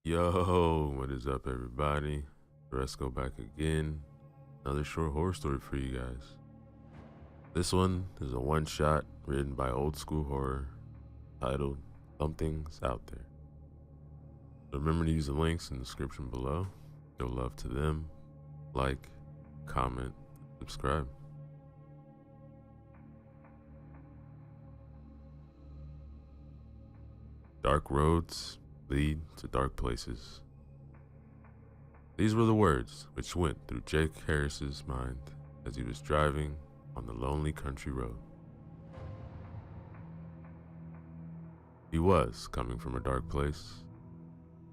Yo, what is up, everybody? Let's go back again. Another short horror story for you guys. This one is a one shot written by Old School Horror titled Something's Out There. Remember to use the links in the description below. Show love to them. Like, comment, subscribe. Dark roads lead to dark places. These were the words which went through Jake Harris's mind as he was driving on the lonely country road. He was coming from a dark place,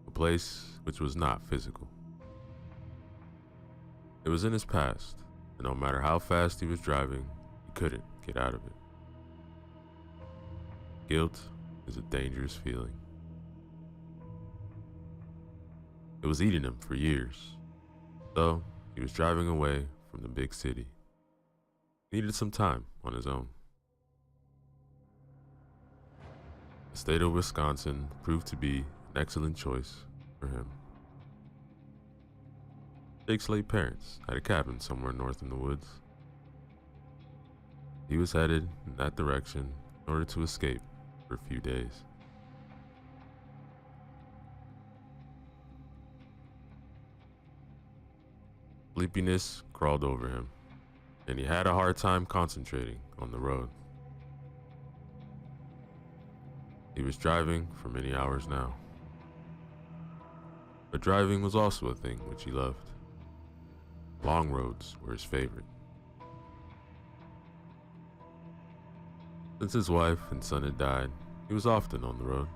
a place which was not physical. It was in his past, and no matter how fast he was driving, he couldn't get out of it. Guilt is a dangerous feeling. It was eating him for years, so he was driving away from the big city. He needed some time on his own. The state of Wisconsin proved to be an excellent choice for him. Jake's late parents had a cabin somewhere north in the woods. He was headed in that direction in order to escape for a few days. Sleepiness crawled over him, and he had a hard time concentrating on the road. He was driving for many hours now. But driving was also a thing which he loved. Long roads were his favorite. Since his wife and son had died, he was often on the road.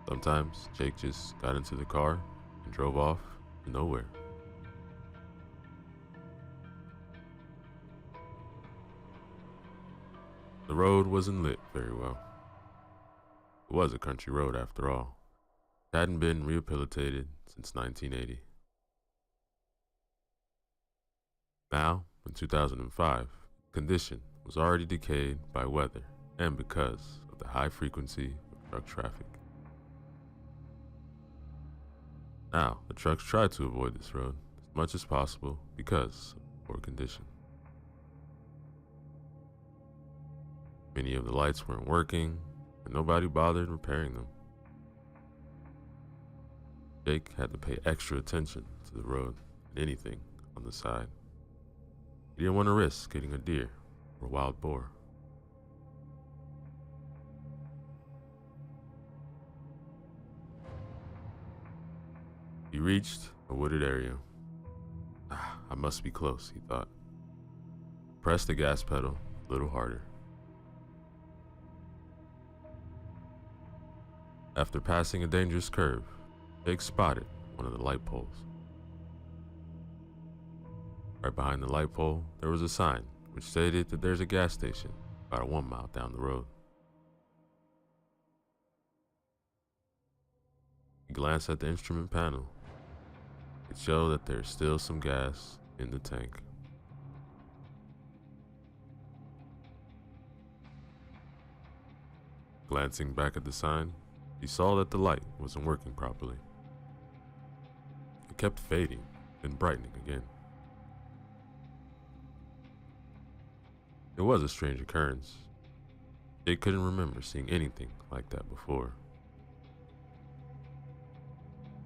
Sometimes Jake just got into the car and drove off to nowhere. The road wasn't lit very well. It was a country road after all. It hadn't been rehabilitated since 1980. Now, in 2005, condition was already decayed by weather and because of the high frequency of truck traffic. Now, the trucks tried to avoid this road as much as possible because of poor condition. Many of the lights weren't working, and nobody bothered repairing them. Jake had to pay extra attention to the road and anything on the side. He didn't want to risk hitting a deer or wild boar. He reached a wooded area. I must be close, he thought. Pressed the gas pedal a little harder. After passing a dangerous curve, Jake spotted one of the light poles. Right behind the light pole, there was a sign which stated that there's a gas station about 1 mile down the road. He glanced at the instrument panel. It showed that there's still some gas in the tank. Glancing back at the sign, he saw that the light wasn't working properly. It kept fading, then brightening again. It was a strange occurrence. Jake couldn't remember seeing anything like that before.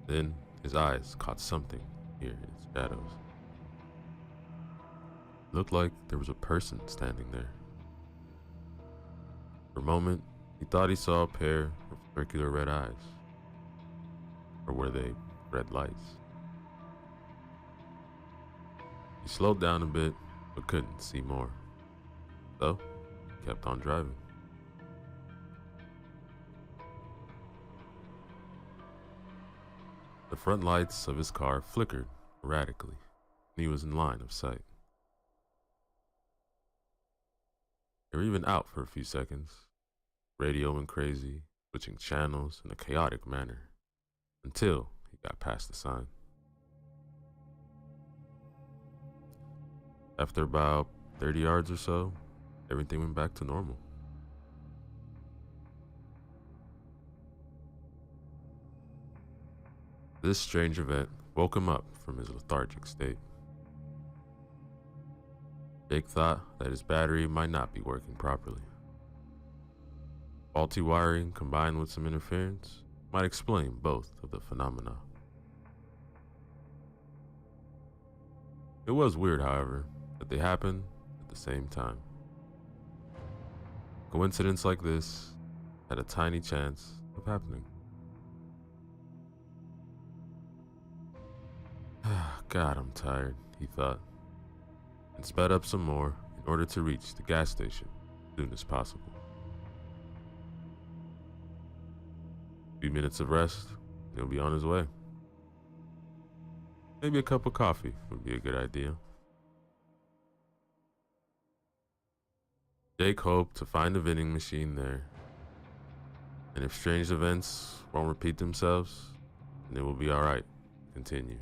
Then his eyes caught something near its shadows. It looked like there was a person standing there. For a moment, he thought he saw a pair of circular red eyes. Or were they red lights? He slowed down a bit, but couldn't see more. So, he kept on driving. The front lights of his car flickered erratically, and he was in line of sight. They were even out for a few seconds, radio went crazy, switching channels in a chaotic manner, until he got past the sign. After about 30 yards or so, everything went back to normal. This strange event woke him up from his lethargic state. Jake thought that his battery might not be working properly. Faulty wiring combined with some interference might explain both of the phenomena. It was weird, however, that they happened at the same time. Coincidence like this had a tiny chance of happening. God, I'm tired, he thought, and sped up some more in order to reach the gas station as soon as possible. A few minutes of rest, and he'll be on his way. Maybe a cup of coffee would be a good idea. Jake hoped to find a vending machine there, and if strange events won't repeat themselves, then it will be alright. Continue.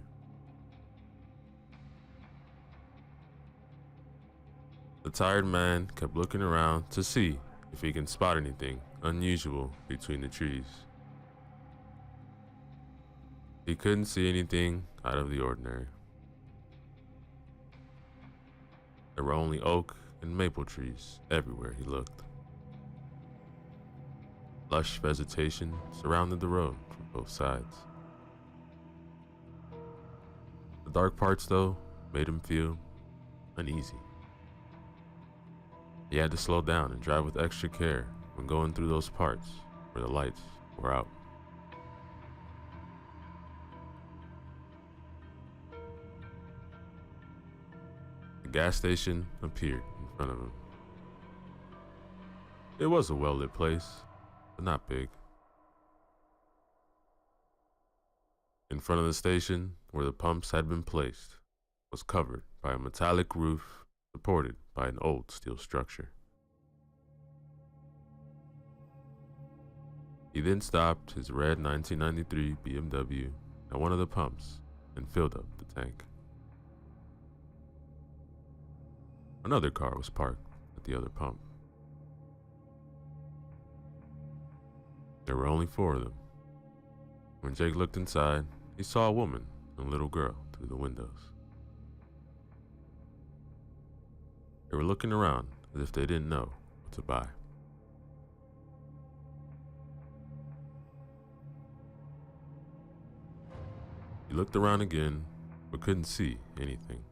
The tired man kept looking around to see if he can spot anything unusual between the trees. He couldn't see anything out of the ordinary. There were only oak and maple trees everywhere he looked. Lush vegetation surrounded the road from both sides. The dark parts, though, made him feel uneasy. He had to slow down and drive with extra care when going through those parts where the lights were out. The gas station appeared in front of him. It was a well-lit place, but not big. In front of the station, where the pumps had been placed, was covered by a metallic roof supported by an old steel structure. He then stopped his red 1993 BMW at one of the pumps and filled up the tank. Another car was parked at the other pump. There were only 4 of them. When Jake looked inside, he saw a woman and a little girl through the windows. They were looking around as if they didn't know what to buy. He looked around again, but couldn't see anything.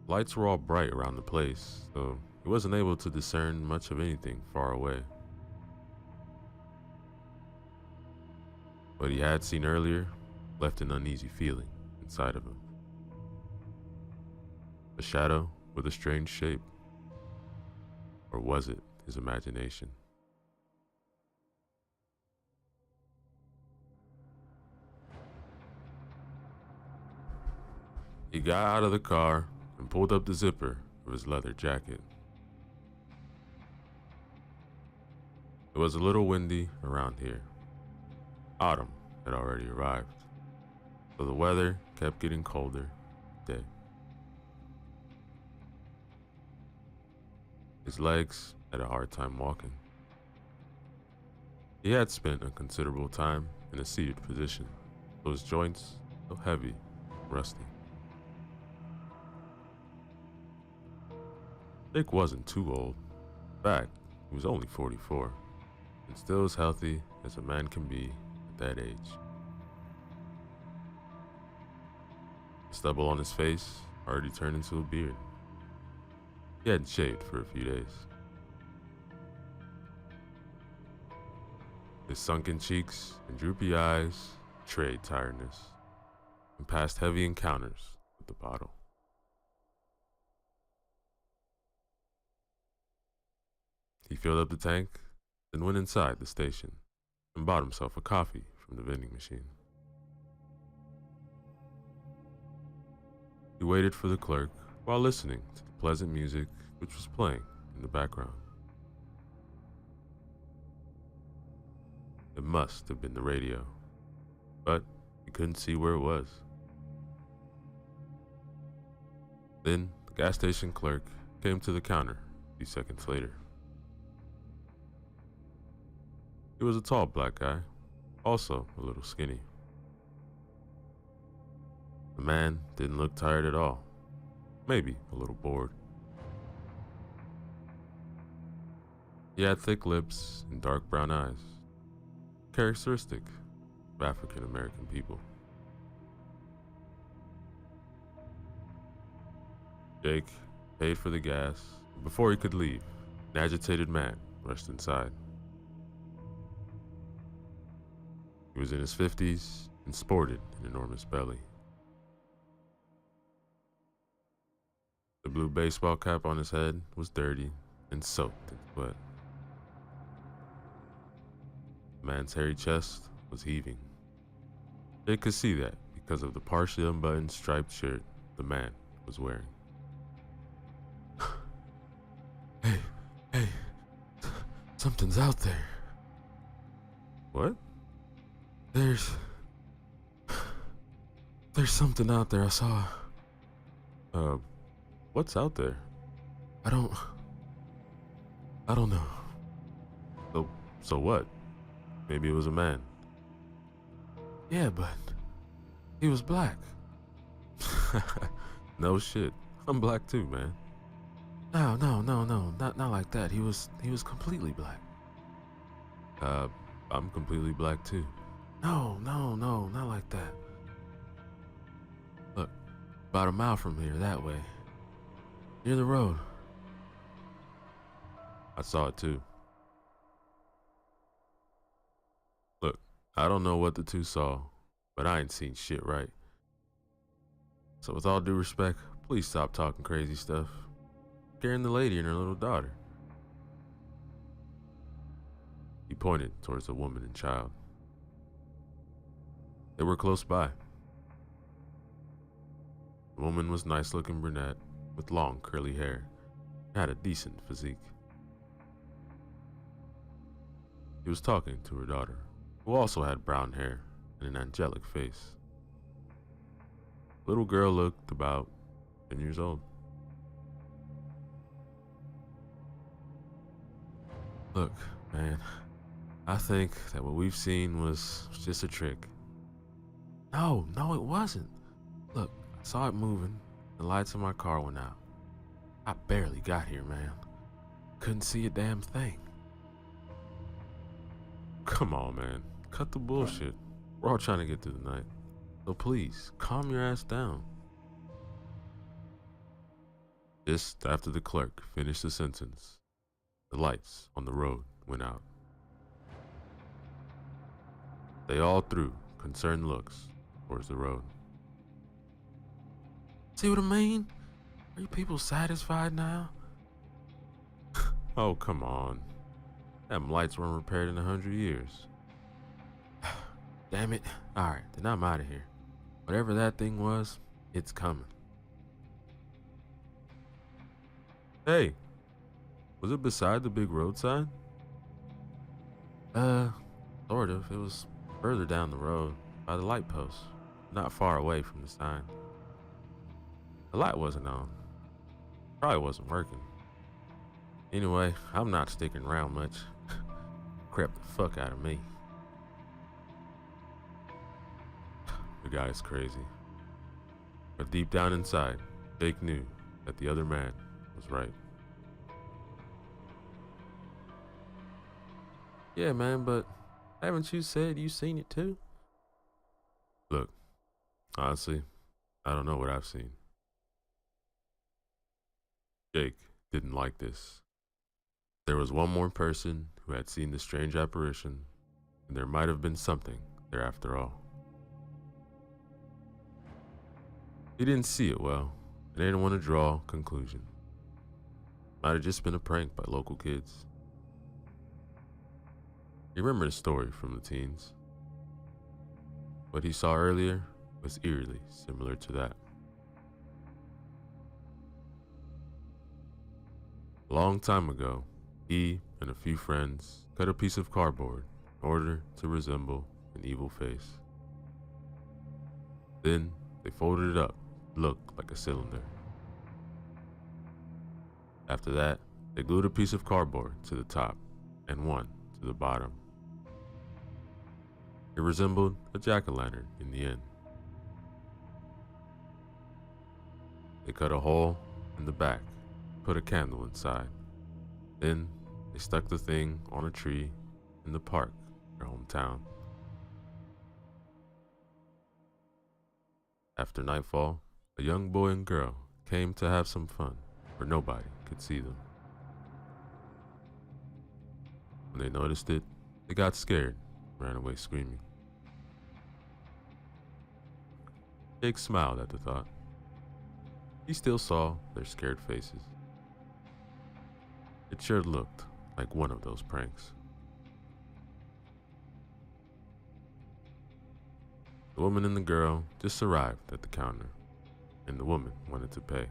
Lights were all bright around the place, so he wasn't able to discern much of anything far away. What he had seen earlier left an uneasy feeling inside of him. A shadow with a strange shape. Or was it his imagination? He got out of the car and pulled up the zipper of his leather jacket. It was a little windy around here. Autumn had already arrived, so the weather kept getting colder each day. His legs had a hard time walking. He had spent a considerable time in a seated position, so his joints felt heavy and rusty. Jake wasn't too old. In fact, he was only 44, and still as healthy as a man can be at that age. The stubble on his face already turned into a beard. He hadn't shaved for a few days. His sunken cheeks and droopy eyes betrayed tiredness and past heavy encounters with the bottle. He filled up the tank, then went inside the station and bought himself a coffee from the vending machine. He waited for the clerk while listening to the pleasant music which was playing in the background. It must have been the radio, but he couldn't see where it was. Then the gas station clerk came to the counter a few seconds later. He was a tall black guy, also a little skinny. The man didn't look tired at all, maybe a little bored. He had thick lips and dark brown eyes, characteristic of African American people. Jake paid for the gas. Before he could leave, an agitated man rushed inside. He was in his 50s and sported an enormous belly. The blue baseball cap on his head was dirty and soaked in sweat. The man's hairy chest was heaving. Jake could see that because of the partially unbuttoned striped shirt the man was wearing. Hey, something's out there. What? There's something out there I saw. What's out there? I don't know. So what? Maybe it was a man. Yeah, but he was black. No shit. I'm black too, man. No, not like that. He was completely black. I'm completely black too. No, not like that. Look, about a mile from here, that way. Near the road. I saw it too. Look, I don't know what the two saw, but I ain't seen shit right. So with all due respect, please stop talking crazy stuff. Scaring the lady and her little daughter. He pointed towards the woman and child. They were close by. The woman was nice-looking brunette with long curly hair and had a decent physique. He was talking to her daughter, who also had brown hair and an angelic face. The little girl looked about 10 years old. Look, man, I think that what we've seen was just a trick. No, it wasn't. Look, I saw it moving. The lights in my car went out. I barely got here, man. Couldn't see a damn thing. Come on, man. Cut the bullshit. We're all trying to get through the night. So please, calm your ass down. Just after the clerk finished the sentence, the lights on the road went out. They all threw concerned looks towards the road. See what I mean? Are you people satisfied now? Oh, come on. Them lights weren't repaired in 100 years. Damn it. Alright, then I'm out of here. Whatever that thing was, it's coming. Hey, was it beside the big road sign? Sort of. It was further down the road, by the light post, not far away from the sign. The light wasn't on. Probably wasn't working. Anyway, I'm not sticking around much. Crept the fuck out of me. The guy's crazy. But deep down inside, Jake knew that the other man was right. Yeah, man, but haven't you said you seen it too? Look, honestly, I don't know what I've seen. Jake didn't like this. There was one more person who had seen the strange apparition, and there might have been something there after all. He didn't see it well, and didn't want to draw a conclusion. Might have just been a prank by local kids. He remembered a story from the teens. What he saw earlier was eerily similar to that. A long time ago, he and a few friends cut a piece of cardboard in order to resemble an evil face. Then they folded it up to look like a cylinder. After that, they glued a piece of cardboard to the top and one to the bottom. It resembled a jack-o'-lantern in the end. They cut a hole in the back, put a candle inside. Then they stuck the thing on a tree in the park, their hometown. After nightfall, a young boy and girl came to have some fun, where nobody could see them. When they noticed it, they got scared and ran away screaming. Jake smiled at the thought. He still saw their scared faces. It sure looked like one of those pranks. The woman and the girl just arrived at the counter, and the woman wanted to pay.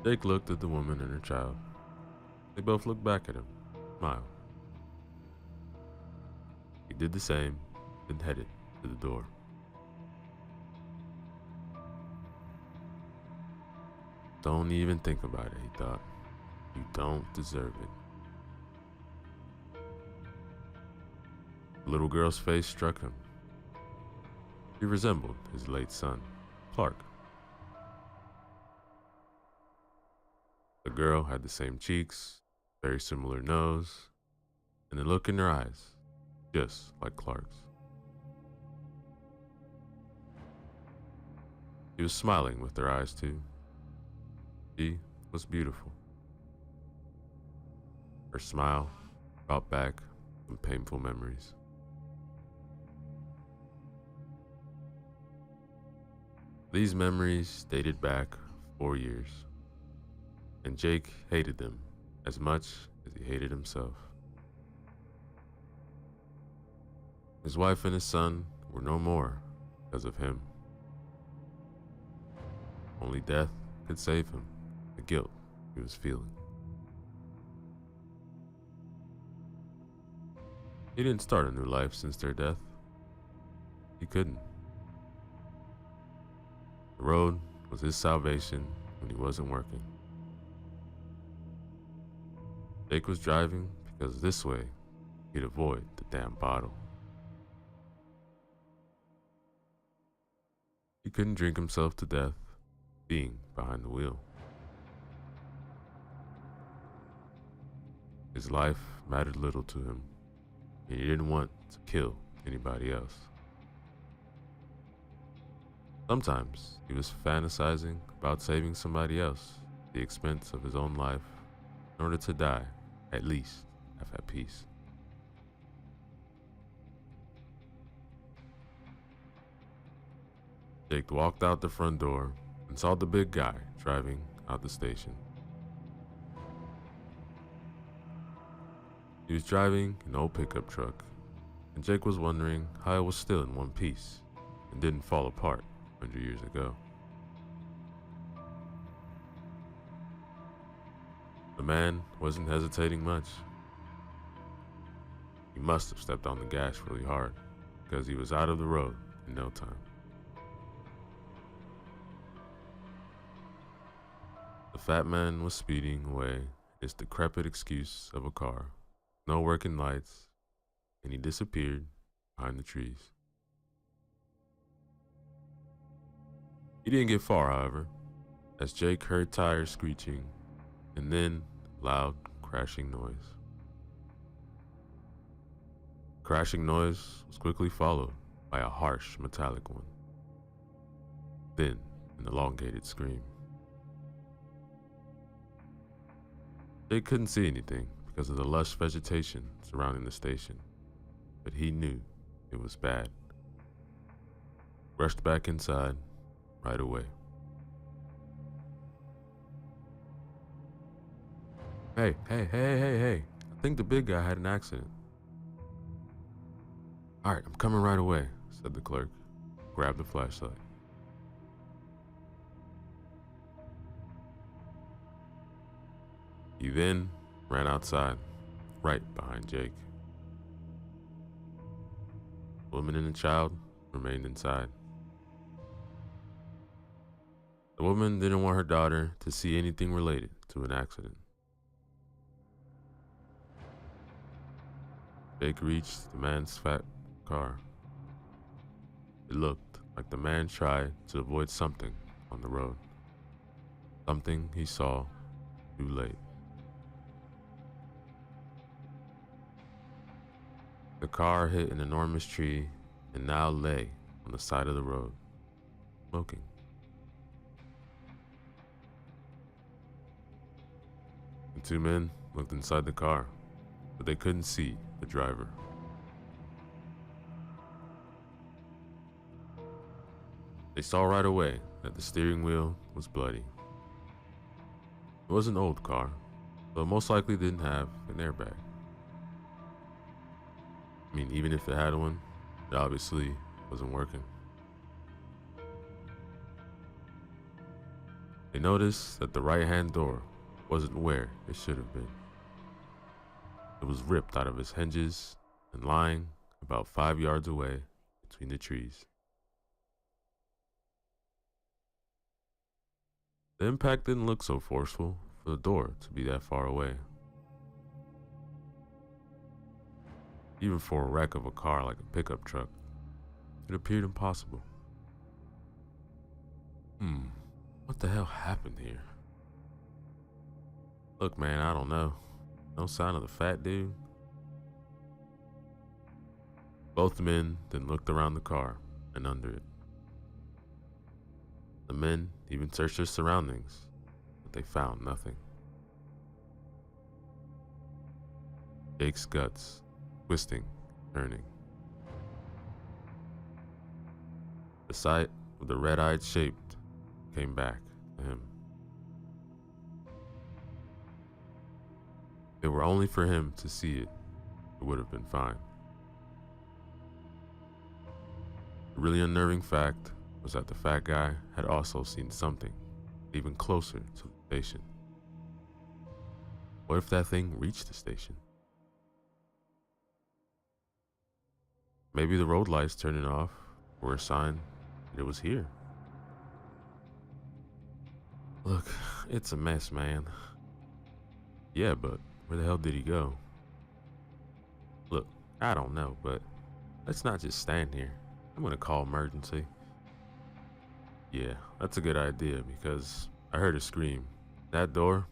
Jake looked at the woman and her child. They both looked back at him, smiled. He did the same, and headed to the door. Don't even think about it, he thought. You don't deserve it. The little girl's face struck him. She resembled his late son, Clark. The girl had the same cheeks, very similar nose, and the look in her eyes, just like Clark's. She was smiling with her eyes too. She was beautiful. Her smile brought back some painful memories. These memories dated back 4 years, and Jake hated them as much as he hated himself. His wife and his son were no more because of him. Only death could save him, the guilt he was feeling. He didn't start a new life since their death. He couldn't. The road was his salvation when he wasn't working. Jake was driving because this way he'd avoid the damn bottle. He couldn't drink himself to death being behind the wheel. His life mattered little to him, and he didn't want to kill anybody else. Sometimes he was fantasizing about saving somebody else at the expense of his own life in order to die, at least, at peace. Jake walked out the front door and saw the big guy driving out the station. He was driving an old pickup truck, and Jake was wondering how it was still in one piece and didn't fall apart 100 years ago. The man wasn't hesitating much. He must have stepped on the gas really hard because he was out of the road in no time. The fat man was speeding away, his decrepit excuse of a car, no working lights, and he disappeared behind the trees. He didn't get far, however, as Jake heard tires screeching and then loud crashing noise. Crashing noise was quickly followed by a harsh metallic one, then an elongated scream. Jake couldn't see anything because of the lush vegetation surrounding the station, but he knew it was bad. Rushed back inside right away. Hey, I think the big guy had an accident. All right, I'm coming right away, said the clerk. Grabbed the flashlight. He then ran outside, right behind Jake. The woman and the child remained inside. The woman didn't want her daughter to see anything related to an accident. Jake reached the man's fat car. It looked like the man tried to avoid something on the road. Something he saw too late. The car hit an enormous tree and now lay on the side of the road, smoking. The two men looked inside the car, but they couldn't see the driver. They saw right away that the steering wheel was bloody. It was an old car, but most likely didn't have an airbag. I mean, even if it had one, it obviously wasn't working. They noticed that the right-hand door wasn't where it should have been. It was ripped out of its hinges and lying about 5 yards away between the trees. The impact didn't look so forceful for the door to be that far away. Even for a wreck of a car like a pickup truck, it appeared impossible. What the hell happened here? Look, man, I don't know. No sign of the fat dude. Both men then looked around the car and under it. The men even searched their surroundings, but they found nothing. Jake's guts twisting, turning. The sight of the red-eyed shape came back to him. If it were only for him to see it, it would have been fine. The really unnerving fact was that the fat guy had also seen something even closer to the station. What if that thing reached the station? Maybe the road lights turning off were a sign that it was here. Look, it's a mess, man. Yeah, but where the hell did he go? Look, I don't know, but let's not just stand here. I'm gonna call emergency. Yeah, that's a good idea because I heard a scream. That door,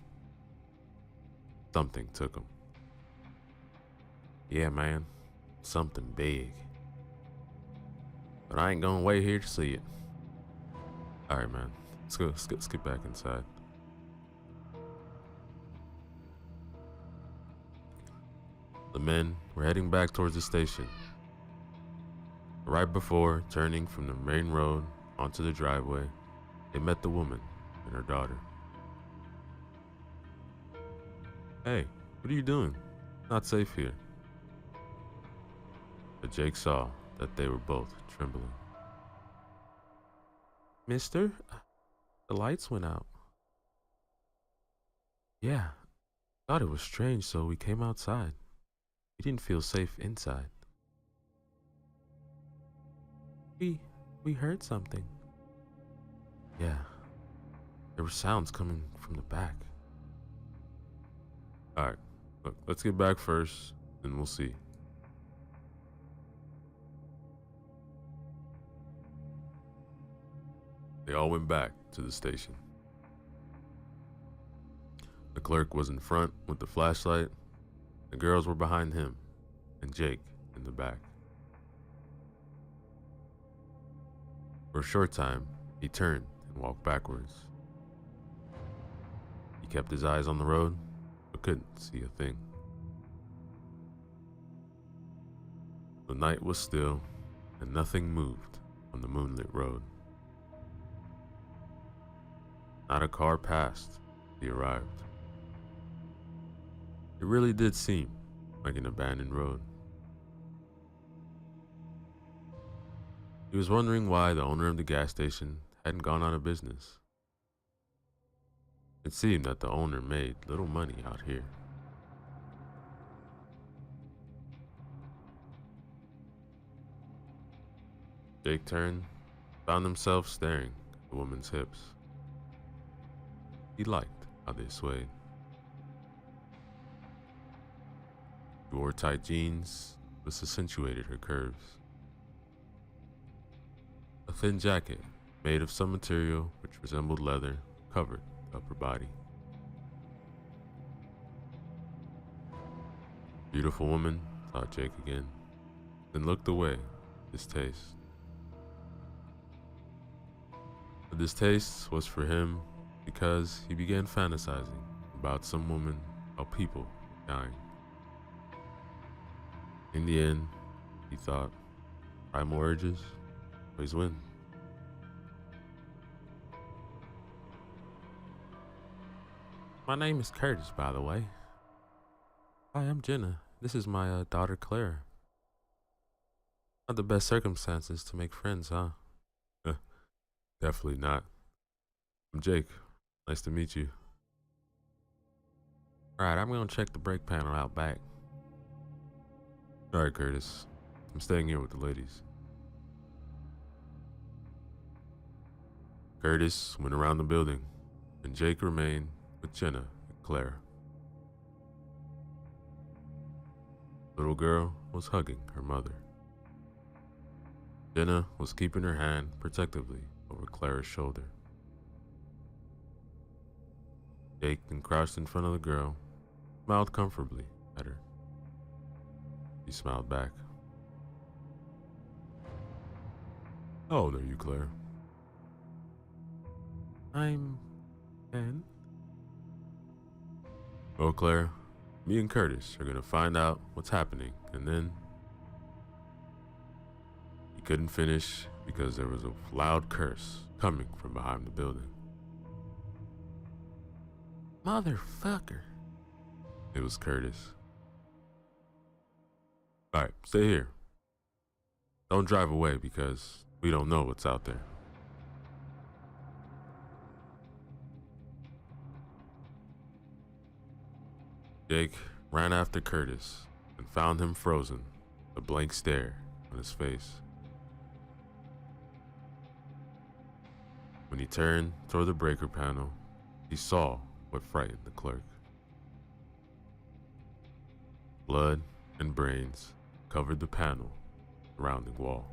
something took him. Yeah, man, something big. But I ain't gonna wait here to see it. Alright, man, let's get back inside. The men were heading back towards the station. Right before turning from the main road onto the driveway, they met the woman and her daughter. Hey, what are you doing? Not safe here. But Jake saw that they were both trembling. Mister, the lights went out. Yeah, thought it was strange, so we came outside. We didn't feel safe inside. We heard something. Yeah, there were sounds coming from the back. Alright, look, let's get back first, and we'll see. They all went back to the station. The clerk was in front with the flashlight. The girls were behind him, and Jake in the back. For a short time, he turned and walked backwards. He kept his eyes on the road, but couldn't see a thing. The night was still, and nothing moved on the moonlit road. Not a car passed as he arrived. It really did seem like an abandoned road. He was wondering why the owner of the gas station hadn't gone out of business. It seemed that the owner made little money out here. Jake turned, found himself staring at the woman's hips. He liked how they swayed. He She wore tight jeans, which accentuated her curves. A thin jacket, made of some material which resembled leather, covered the upper body. Beautiful woman, thought Jake again, then looked away, distaste. The distaste was for him because he began fantasizing about some woman or people dying. In the end, he thought, primal urges always win. My name is Curtis, by the way. Hi, I'm Jenna. This is my daughter, Claire. Not the best circumstances to make friends, huh? Definitely not. I'm Jake. Nice to meet you. Alright, I'm gonna check the brake panel out back. Alright, Curtis. I'm staying here with the ladies. Curtis went around the building, and Jake remained with Jenna and Claire. The little girl was hugging her mother. Jenna was keeping her hand protectively over Claire's shoulder. Jake then crouched in front of the girl, smiled comfortably at her. She smiled back. How old are you, Claire? I'm 10. Well, Claire, me and Curtis are gonna find out what's happening, and then... He couldn't finish because there was a loud curse coming from behind the building. Motherfucker. It was Curtis. Alright, stay here. Don't drive away because we don't know what's out there. Jake ran after Curtis and found him frozen, a blank stare on his face. When he turned toward the breaker panel, he saw what frightened the clerk. Blood and brains covered the panel surrounding wall.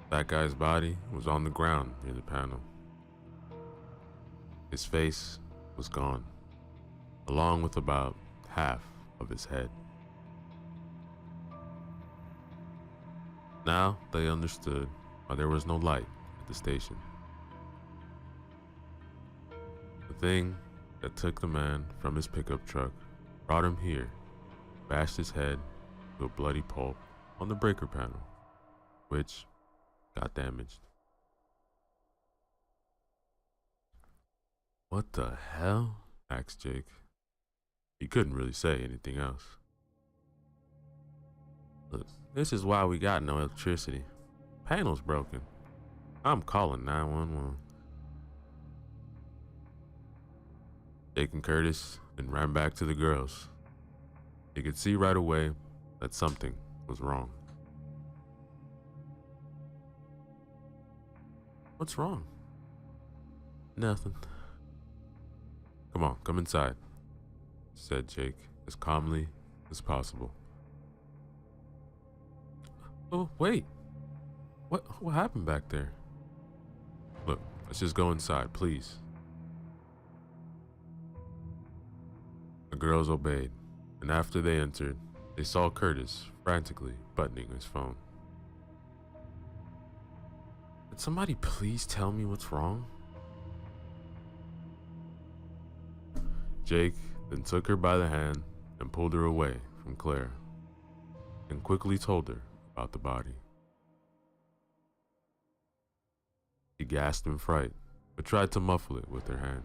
That guy's body was on the ground near the panel. His face was gone, along with about half of his head. Now they understood why there was no light at the station. The thing that took the man from his pickup truck brought him here, bashed his head to a bloody pulp on the breaker panel, which got damaged. What the hell? Asked Jake. He couldn't really say anything else. Look, this is why we got no electricity. Panel's broken. I'm calling 911. Jake and Curtis then ran back to the girls. They could see right away that something was wrong. What's wrong? Nothing. Come on, come inside, said Jake as calmly as possible. Oh, wait. What happened back there? Look, let's just go inside, please. The girls obeyed, and after they entered, they saw Curtis frantically buttoning his phone. Could somebody please tell me what's wrong? Jake then took her by the hand and pulled her away from Claire, and quickly told her about the body. She gasped in fright, but tried to muffle it with her hand.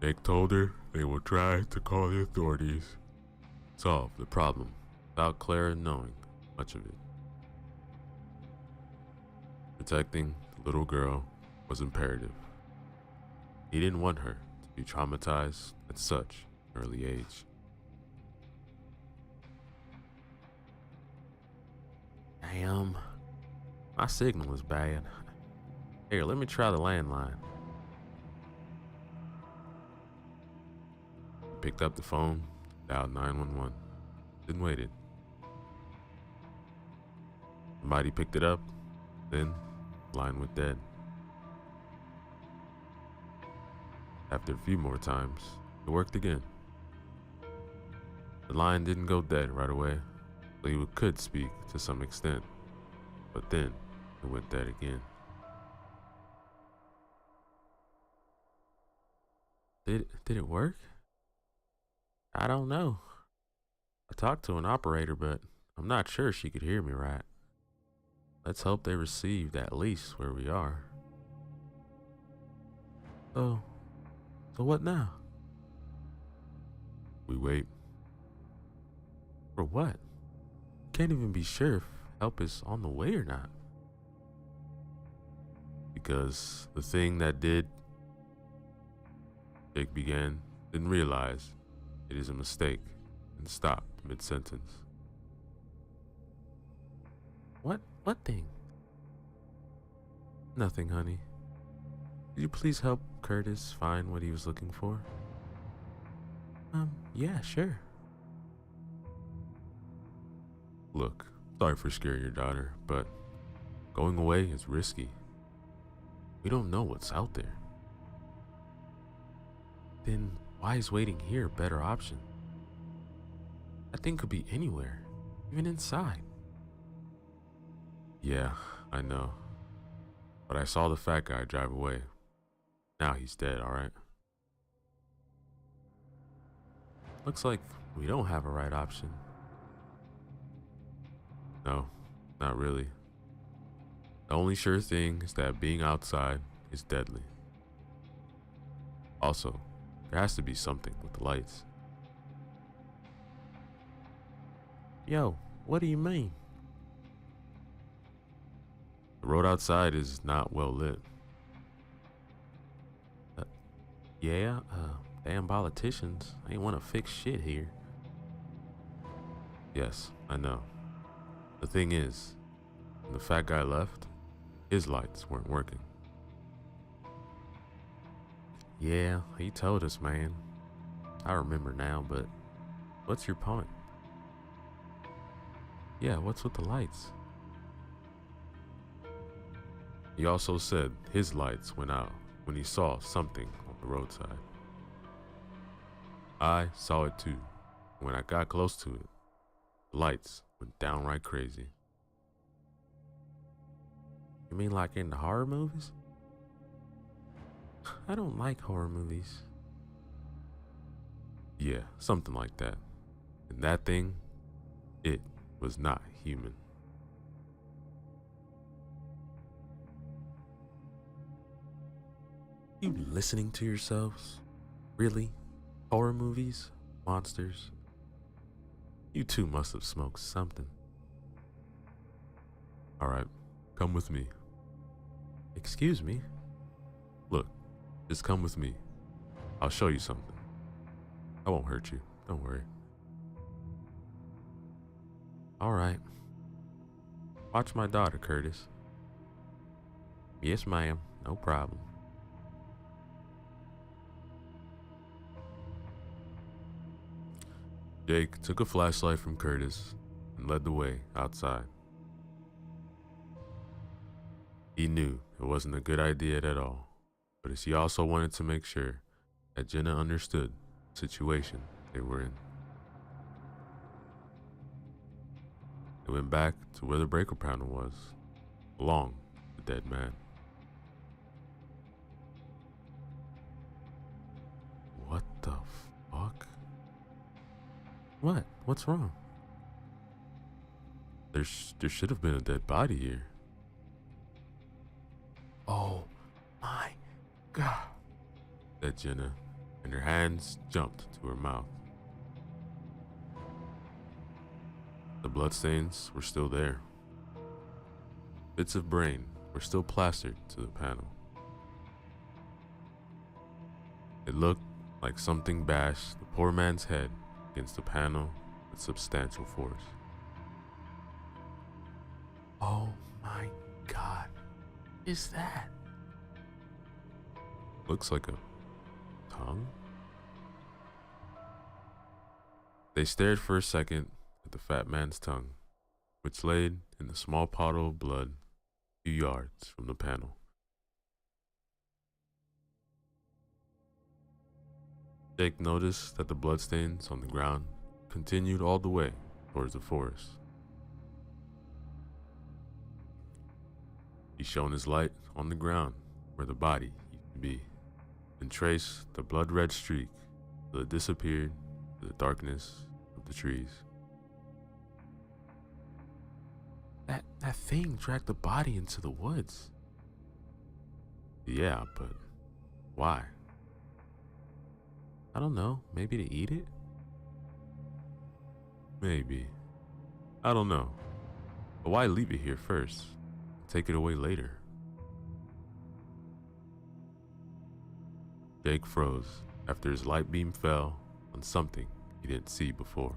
Jake told her they would try to call the authorities, solve the problem, without Claire knowing much of it. Protecting the little girl was imperative. He didn't want her to be traumatized at such an early age. Damn, my signal is bad. Here, let me try the landline. picked up the phone, dialed 911, then waited. Somebody picked it up, then the line went dead. After a few more times, it worked again. The line didn't go dead right away, so he could speak to some extent, but then it went dead again. Did it work? I don't know. I talked to an operator, but I'm not sure she could hear me right. Let's hope they received at least where we are. So what now? We wait. For what? Can't even be sure if help is on the way or not. Because the thing that did, Jake began, then realized it is a mistake and stopped mid-sentence. What thing? Nothing, honey. Could you please help Curtis find what he was looking for? Yeah, sure. Look, sorry for scaring your daughter, but going away is risky. We don't know what's out there. Then why is waiting here a better option? That thing could be anywhere, even inside. Yeah, I know. But I saw the fat guy drive away. Now he's dead, alright? Looks like we don't have a right option. No, not really. The only sure thing is that being outside is deadly. Also, there has to be something with the lights. Yo, what do you mean? The road outside is not well lit. Damn politicians ain't want to fix shit here. Yes, I know. The thing is, when the fat guy left, his lights weren't working. Yeah, he told us, man. I remember now, but what's your point? Yeah, what's with the lights? He also said his lights went out when he saw something on the roadside. I saw it too. When I got close to it, the lights went downright crazy. You mean like in the horror movies? I don't like horror movies. Yeah, something like that. And that thing, it was not human. You listening to yourselves? Really? Horror movies? Monsters? You two must have smoked something. Alright, come with me. Excuse me? Look, just come with me. I'll show you something. I won't hurt you, don't worry. Alright. Watch my daughter, Curtis. Yes, ma'am, no problem. Jake took a flashlight from Curtis and led the way outside. He knew it wasn't a good idea at all, but he also wanted to make sure that Jenna understood the situation they were in. They went back to where the breaker panel was, along with the dead man. What the fuck? What? What's wrong? There should have been a dead body here. Oh my God, said Jenna, and her hands jumped to her mouth. The bloodstains were still there. Bits of brain were still plastered to the panel. It looked like something bashed the poor man's head against the panel with substantial force. Oh my God, is that? Looks like a tongue? They stared for a second at the fat man's tongue, which laid in a small puddle of blood a few yards from the panel. Jake noticed that the bloodstains on the ground continued all the way towards the forest. He shone his light on the ground where the body used to be, and traced the blood-red streak till it disappeared in the darkness of the trees. That thing dragged the body into the woods. Yeah, but why? I don't know, maybe to eat it? Maybe. I don't know. But why leave it here first? Take it away later. Jake froze after his light beam fell on something he didn't see before.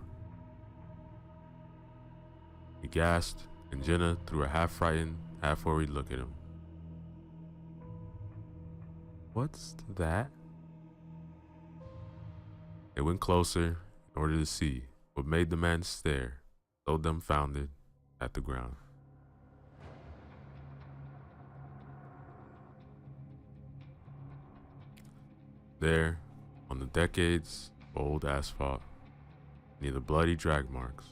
He gasped, and Jenna threw a half-frightened, half-worried look at him. What's that? They went closer in order to see what made the man stare so dumbfounded at the ground. There, on the decades of old asphalt, near the bloody drag marks,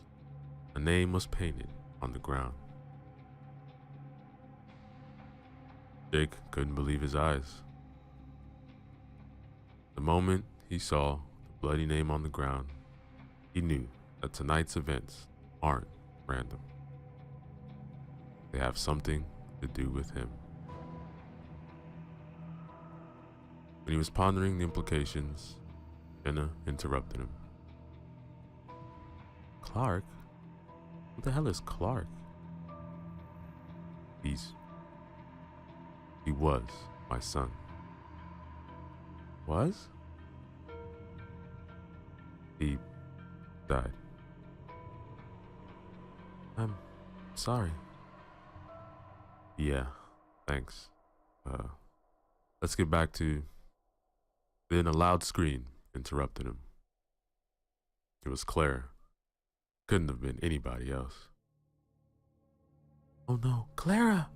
a name was painted on the ground. Jake couldn't believe his eyes. The moment he saw the bloody name on the ground, he knew that tonight's events aren't random. They have something to do with him. When he was pondering the implications, Jenna interrupted him. Clark? Who the hell is Clark? He was my son. Was? He died. I'm sorry. Yeah, thanks. Let's get back to... Then a loud scream interrupted him. It was Claire. Couldn't have been anybody else. Oh no, Clara!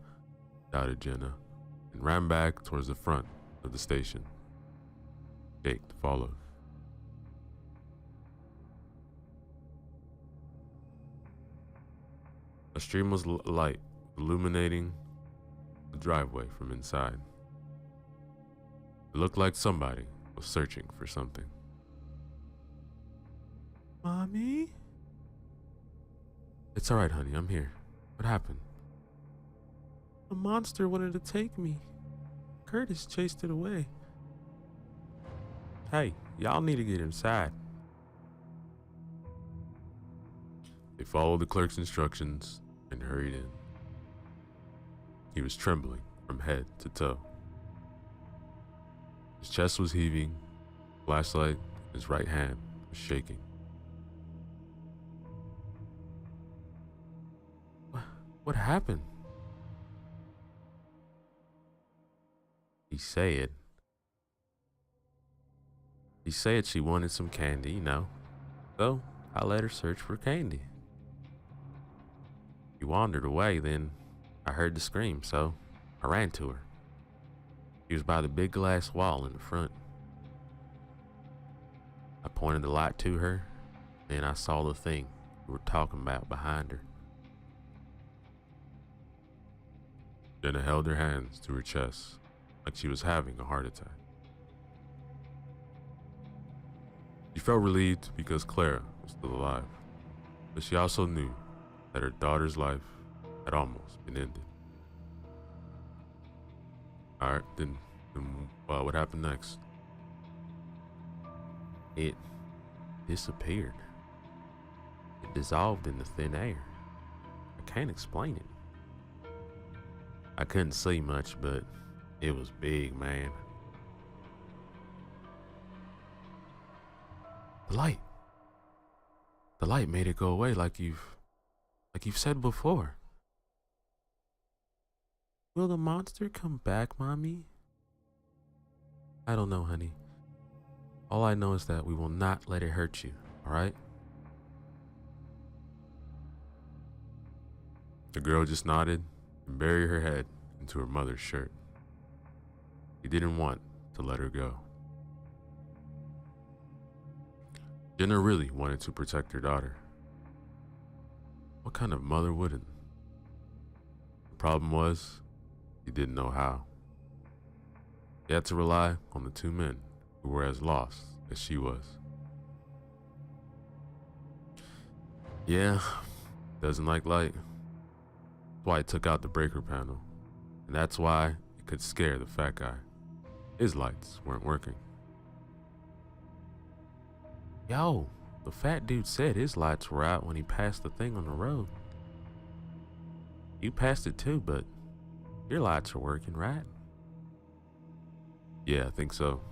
Shouted Jenna, and ran back towards the front of the station. Jake followed. A stream of light illuminating the driveway from inside. It looked like somebody was searching for something. Mommy? It's alright, honey, I'm here. What happened? A monster wanted to take me. Curtis chased it away. Hey, y'all need to get inside. They followed the clerk's instructions and hurried in. He was trembling from head to toe. His chest was heaving, flashlight in his right hand was shaking. What happened? He said she wanted some candy, you know. So I let her search for candy. She wandered away, then I heard the scream, so I ran to her. She was by the big glass wall in the front. I pointed the light to her, then I saw the thing we were talking about behind her. Jenna held her hands to her chest like she was having a heart attack. She felt relieved because Clara was still alive, but she also knew that her daughter's life had almost been ended. Alright, then what happened next? It disappeared. It dissolved in the thin air. I can't explain it. I couldn't see much, but it was big, man. The light made it go away like you've said before. Will the monster come back, Mommy? I don't know, honey. All I know is that we will not let it hurt you, alright? The girl just nodded and buried her head into her mother's shirt. He didn't want to let her go. Jenna really wanted to protect her daughter. What kind of mother wouldn't? The problem was, he didn't know how. He had to rely on the two men who were as lost as she was. Yeah, doesn't like light. That's why he took out the breaker panel. And that's why it could scare the fat guy. His lights weren't working. Yo, the fat dude said his lights were out when he passed the thing on the road. You passed it too, but your lights are working, right? Yeah, I think so.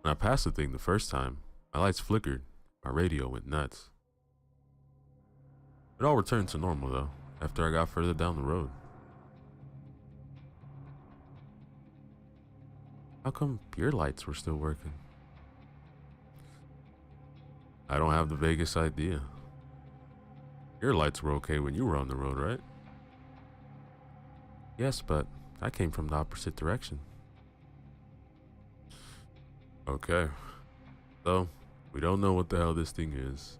When I passed the thing the first time, my lights flickered, my radio went nuts. It all returned to normal though, after I got further down the road. How come your lights were still working? I don't have the vaguest idea. Your lights were okay when you were on the road, right? Yes, but I came from the opposite direction. Okay. So, we don't know what the hell this thing is.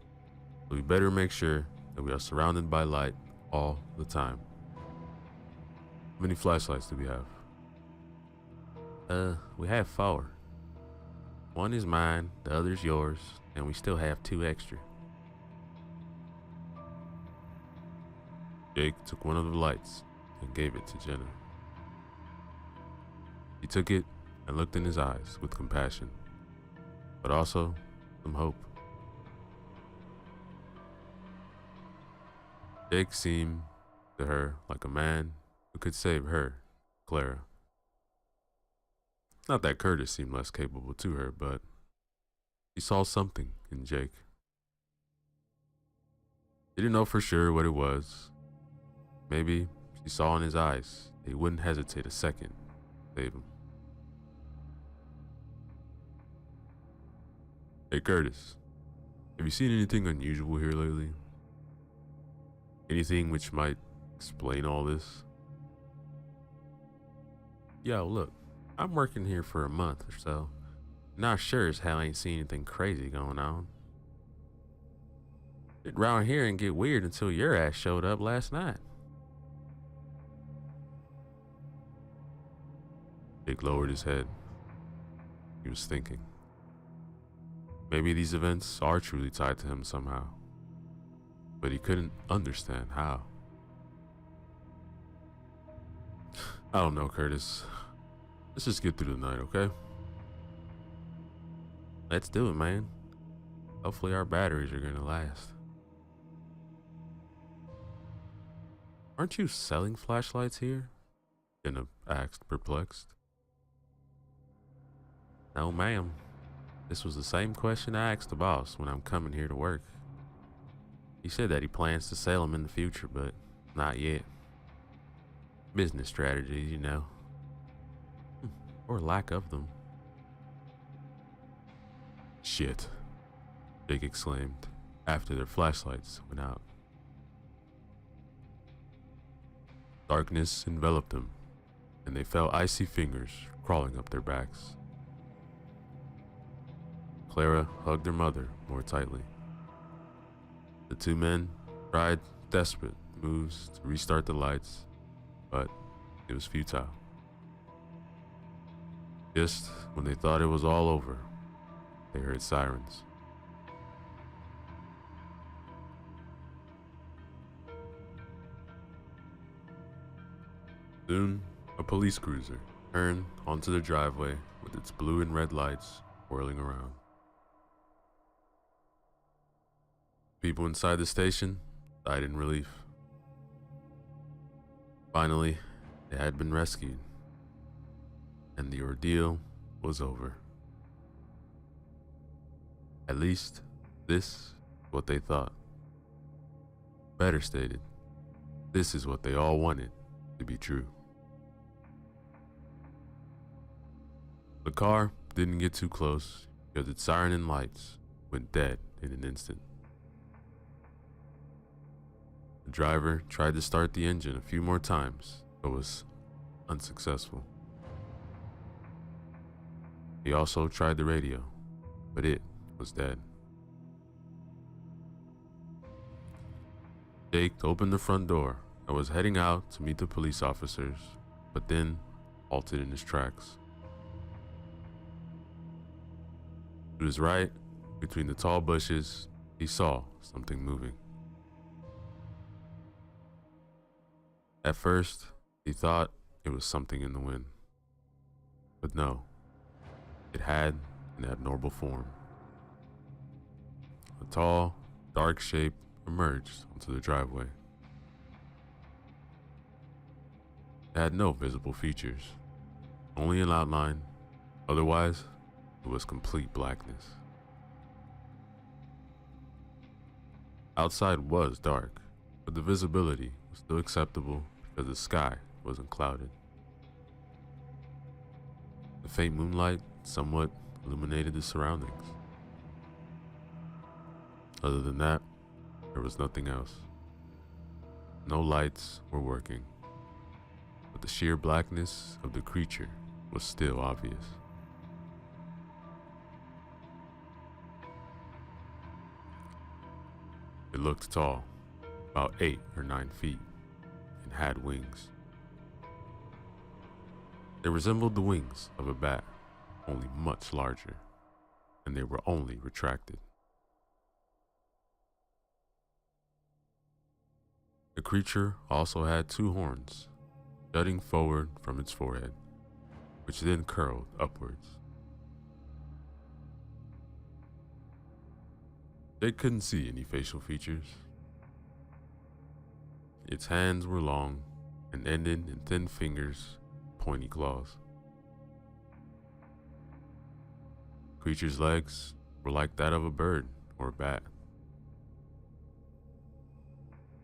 So we better make sure that we are surrounded by light all the time. How many flashlights do we have? We have 4. One is mine, the other's yours, and we still have 2 extra. Jake took one of the lights and gave it to Jenna. He took it and looked in his eyes with compassion, but also some hope. Jake seemed to her like a man who could save her, Clara. Not that Curtis seemed less capable to her, but he saw something in Jake. He didn't know for sure what it was. Maybe she saw in his eyes that he wouldn't hesitate a second to save him. Hey Curtis, have you seen anything unusual here lately? Anything which might explain all this? Yo, look, I'm working here for a month or so. Not sure as hell I ain't seen anything crazy going on. It round here and get weird until your ass showed up last night. Jake lowered his head. He was thinking. Maybe these events are truly tied to him somehow. But he couldn't understand how. I don't know, Curtis. Let's just get through the night, okay? Let's do it, man. Hopefully our batteries are gonna last. Aren't you selling flashlights here? Jenna asked, perplexed. No, ma'am. This was the same question I asked the boss when I'm coming here to work. He said that he plans to sell them in the future, but not yet. Business strategies, you know. Or lack of them. Shit, Jake exclaimed after their flashlights went out. Darkness enveloped them, and they felt icy fingers crawling up their backs. Clara hugged her mother more tightly. The two men tried desperate moves to restart the lights, but it was futile. Just when they thought it was all over, they heard sirens. Soon, a police cruiser turned onto the driveway with its blue and red lights whirling around. People inside the station died in relief. Finally, they had been rescued, and the ordeal was over. At least, this is what they thought. Better stated, this is what they all wanted to be true. The car didn't get too close because its siren and lights went dead in an instant. The driver tried to start the engine a few more times, but was unsuccessful. He also tried the radio, but it was dead. Jake opened the front door and was heading out to meet the police officers, but then halted in his tracks. To his right, between the tall bushes, he saw something moving. At first, he thought it was something in the wind. But no, it had an abnormal form. A tall, dark shape emerged onto the driveway. It had no visible features, only an outline. Otherwise, it was complete blackness. Outside was dark, but the visibility was still acceptable because the sky wasn't clouded. The faint moonlight somewhat illuminated the surroundings. Other than that, there was nothing else. No lights were working, but the sheer blackness of the creature was still obvious. It looked tall, about 8 or 9 feet, and had wings. They resembled the wings of a bat, only much larger, and they were only retracted. The creature also had 2 horns, jutting forward from its forehead, which then curled upwards. They couldn't see any facial features. Its hands were long and ended in thin fingers, pointy claws. The creature's legs were like that of a bird or a bat.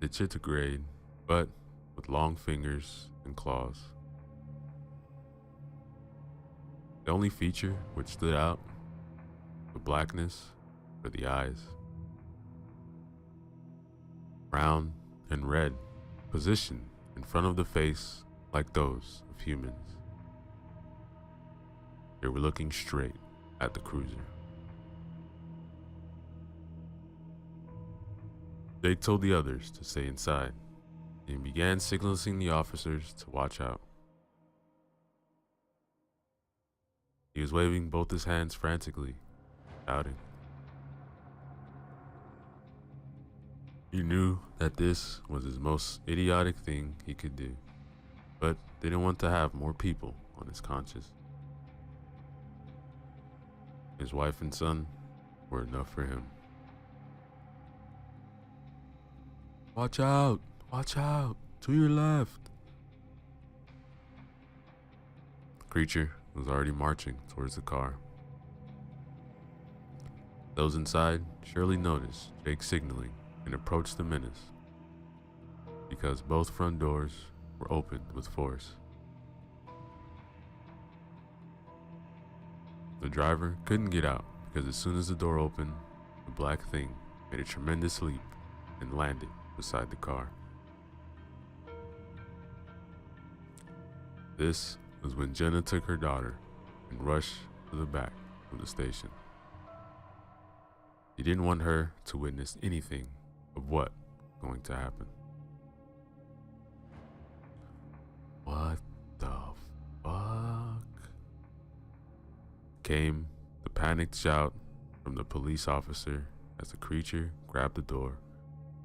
Digitigrade, but with long fingers and claws. The only feature which stood out, the blackness, were the eyes. Brown and red, positioned in front of the face like those of humans. They were looking straight at the cruiser. Jake told the others to stay inside and began signaling the officers to watch out. He was waving both his hands frantically, shouting. He knew that this was his most idiotic thing he could do, but didn't want to have more people on his conscience. His wife and son were enough for him. Watch out! Watch out! To your left! The creature was already marching towards the car. Those inside surely noticed Jake signaling and approached the menace, because both front doors were opened with force. The driver couldn't get out because as soon as the door opened, the black thing made a tremendous leap and landed beside the car. This was when Jenna took her daughter and rushed to the back of the station. He didn't want her to witness anything of what was going to happen. What the fuck? Came the panicked shout from the police officer as the creature grabbed the door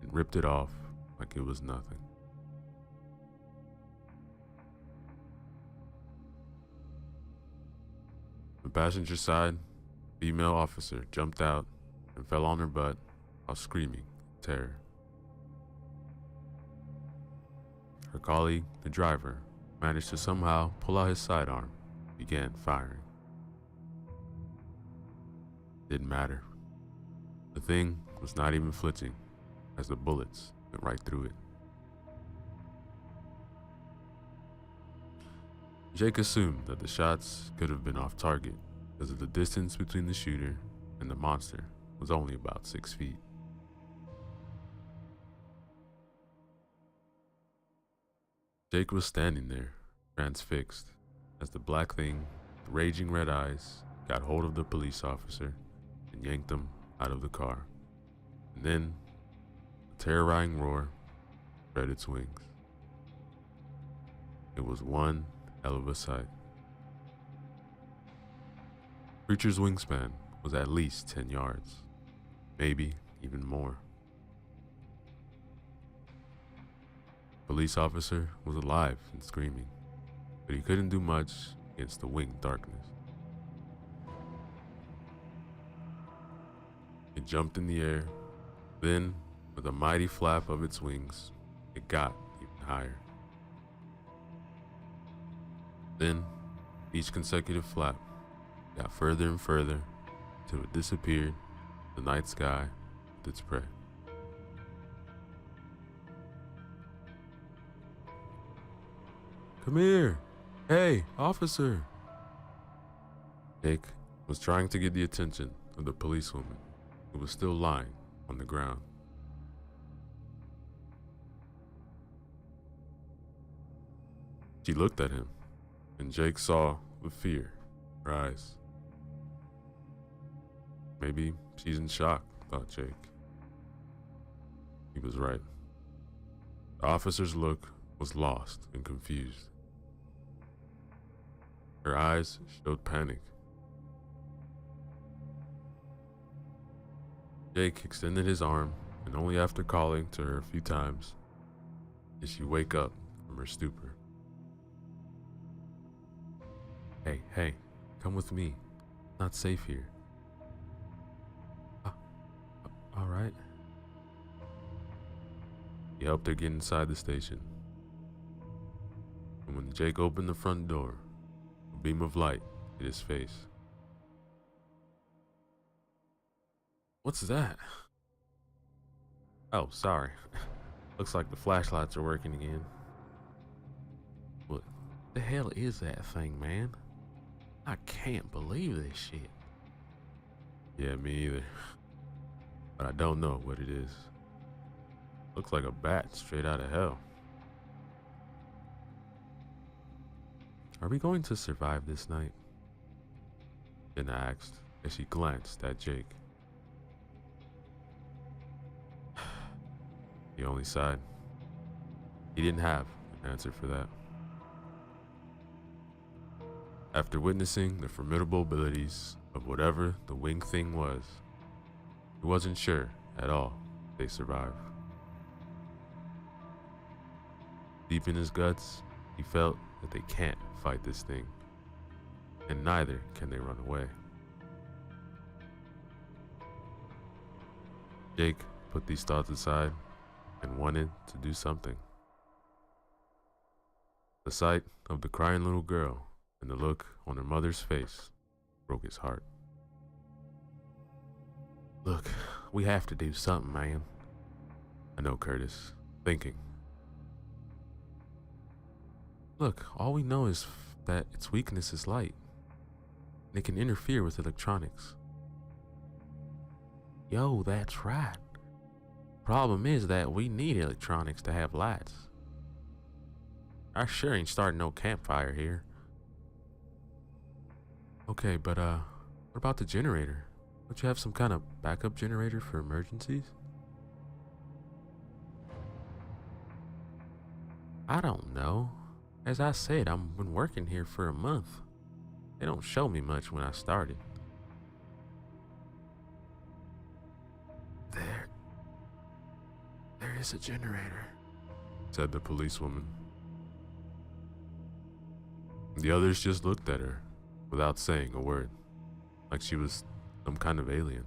and ripped it off like it was nothing. The passenger side, female officer jumped out and fell on her butt while screaming in terror. Her colleague, the driver, managed to somehow pull out his sidearm and began firing. Didn't matter. The thing was not even flinching as the bullets went right through it. Jake assumed that the shots could have been off target because of the distance between the shooter and the monster was only about 6 feet. Jake was standing there, transfixed, as the black thing, with raging red eyes, got hold of the police officer and yanked him out of the car. And then, a terrorizing roar spread its wings. It was one hell of a sight. The creature's wingspan was at least 10 yards, maybe even more. The police officer was alive and screaming, but he couldn't do much against the winged darkness. It jumped in the air, then, with a mighty flap of its wings, it got even higher. Then, each consecutive flap got further and further until it disappeared in the night sky with its prey. Come here! Hey, officer! Jake was trying to get the attention of the policewoman who was still lying on the ground. She looked at him, and Jake saw the fear in her eyes. Maybe she's in shock, thought Jake. He was right. The officer's look was lost and confused. Her eyes showed panic. Jake extended his arm, and only after calling to her a few times did she wake up from her stupor. Hey, come with me. Not safe here. All right. He helped her get inside the station. And when Jake opened the front door, a beam of light hit his face. What's that? Oh, sorry. Looks like the flashlights are working again. What the hell is that thing, man? I can't believe this shit. Yeah, me either. But I don't know what it is. Looks like a bat straight out of hell. Are we going to survive this night? Jenna asked as she glanced at Jake. He only sighed. He didn't have an answer for that. After witnessing the formidable abilities of whatever the winged thing was, he wasn't sure at all they survived. Deep in his guts, he felt that they can't fight this thing, and neither can they run away. Jake put these thoughts aside and wanted to do something. The sight of the crying little girl and the look on her mother's face broke his heart. Look, we have to do something, man. I know, Curtis. Thinking. Look, all we know is that its weakness is light, and it can interfere with electronics. Yo, that's right. Problem is that we need electronics to have lights. I sure ain't starting no campfire here. Okay, but what about the generator? Don't you have some kind of backup generator for emergencies? I don't know. As I said, I've been working here for a month. They don't show me much when I started. There is a generator, said the policewoman. The others just looked at her without saying a word, like she was some kind of alien.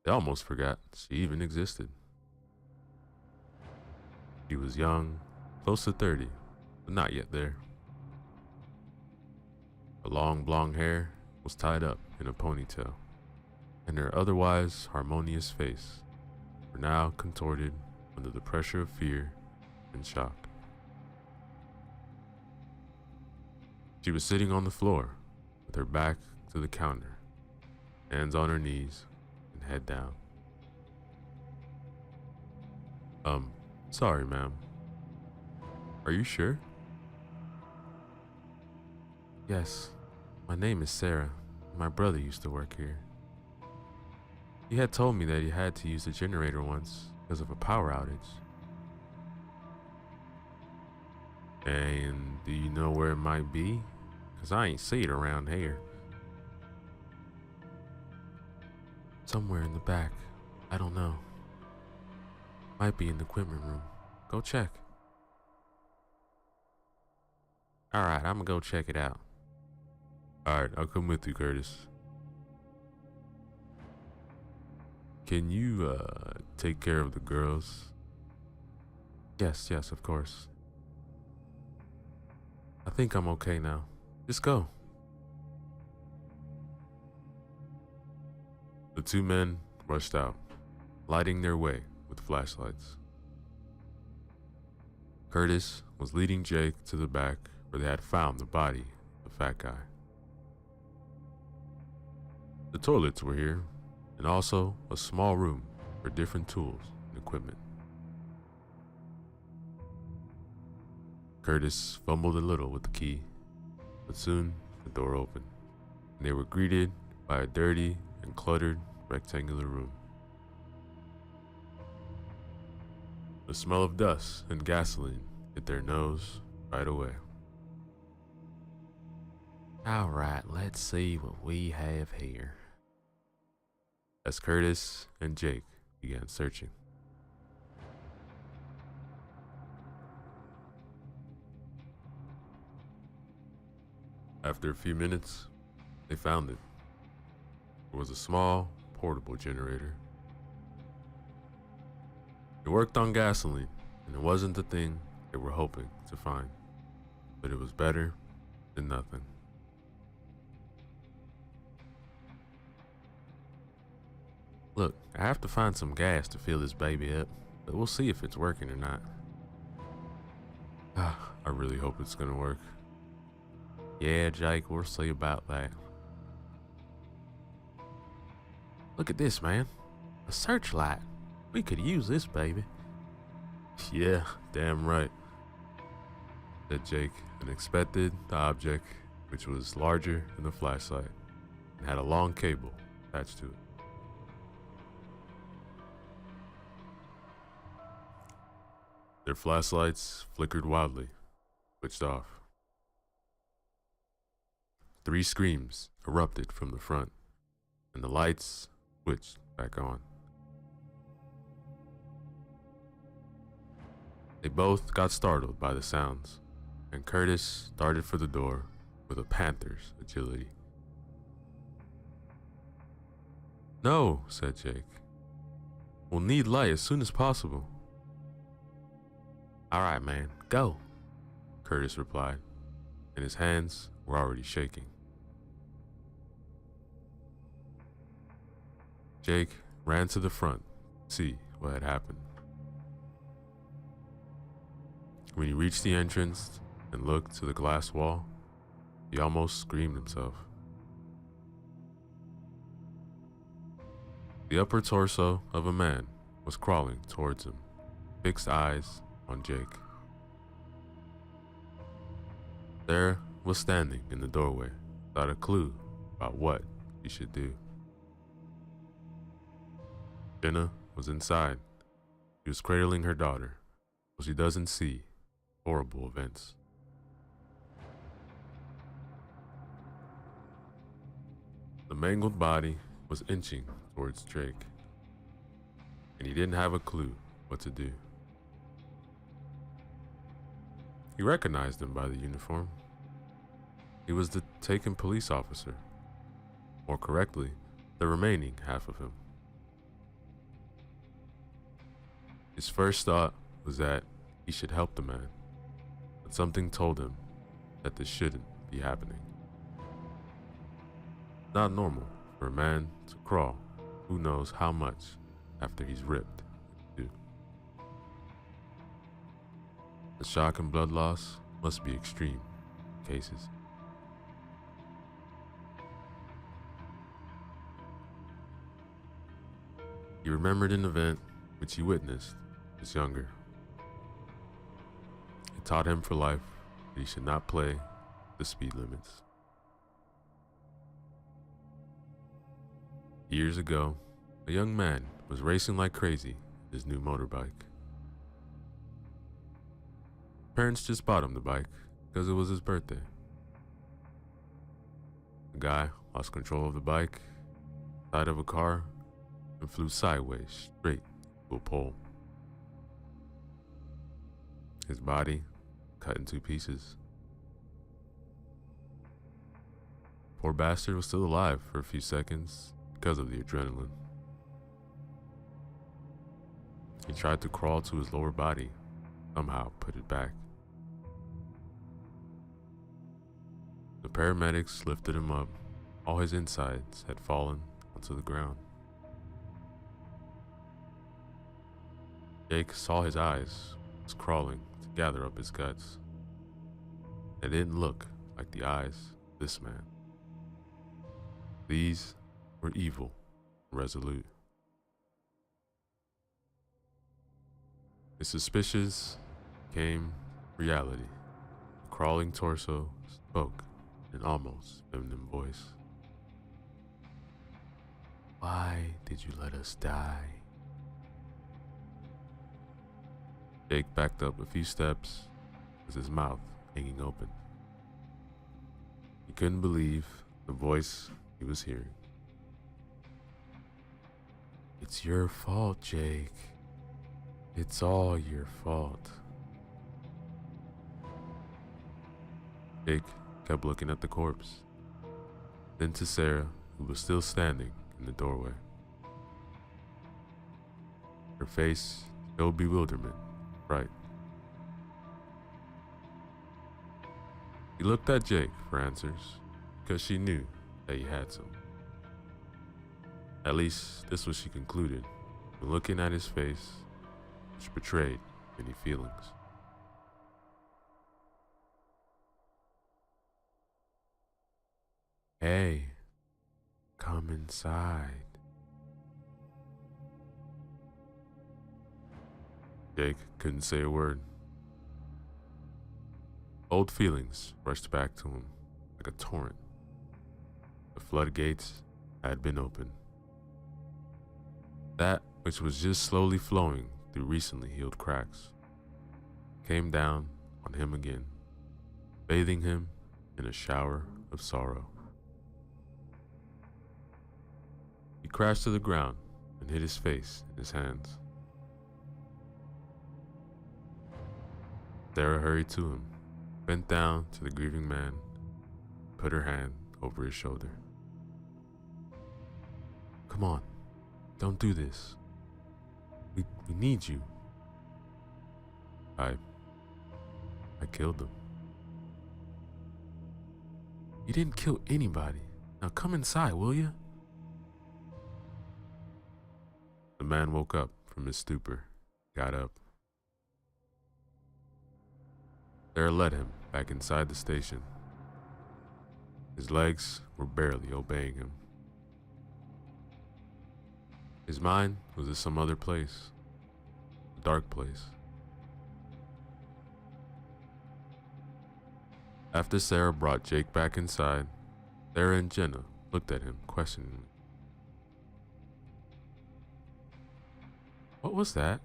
They almost forgot she even existed. She was young, close to 30, but not yet there. Her long blonde hair was tied up in a ponytail, and her otherwise harmonious face were now contorted under the pressure of fear and shock. She was sitting on the floor with her back to the counter, hands on her knees and head down. Sorry, ma'am, Are you sure? Yes. My name is Sarah. My brother used to work here. He had told me that he had to use the generator once because of a power outage. And do you know where it might be? Because I ain't see it around here. Somewhere in the back. I don't know. Might be in the equipment room. Go check. Alright, I'm gonna go check it out. Alright, I'll come with you, Curtis. Can you, take care of the girls? Yes, of course. I think I'm okay now. Just go. The two men rushed out, lighting their way with flashlights. Curtis was leading Jake to the back where they had found the body of the fat guy. The toilets were here, and also a small room for different tools and equipment. Curtis fumbled a little with the key, but soon the door opened, and they were greeted by a dirty and cluttered rectangular room. The smell of dust and gasoline hit their nose right away. Alright, let's see what we have here. As Curtis and Jake began searching. After a few minutes, they found it. It was a small, portable generator. It worked on gasoline, and it wasn't the thing they were hoping to find, but it was better than nothing. Look, I have to find some gas to fill this baby up, but we'll see if it's working or not. I really hope it's gonna work. Yeah, Jake, we'll see about that. Look at this, man. A searchlight. We could use this, baby. Yeah, damn right, said Jake, and inspected the object, which was larger than the flashlight and had a long cable attached to it. Their flashlights flickered wildly, switched off. 3 screams erupted from the front, and the lights switched back on. They both got startled by the sounds, and Curtis darted for the door with a panther's agility. No, said Jake. We'll need light as soon as possible. All right, man, go, Curtis replied, and his hands were already shaking. Jake ran to the front to see what had happened. When he reached the entrance and looked to the glass wall, he almost screamed himself. The upper torso of a man was crawling towards him, fixed eyes on Jake. Sarah was standing in the doorway without a clue about what he should do. Jenna was inside. She was cradling her daughter, so she doesn't see horrible events. The mangled body was inching towards Drake, and he didn't have a clue what to do. He recognized him by the uniform. He was the taken police officer, more correctly, the remaining half of him. His first thought was that he should help the man, but something told him that this shouldn't be happening. Not normal for a man to crawl who knows how much after he's ripped in two. The shock and blood loss must be extreme in cases. He remembered an event which he witnessed as younger. It taught him for life that he should not play the speed limits. Years ago, a young man was racing like crazy in his new motorbike. Parents just bought him the bike because it was his birthday. The guy lost control of the bike, side of a car, and flew sideways straight to a pole. His body cut in 2 pieces. Poor bastard was still alive for a few seconds because of the adrenaline. He tried to crawl to his lower body, somehow put it back. The paramedics lifted him up. All his insides had fallen onto the ground. Jake saw his eyes was crawling to gather up his guts. They didn't look like the eyes of this man. These were evil and resolute. His suspicions became reality. The crawling torso spoke in an almost feminine voice. "Why did you let us die?" Jake backed up a few steps with his mouth hanging open. He couldn't believe the voice he was hearing. "It's your fault, Jake. It's all your fault." Jake kept looking at the corpse, then to Sarah, who was still standing in the doorway. Her face showed bewilderment, fright. He looked at Jake for answers because she knew that he had some. At least this was she concluded when looking at his face, which betrayed many feelings. "Hey, come inside." Jake couldn't say a word. Old feelings rushed back to him like a torrent. The floodgates had been opened. That which was just slowly flowing through recently healed cracks came down on him again, bathing him in a shower of sorrow. He crashed to the ground and hid his face in his hands. Sarah hurried to him, bent down to the grieving man, put her hand over his shoulder. "Come on, don't do this. We need you." I killed them." "You didn't kill anybody. Now come inside, will you?" The man woke up from his stupor, got up. Sarah led him back inside the station. His legs were barely obeying him. His mind was in some other place, a dark place. After Sarah brought Jake back inside, Sarah and Jenna looked at him questioningly. "What was that?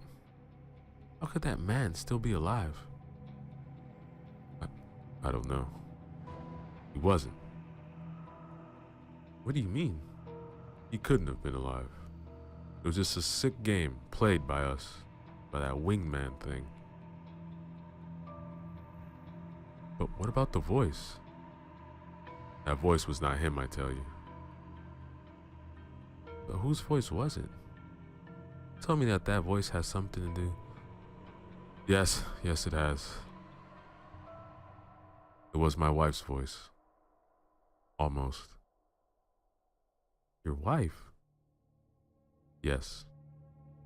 How could that man still be alive?" I don't know. He wasn't." "What do you mean?" "He couldn't have been alive. It was just a sick game played by us, by that wingman thing." "But what about the voice?" "That voice was not him, I tell you." "But whose voice was it? Tell me that voice has something to do." Yes, it has. It was my wife's voice. Almost." "Your wife?" "Yes.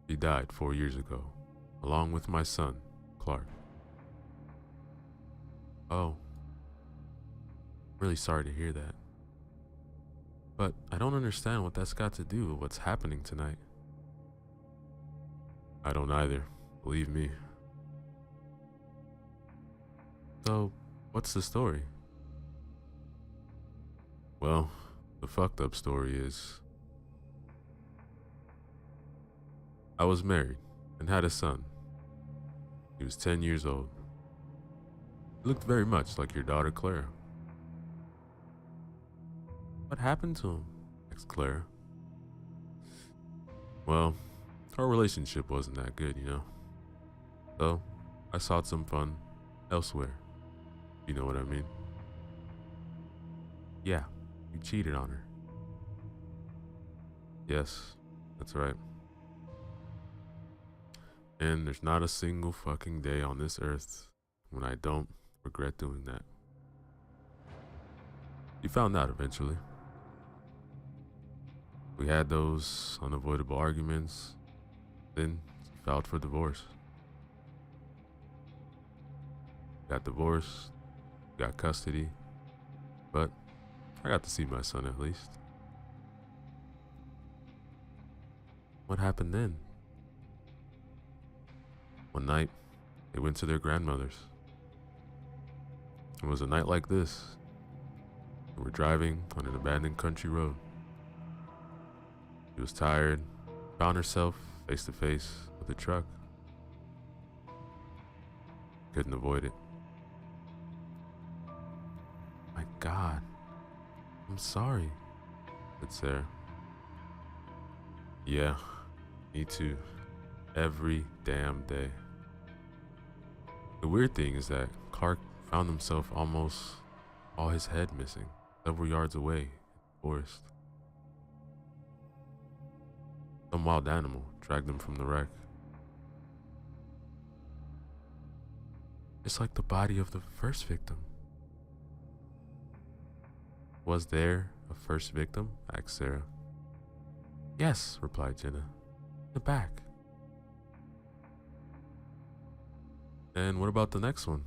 She died 4 years ago, along with my son, Clark." "Oh. Really sorry to hear that. But I don't understand what that's got to do with what's happening tonight." "I don't either, believe me." So, what's the story? Well, the fucked up story is I was married and had a son. He was 10 years old. He looked very much like your daughter Clara. What happened to him? Asked Clara. Well, our relationship wasn't that good, you know. So, I sought some fun elsewhere. You know what I mean? Yeah, you cheated on her. Yes, that's right. And there's not a single fucking day on this earth when I don't regret doing that. He found out eventually. We had those unavoidable arguments. Then he filed for divorce. Got divorced, got custody, but I got to see my son at least. What happened then? One night, they went to their grandmother's. It was a night like this. We were driving on an abandoned country road. She was tired, found herself face to face with a truck. Couldn't avoid it. My God, I'm sorry, said Sarah. Yeah, me too. Every damn day. The weird thing is that Clark found himself almost all his head missing, several yards away in the forest. Some wild animal dragged him from the wreck. It's like the body of the first victim. Was there a first victim? Asked Sarah. Yes, replied Jenna. In the back. And what about the next one?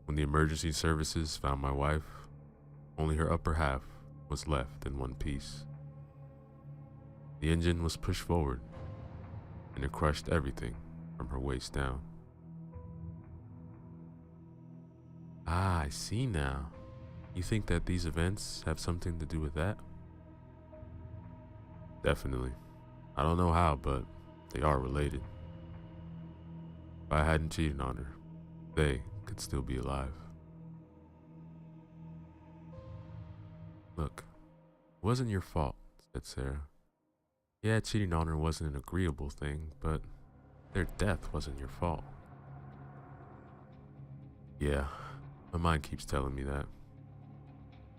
When the emergency services found my wife, only her upper half was left in one piece. The engine was pushed forward, and it crushed everything from her waist down. Ah, I see now. You think that these events have something to do with that? Definitely. I don't know how, but they are related. If I hadn't cheated on her, they could still be alive. Look, it wasn't your fault, said Sarah. Yeah, cheating on her wasn't an agreeable thing, but their death wasn't your fault. Yeah, my mind keeps telling me that.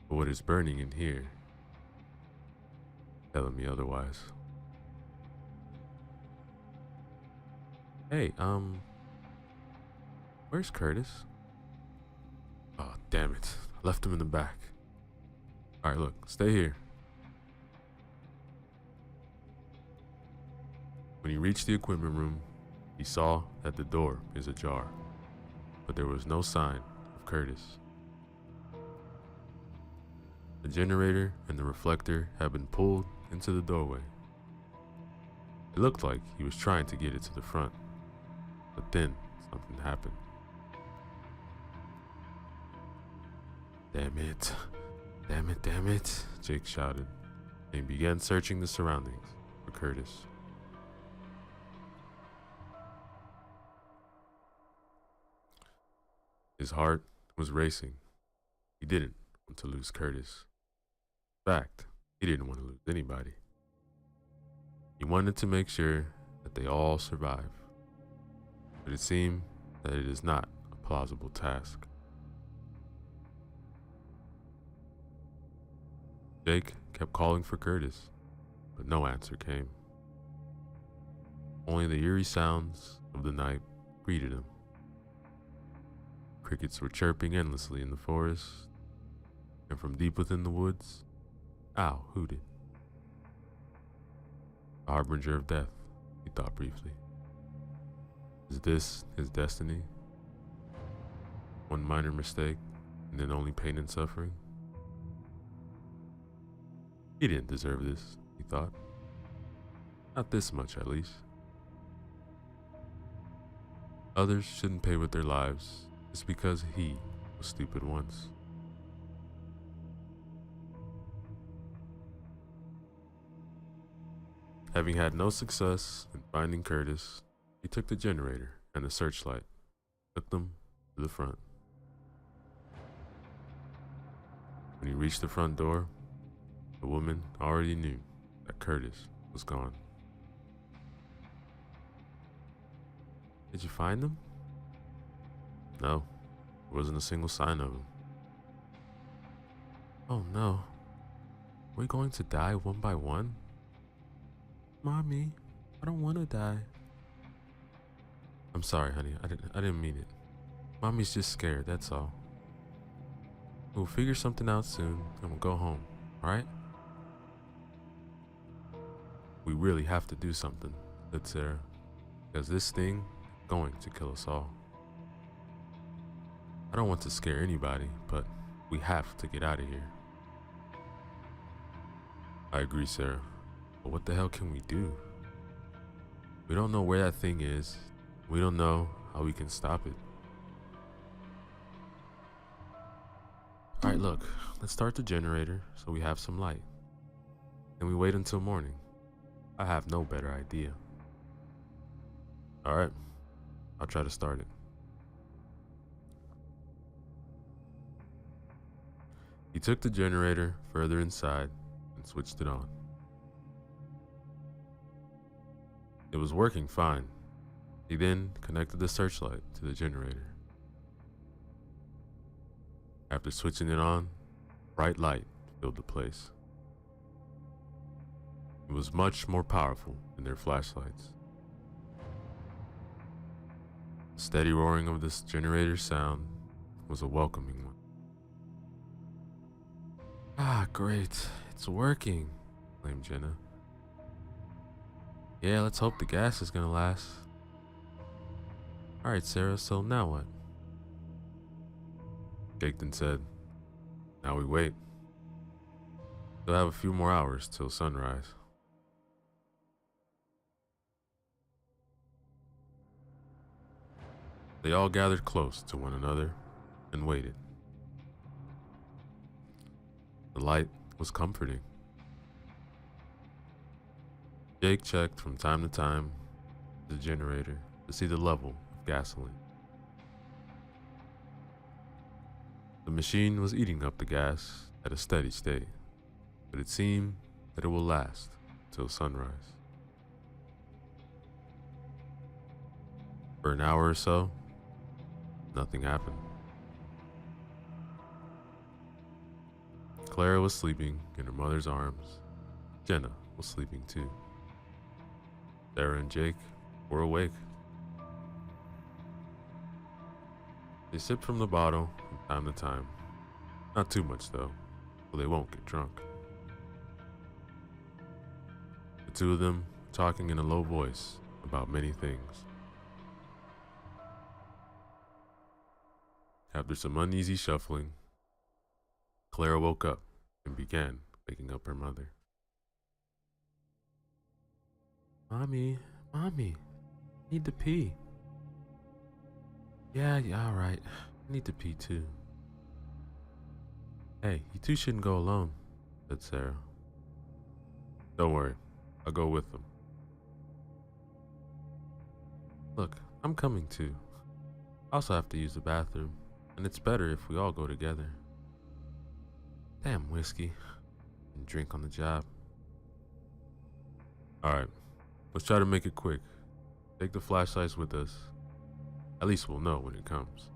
But what is burning in here, telling me otherwise. Hey, where's Curtis? Oh, damn it. I left him in the back. Alright, look, stay here. When he reached the equipment room, he saw that the door is ajar, but there was no sign of Curtis. The generator and the reflector had been pulled into the doorway. It looked like he was trying to get it to the front, but then something happened. Damn it, damn it, damn it, Jake shouted, and he began searching the surroundings for Curtis. His heart was racing. He didn't want to lose Curtis. In fact, he didn't want to lose anybody. He wanted to make sure that they all survive. But it seemed that it is not a plausible task. Jake kept calling for Curtis, but no answer came. Only the eerie sounds of the night greeted him. Crickets were chirping endlessly in the forest, and from deep within the woods, owl hooted. A harbinger of death, he thought briefly. Is this his destiny? One minor mistake, and then only pain and suffering? He didn't deserve this, he thought. Not this much, at least. Others shouldn't pay with their lives just because he was stupid once. Having had no success in finding Curtis, he took the generator and the searchlight, took them to the front. When he reached the front door, the woman already knew that Curtis was gone. Did you find him? No, there wasn't a single sign of him. Oh no, are we going to die one by one? Mommy, I don't want to die. I'm sorry, honey, I didn't mean it. Mommy's just scared, that's all. We'll figure something out soon and we'll go home, alright? We really have to do something, said Sarah, because this thing is going to kill us all. I don't want to scare anybody, but we have to get out of here. I agree, Sarah, but what the hell can we do? We don't know where that thing is. We don't know how we can stop it. Alright, look, let's start the generator so we have some light. Then we wait until morning. I have no better idea. Alright, I'll try to start it. He took the generator further inside and switched it on. It was working fine. He then connected the searchlight to the generator. After switching it on, bright light filled the place. It was much more powerful than their flashlights. The steady roaring of this generator's sound was a welcoming one. Ah, great. It's working, exclaimed Jenna. Yeah, let's hope the gas is gonna last. Alright, Sarah, so now what? Jake then said, now we wait. We'll have a few more hours till sunrise. They all gathered close to one another and waited. The light was comforting. Jake checked from time to time the generator to see the level of gasoline. The machine was eating up the gas at a steady state, but it seemed that it will last till sunrise. For an hour or so, nothing happened. Clara was sleeping in her mother's arms. Jenna was sleeping too. Sarah and Jake were awake. They sipped from the bottle from time to time. Not too much though, so they won't get drunk. The two of them were talking in a low voice about many things. After some uneasy shuffling, Clara woke up and began waking up her mother. Mommy, I need to pee. Yeah, all right. I need to pee too. Hey, you two shouldn't go alone, said Sarah. Don't worry, I'll go with them. Look, I'm coming too. I also have to use the bathroom, and it's better if we all go together. Damn whiskey. And drink on the job. Alright, let's try to make it quick. Take the flashlights with us. At least we'll know when it comes.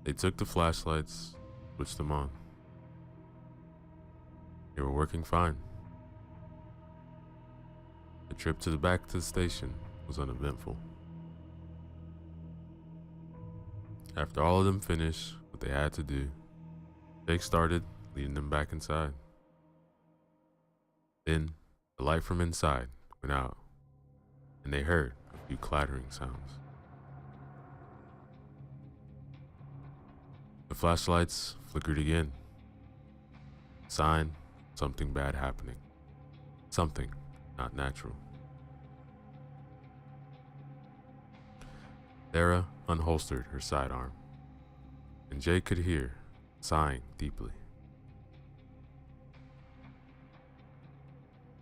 They took the flashlights, switched them on. They were working fine. The trip back to the station was uneventful. After all of them finished what they had to do, Jake started leading them back inside. Then the light from inside went out, and they heard a few clattering sounds. The flashlights flickered again. Sign something bad happening. Something not natural. Sarah unholstered her sidearm, and Jake could hear sighing deeply.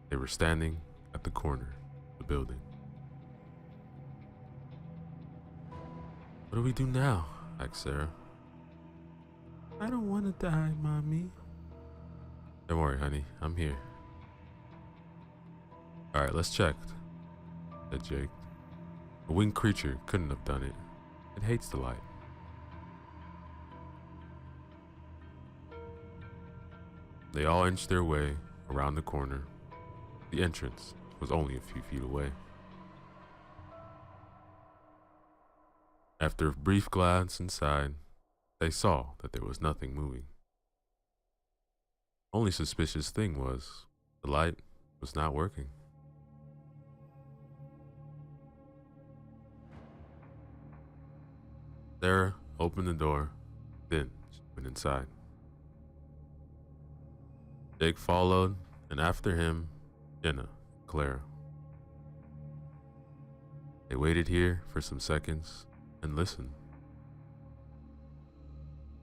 They were standing at the corner of the building. "What do we do now?" asked Sarah. "I don't want to die, Mommy." "Don't worry, honey, I'm here." "Alright, let's check," said Jake. "A winged creature couldn't have done it. It hates the light." They all inched their way around the corner. The entrance was only a few feet away. After a brief glance inside, they saw that there was nothing moving. Only suspicious thing was the light was not working. Sarah opened the door, then she went inside. Jake followed, and after him, Jenna and Clara. They waited here for some seconds and listened.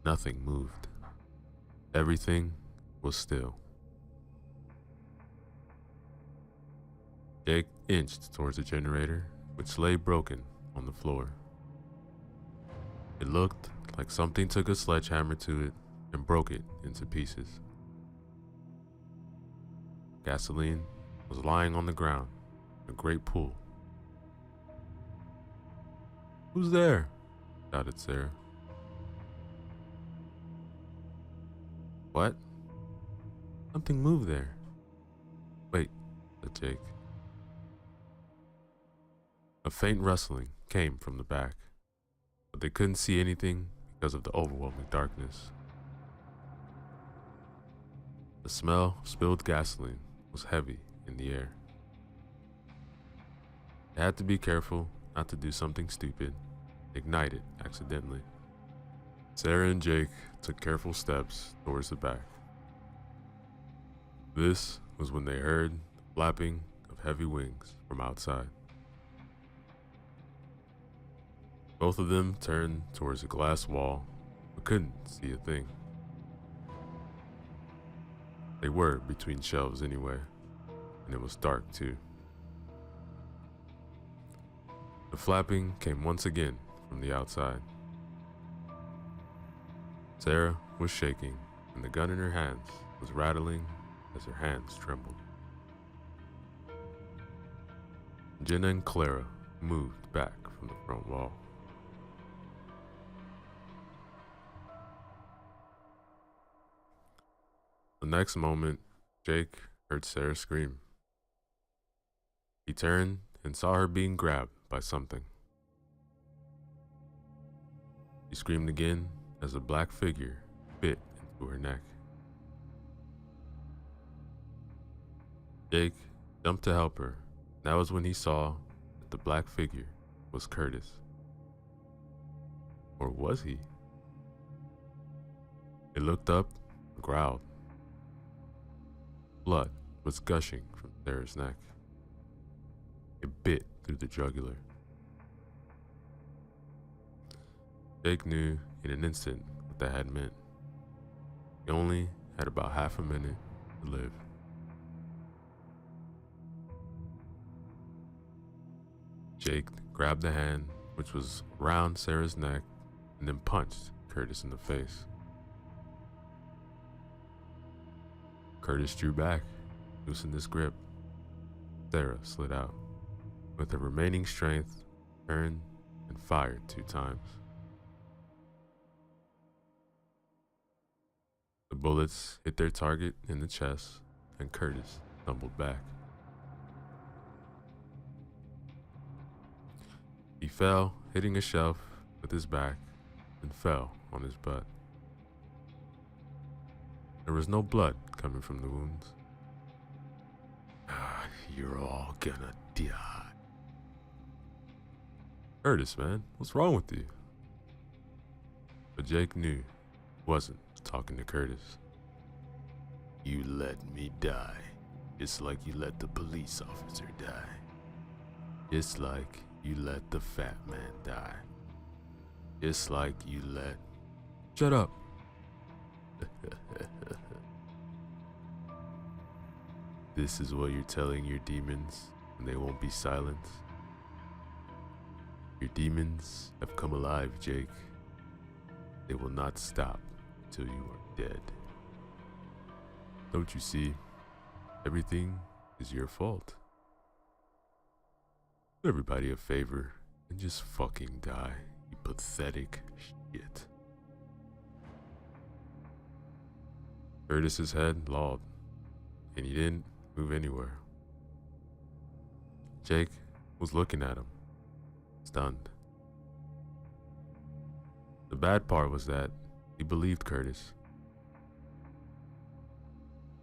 Nothing moved. Everything was still. Jake inched towards the generator, which lay broken on the floor. It looked like something took a sledgehammer to it and broke it into pieces. Gasoline was lying on the ground in a great pool. "Who's there?" shouted Sarah. "What? Something moved there." "Wait," said Jake. A faint rustling came from the back, but they couldn't see anything because of the overwhelming darkness. The smell of spilled gasoline was heavy in the air. They had to be careful not to do something stupid, ignite it accidentally. Sarah and Jake took careful steps towards the back. This was when they heard the flapping of heavy wings from outside. Both of them turned towards a glass wall, but couldn't see a thing. They were between shelves anyway, and it was dark too. The flapping came once again from the outside. Sarah was shaking, and the gun in her hands was rattling as her hands trembled. Jenna and Clara moved back from the front wall. The next moment, Jake heard Sarah scream. He turned and saw her being grabbed by something. She screamed again as a black figure bit into her neck. Jake jumped to help her. That was when he saw that the black figure was Curtis. Or was he? He looked up and growled. Blood was gushing from Sarah's neck. It bit through the jugular. Jake knew in an instant what that had meant. He only had about half a minute to live. Jake grabbed the hand which was around Sarah's neck and then punched Curtis in the face. Curtis drew back, loosened his grip. Sarah slid out. With her remaining strength, turned and fired 2 times. The bullets hit their target in the chest, and Curtis tumbled back. He fell, hitting a shelf with his back, and fell on his butt. There was no blood coming from the wounds. You're all gonna die. Curtis, man, what's wrong with you? But Jake knew he wasn't talking to Curtis. You let me die, just like you let the police officer die. Just like you let the fat man die. Just like you let... Shut up! This is what you're telling your demons when they won't be silenced? Your demons have come alive, Jake. They will not stop till you are dead. Don't you see? Everything is your fault. Do everybody a favor and just fucking die, you pathetic shit. Curtis's head lolled, and he didn't move anywhere. Jake was looking at him, stunned. The bad part was that he believed Curtis.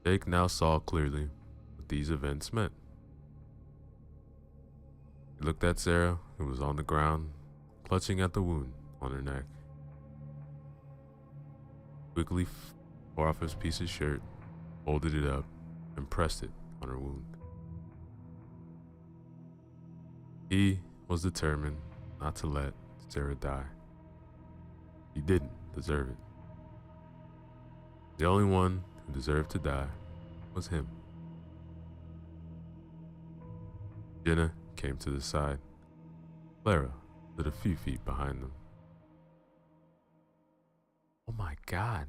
Jake now saw clearly what these events meant. He looked at Sarah, who was on the ground, clutching at the wound on her neck. Quickly tore off his piece of shirt, folded it up, and pressed it on her wound. He was determined not to let Sarah die. He didn't deserve it. The only one who deserved to die was him. Jenna came to the side. Clara stood a few feet behind them. Oh my God,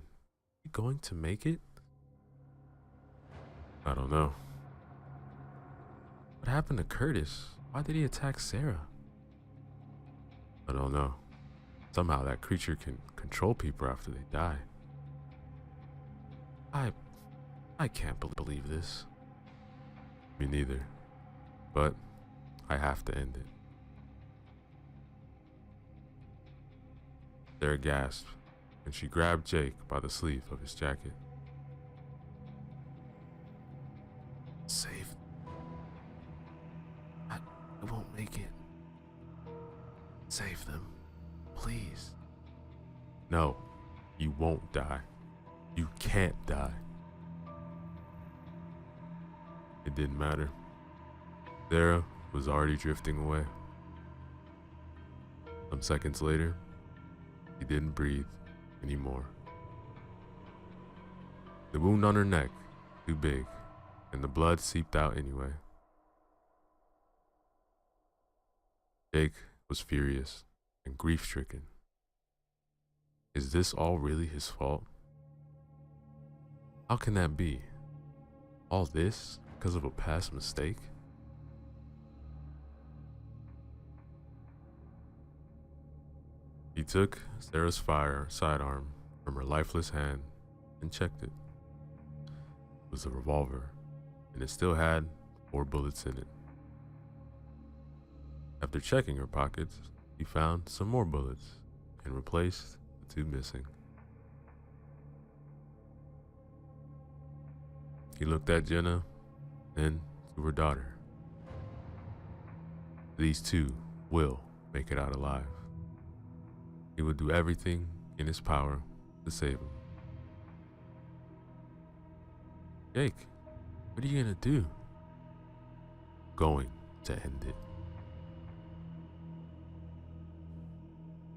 you going to make it? I don't know. What happened to Curtis? Why did he attack Sarah? I don't know. Somehow that creature can control people after they die. I can't believe this. Me neither. But I have to end it. Sarah gasped, and she grabbed Jake by the sleeve of his jacket. Save. I won't make it. Save them, please. No, you won't die. You can't die. It didn't matter. Sarah was already drifting away. Some seconds later, he didn't breathe anymore. The wound on her neck, too big, and the blood seeped out anyway. Jake was furious and grief-stricken. Is this all really his fault? How can that be? All this because of a past mistake? He took Sarah's sidearm from her lifeless hand and checked it. It was a revolver, and it still had 4 bullets in it. After checking her pockets, he found some more bullets and replaced the 2 missing. He looked at Jenna, then to her daughter. These 2 will make it out alive. He would do everything in his power to save them. Jake, what are you gonna do? Going to end it.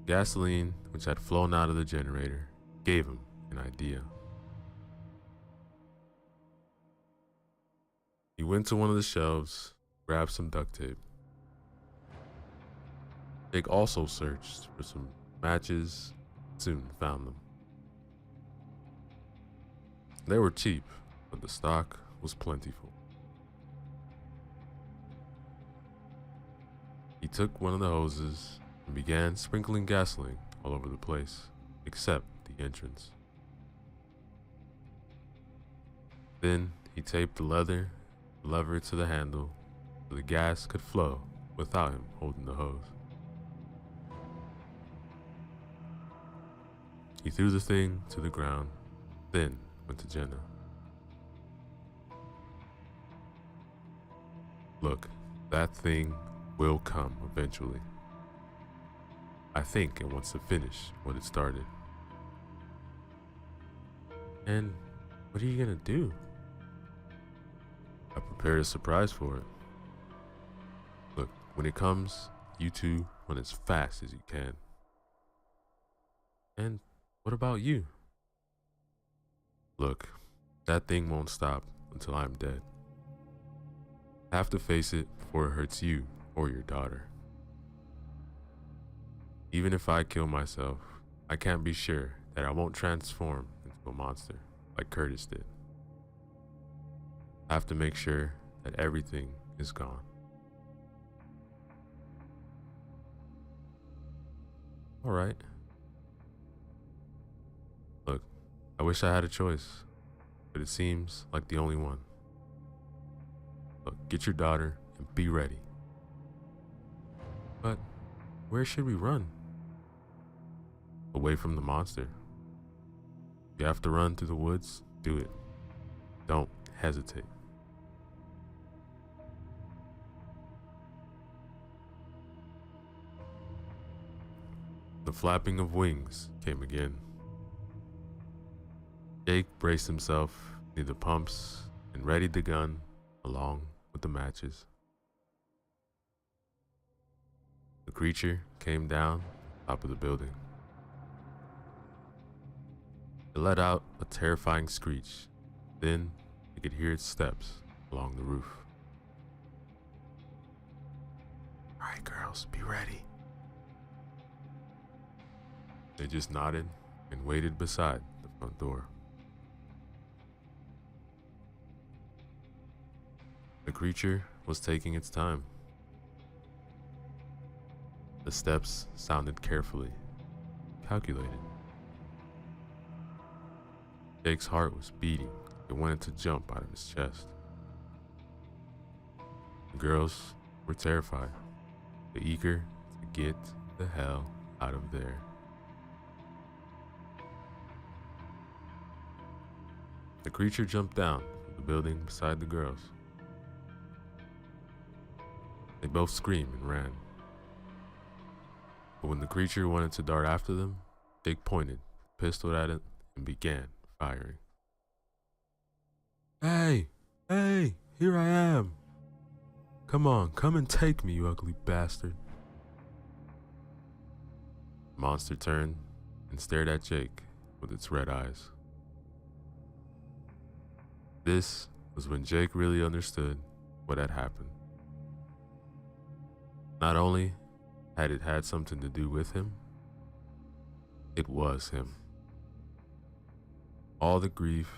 Gasoline, which had flown out of the generator, gave him an idea. He went to one of the shelves, grabbed some duct tape. Jake also searched for some matches, soon found them. They were cheap, but the stock was plentiful. He took one of the hoses and began sprinkling gasoline all over the place, except the entrance. Then he taped the lever to the handle so the gas could flow without him holding the hose. He threw the thing to the ground, then went to Jenna. Look, that thing will come eventually. I think it wants to finish what it started. And What are you gonna do? I prepared a surprise for it. Look, when it comes, you two run as fast as you can. And what about you? Look, that thing won't stop until I'm dead. I have to face it before it hurts you or your daughter. Even if I kill myself, I can't be sure that I won't transform into a monster like Curtis did. I have to make sure that everything is gone. All right. Look, I wish I had a choice, but it seems like the only one. Look, get your daughter and be ready. But where should we run? Away from the monster. If you have to run through the woods, do it. Don't hesitate. The flapping of wings came again. Jake braced himself near the pumps and readied the gun along with the matches. The creature came down top of the building. It let out a terrifying screech. Then you could hear its steps along the roof. All right, girls, be ready. They just nodded and waited beside the front door. The creature was taking its time. The steps sounded carefully, calculated. Jake's heart was beating. It wanted to jump out of his chest. The girls were terrified, but eager to get the hell out of there. The creature jumped down from the building beside the girls. They both screamed and ran. But when the creature wanted to dart after them, Jake pointed the pistol at it and began firing. Hey, here I am. Come on, come and take me, you ugly bastard. The monster turned and stared at Jake with its red eyes. This was when Jake really understood what had happened. Not only had it had something to do with him, it was him. All the grief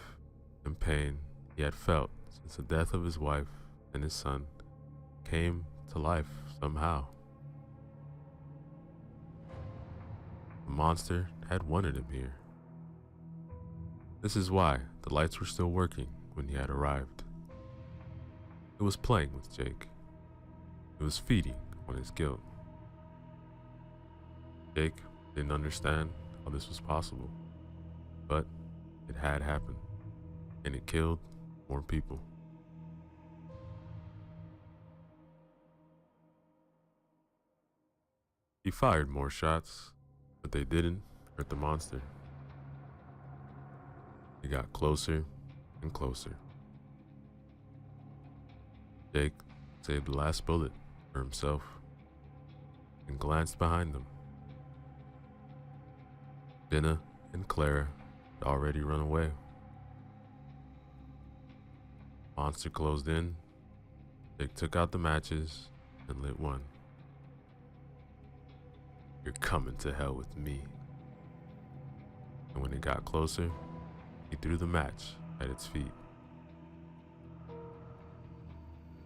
and pain he had felt since the death of his wife and his son came to life somehow. The monster had wanted him here. This is why the lights were still working when he had arrived. It was playing with Jake. It was feeding on his guilt. Jake didn't understand how this was possible, but it had happened, and it killed more people. He fired more shots, but they didn't hurt the monster. He got closer and closer. Jake saved the last bullet for himself and glanced behind them. Jenna and Clara had already run away. Monster closed in. Jake took out the matches and lit one. You're coming to hell with me. And when it got closer, he threw the match at its feet.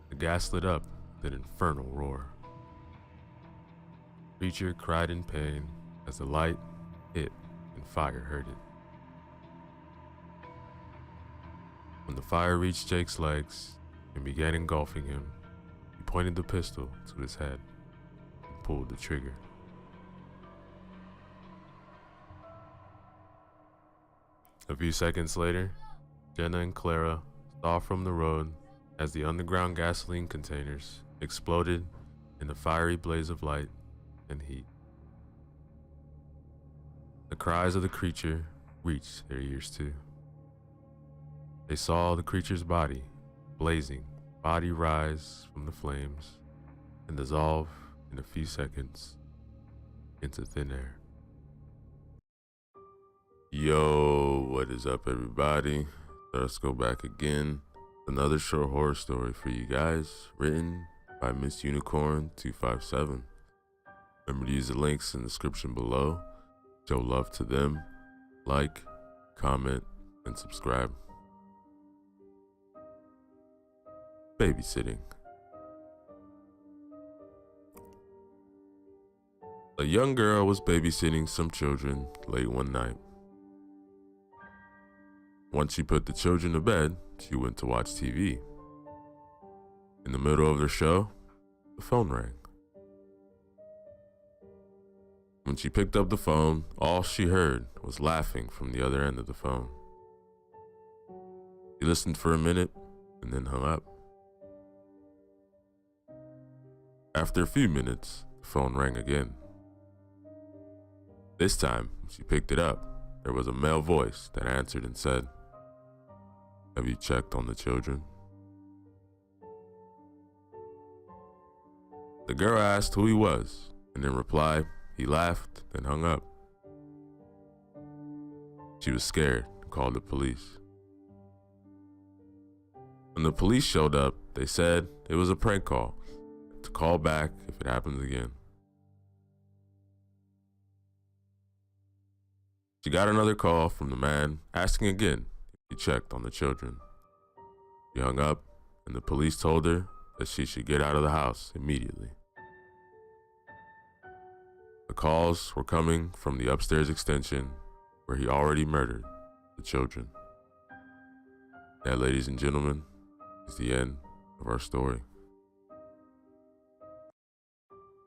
The gas lit up with an infernal roar. The creature cried in pain as the light hit and fire hurt it. When the fire reached Jake's legs and began engulfing him, he pointed the pistol to his head and pulled the trigger. A few seconds later, Jenna and Clara saw from the road as the underground gasoline containers exploded in a fiery blaze of light and heat. The cries of the creature reached their ears too. They saw the creature's body, blazing, body rise from the flames and dissolve in a few seconds into thin air. Yo, what is up, everybody? Let's go back again. Another short horror story for you guys, written by Miss Unicorn 257. Remember to use the links in the description below. Show love to them. Like, comment, and subscribe. Babysitting. A young girl was babysitting some children late one night. Once she put the children to bed, she went to watch TV. In the middle of their show, the phone rang. When she picked up the phone, all she heard was laughing from the other end of the phone. She listened for a minute and then hung up. After a few minutes, the phone rang again. This time, when she picked it up, there was a male voice that answered and said, "Have you checked on the children?" The girl asked who he was, and in reply, he laughed and hung up. She was scared and called the police. When the police showed up, they said it was a prank call, to call back if it happens again. She got another call from the man asking again if he checked on the children. She hung up, and the police told her that she should get out of the house immediately. The calls were coming from the upstairs extension where he already murdered the children. That, ladies and gentlemen, is the end of our story.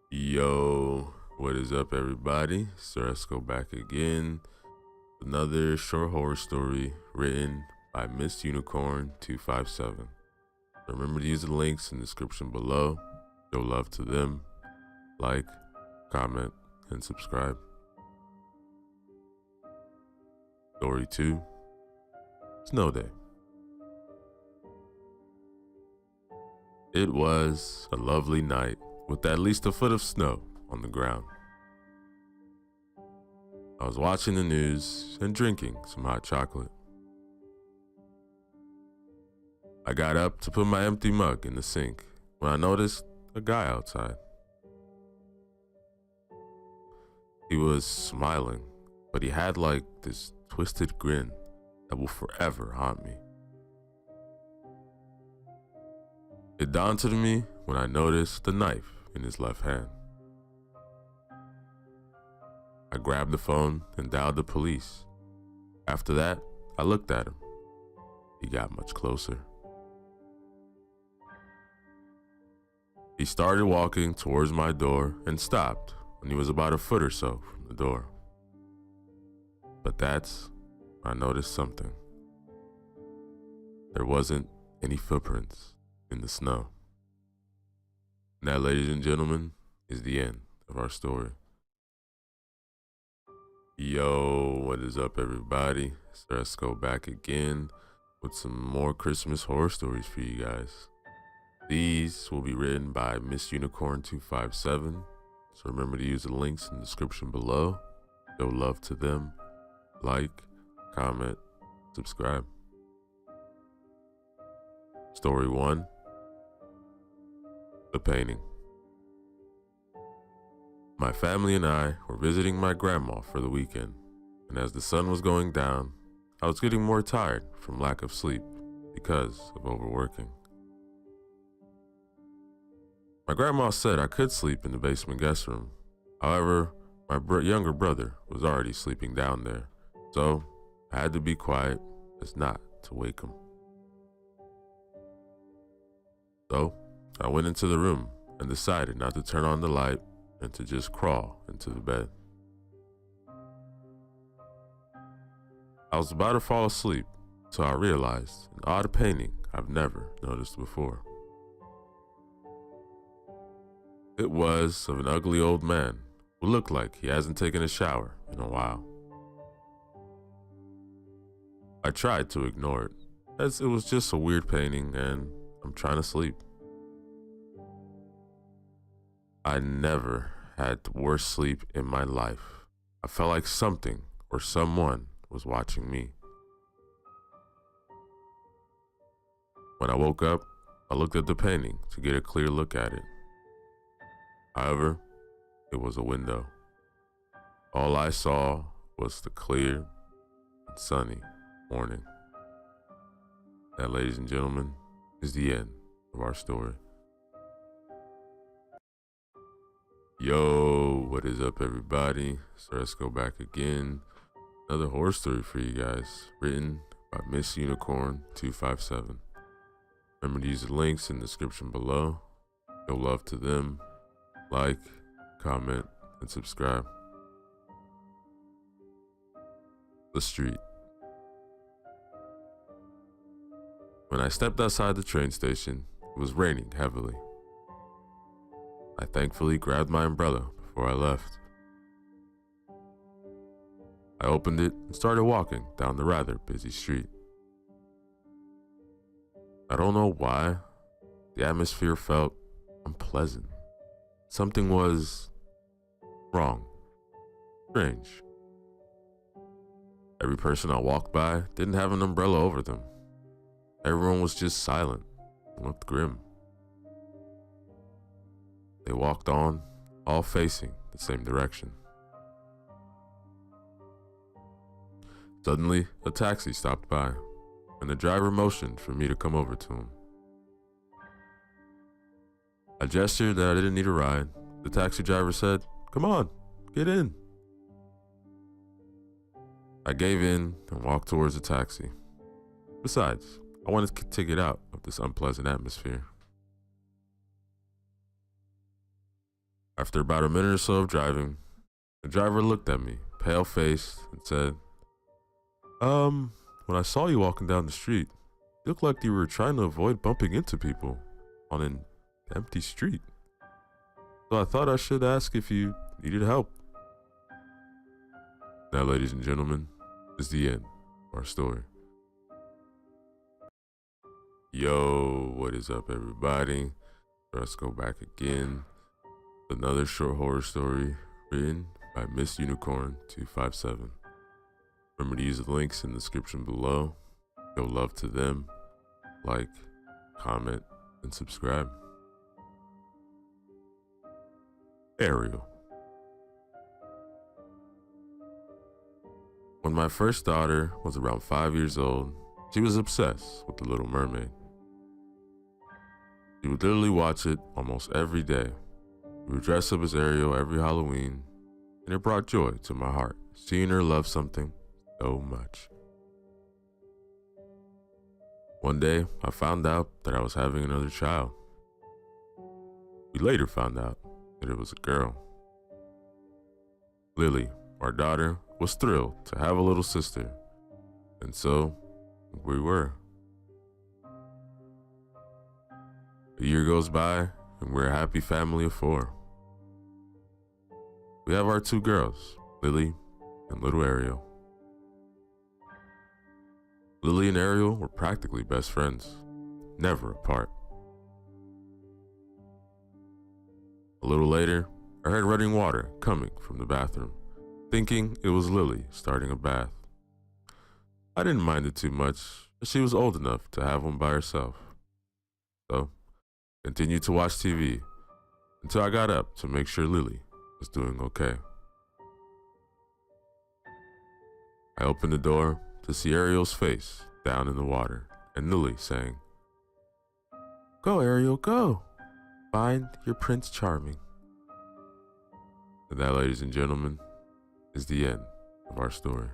Yo, what is up, everybody? So let's go back again. Another short horror story written by Miss Unicorn 257. Remember to use the links in the description below. Show love to them. Like, comment, and subscribe. Story 2. Snow Day. It was a lovely night with at least a foot of snow on the ground. I was watching the news and drinking some hot chocolate. I got up to put my empty mug in the sink when I noticed a guy outside. He was smiling, but he had like this twisted grin that will forever haunt me. It dawned on me when I noticed the knife in his left hand. I grabbed the phone and dialed the police. After that, I looked at him. He got much closer. He started walking towards my door and stopped when he was about a foot or so from the door. But that's when I noticed something. There wasn't any footprints in the snow. And that, ladies and gentlemen, is the end of our story. Yo, what is up, everybody? So let's go back again with some more Christmas horror stories for you guys. These will be written by Miss Unicorn 257. So remember to use the links in the description below. Show love to them. Like, comment, subscribe. Story 1. The Painting. My family and I were visiting my grandma for the weekend, and as the sun was going down, I was getting more tired from lack of sleep because of overworking. My grandma said I could sleep in the basement guest room. However, my younger brother was already sleeping down there, so I had to be quiet as not to wake him. So I went into the room and decided not to turn on the light and to just crawl into the bed. I was about to fall asleep, so I realized an odd painting I've never noticed before. It was of an ugly old man who looked like he hasn't taken a shower in a while. I tried to ignore it, as it was just a weird painting and I'm trying to sleep. I never had worse sleep in my life. I felt like something or someone was watching me. When I woke up, I looked at the painting to get a clear look at it. However, it was a window. All I saw was the clear and sunny morning. That, ladies and gentlemen, is the end of our story. Yo, what is up, everybody? So let's go back again. Another horror story for you guys, written by Miss Unicorn 257. Remember to use the links in the description below. Show love to them. Like, comment, and subscribe. The street. When I stepped outside the train station, it was raining heavily. I thankfully grabbed my umbrella before I left. I opened it and started walking down the rather busy street. I don't know why, the atmosphere felt unpleasant. Something was wrong, strange. Every person I walked by didn't have an umbrella over them. Everyone was just silent and looked grim. They walked on, all facing the same direction. Suddenly, a taxi stopped by, and the driver motioned for me to come over to him. I gestured that I didn't need a ride. The taxi driver said, "Come on, get in." I gave in and walked towards the taxi. Besides, I wanted to get out of this unpleasant atmosphere. After about a minute or so of driving, the driver looked at me, pale-faced, and said, when I saw you walking down the street, you looked like you were trying to avoid bumping into people on an empty street. So I thought I should ask if you needed help." Now, ladies and gentlemen, is the end of our story. Yo, what is up, everybody? Let's go back again. Another short horror story written by Miss Unicorn 257. Remember to use the links in the description below. Show love to them. Like, comment, and subscribe. Ariel. When my first daughter was around 5 years old, she was obsessed with The Little Mermaid. She would literally watch it almost every day. We would dress up as Ariel every Halloween, and it brought joy to my heart, seeing her love something so much. One day, I found out that I was having another child. We later found out that it was a girl. Lily, our daughter, was thrilled to have a little sister, and so we were. A year goes by, and we're a happy family of 4. We have our 2 girls, Lily and little Ariel. Lily and Ariel were practically best friends, never apart. A little later, I heard running water coming from the bathroom, thinking it was Lily starting a bath. I didn't mind it too much, as she was old enough to have one by herself. So, continued to watch TV until I got up to make sure Lily was doing okay. I opened the door to see Ariel's face down in the water and Lily saying, "Go, Ariel, go. Find your Prince Charming." And that, ladies and gentlemen, is the end of our story.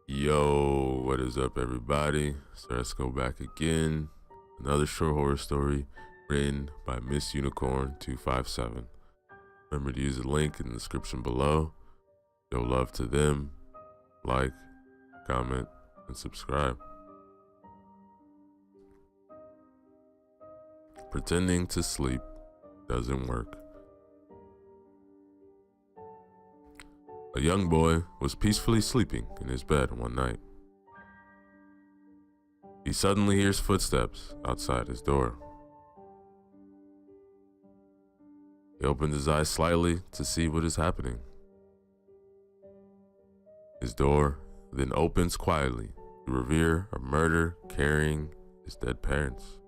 Yo, what is up, everybody? So let's go back again. Another short horror story written by Miss Unicorn 257. Remember to use the link in the description below. Show love to them. Like, comment, and subscribe. Pretending to sleep doesn't work. A young boy was peacefully sleeping in his bed one night. He suddenly hears footsteps outside his door. He opens his eyes slightly to see what is happening. His door then opens quietly to reveal a murder carrying his dead parents.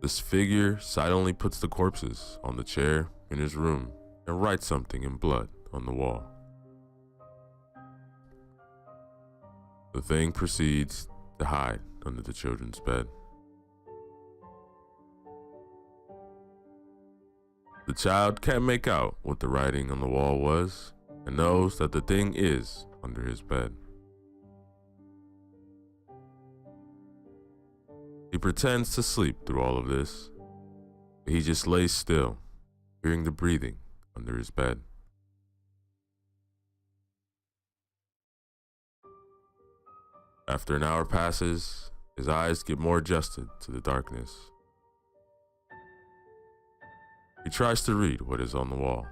This figure silently puts the corpses on the chair in his room and writes something in blood on the wall. The thing proceeds to hide under the children's bed. The child can't make out what the writing on the wall was and knows that the thing is under his bed. He pretends to sleep through all of this, but he just lays still, hearing the breathing under his bed. After an hour passes, his eyes get more adjusted to the darkness. He tries to read what is on the wall,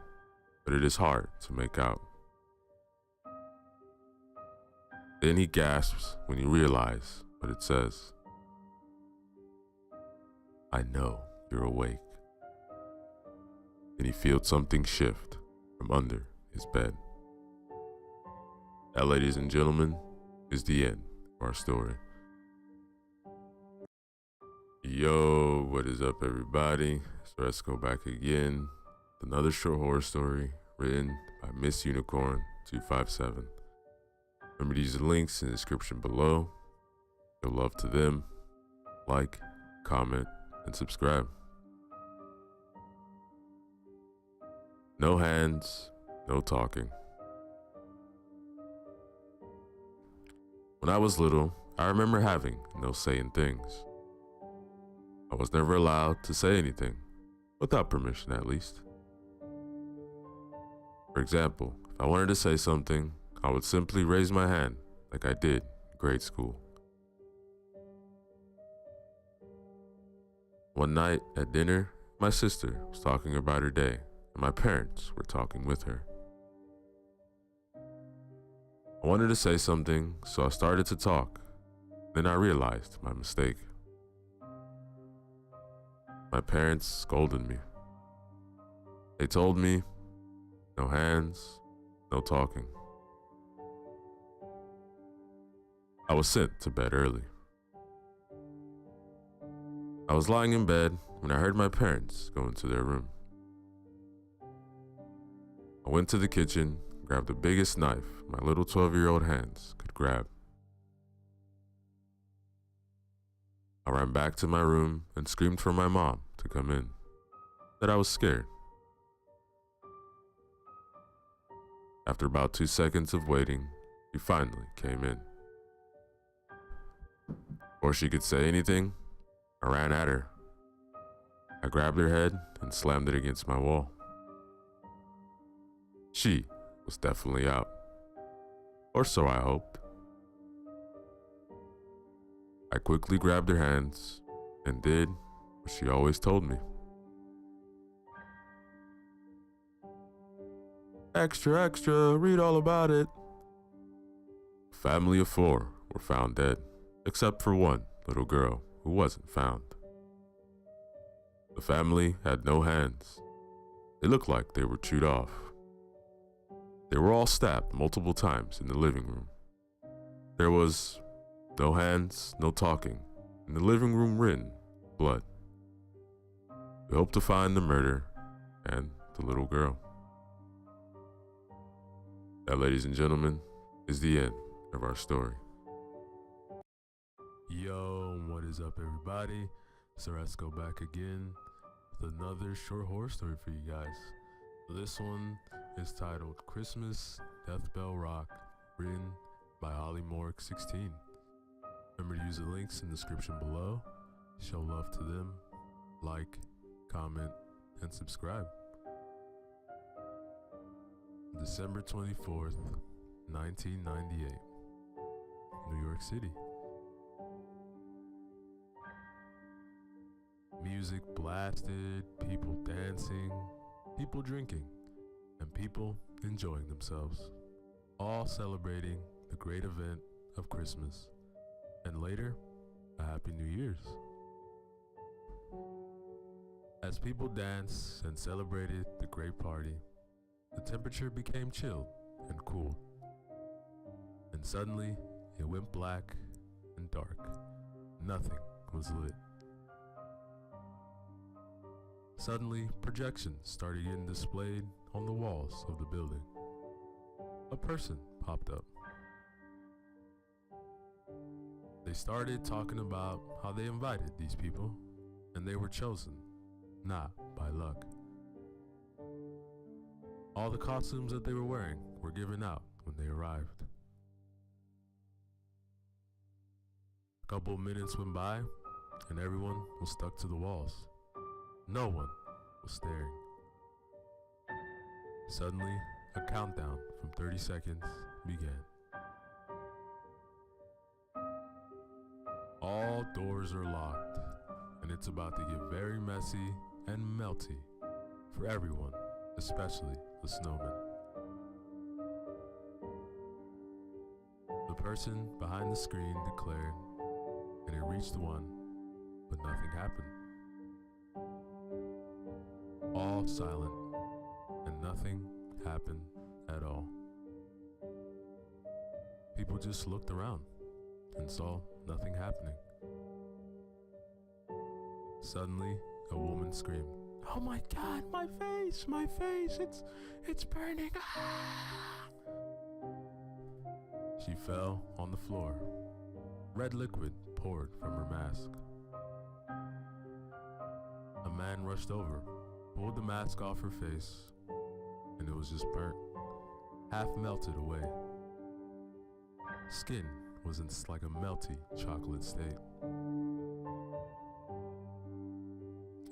but it is hard to make out. Then he gasps when he realizes what it says. "I know you're awake." And he feels something shift from under his bed. That, ladies and gentlemen, is the end of our story. Yo, what is up, everybody? So let's go back again with another short horror story written by Miss Unicorn 257. Remember to use the links in the description below. Show love to them. Like, comment, and subscribe. No hands, no talking. When I was little, I remember having no say in things. I was never allowed to say anything, without permission at least. For example, if I wanted to say something, I would simply raise my hand like I did in grade school. One night at dinner, my sister was talking about her day, and my parents were talking with her. I wanted to say something, so I started to talk. Then I realized my mistake. My parents scolded me. They told me, no hands, no talking. I was sent to bed early. I was lying in bed when I heard my parents go into their room. I went to the kitchen, grabbed the biggest knife my little 12-year-old hands could grab. I ran back to my room and screamed for my mom to come in, that I was scared. After about 2 seconds of waiting, she finally came in. Before she could say anything, I ran at her. I grabbed her head and slammed it against my wall. She was definitely out. Or so I hoped. I quickly grabbed her hands and did what she always told me. Extra, extra, read all about it. A family of 4 were found dead, except for one little girl who wasn't found. The family had no hands. They looked like they were chewed off. They were all stabbed multiple times in the living room. There was no hands, no talking, in the living room written blood. We hope to find the murderer and the little girl. That, ladies and gentlemen, is the end of our story. Yo, what is up, everybody? So let's go back again with another short horror story for you guys. This one is titled Christmas Death Bell Rock, written by Holly Mork 16. Remember to use the links in the description below. Show love to them. Like, comment, and subscribe. December 24th, 1998, New York City. Music blasted, people dancing, people drinking, and people enjoying themselves, all celebrating the great event of Christmas, and later, a Happy New Year's. As people danced and celebrated the great party, the temperature became chilled and cool, and suddenly it went black and dark. Nothing was lit. Suddenly, projections started getting displayed on the walls of the building. A person popped up. They started talking about how they invited these people, and they were chosen, not by luck. All the costumes that they were wearing were given out when they arrived. A couple of minutes went by, and everyone was stuck to the walls. No one was staring. Suddenly, a countdown from 30 seconds began. All doors are locked, and it's about to get very messy and melty for everyone, especially the snowman. The person behind the screen declared, and it reached one, but nothing happened. All silent, and nothing happened at all. People just looked around and saw nothing happening. Suddenly, a woman screamed, "Oh my God, my face, it's burning." Ah! She fell on the floor. Red liquid poured from her mask. A man rushed over, pulled the mask off her face, and it was just burnt, half melted away. Skin was in like a melty chocolate state.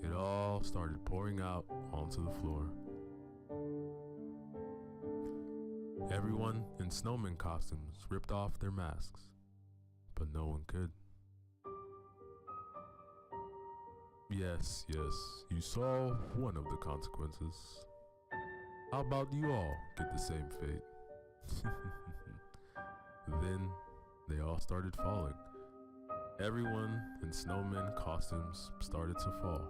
It all started pouring out onto the floor. Everyone in snowman costumes ripped off their masks, but no one could. Yes, you saw one of the consequences. How about you all get the same fate? Then they all started falling. Everyone in snowman costumes started to fall,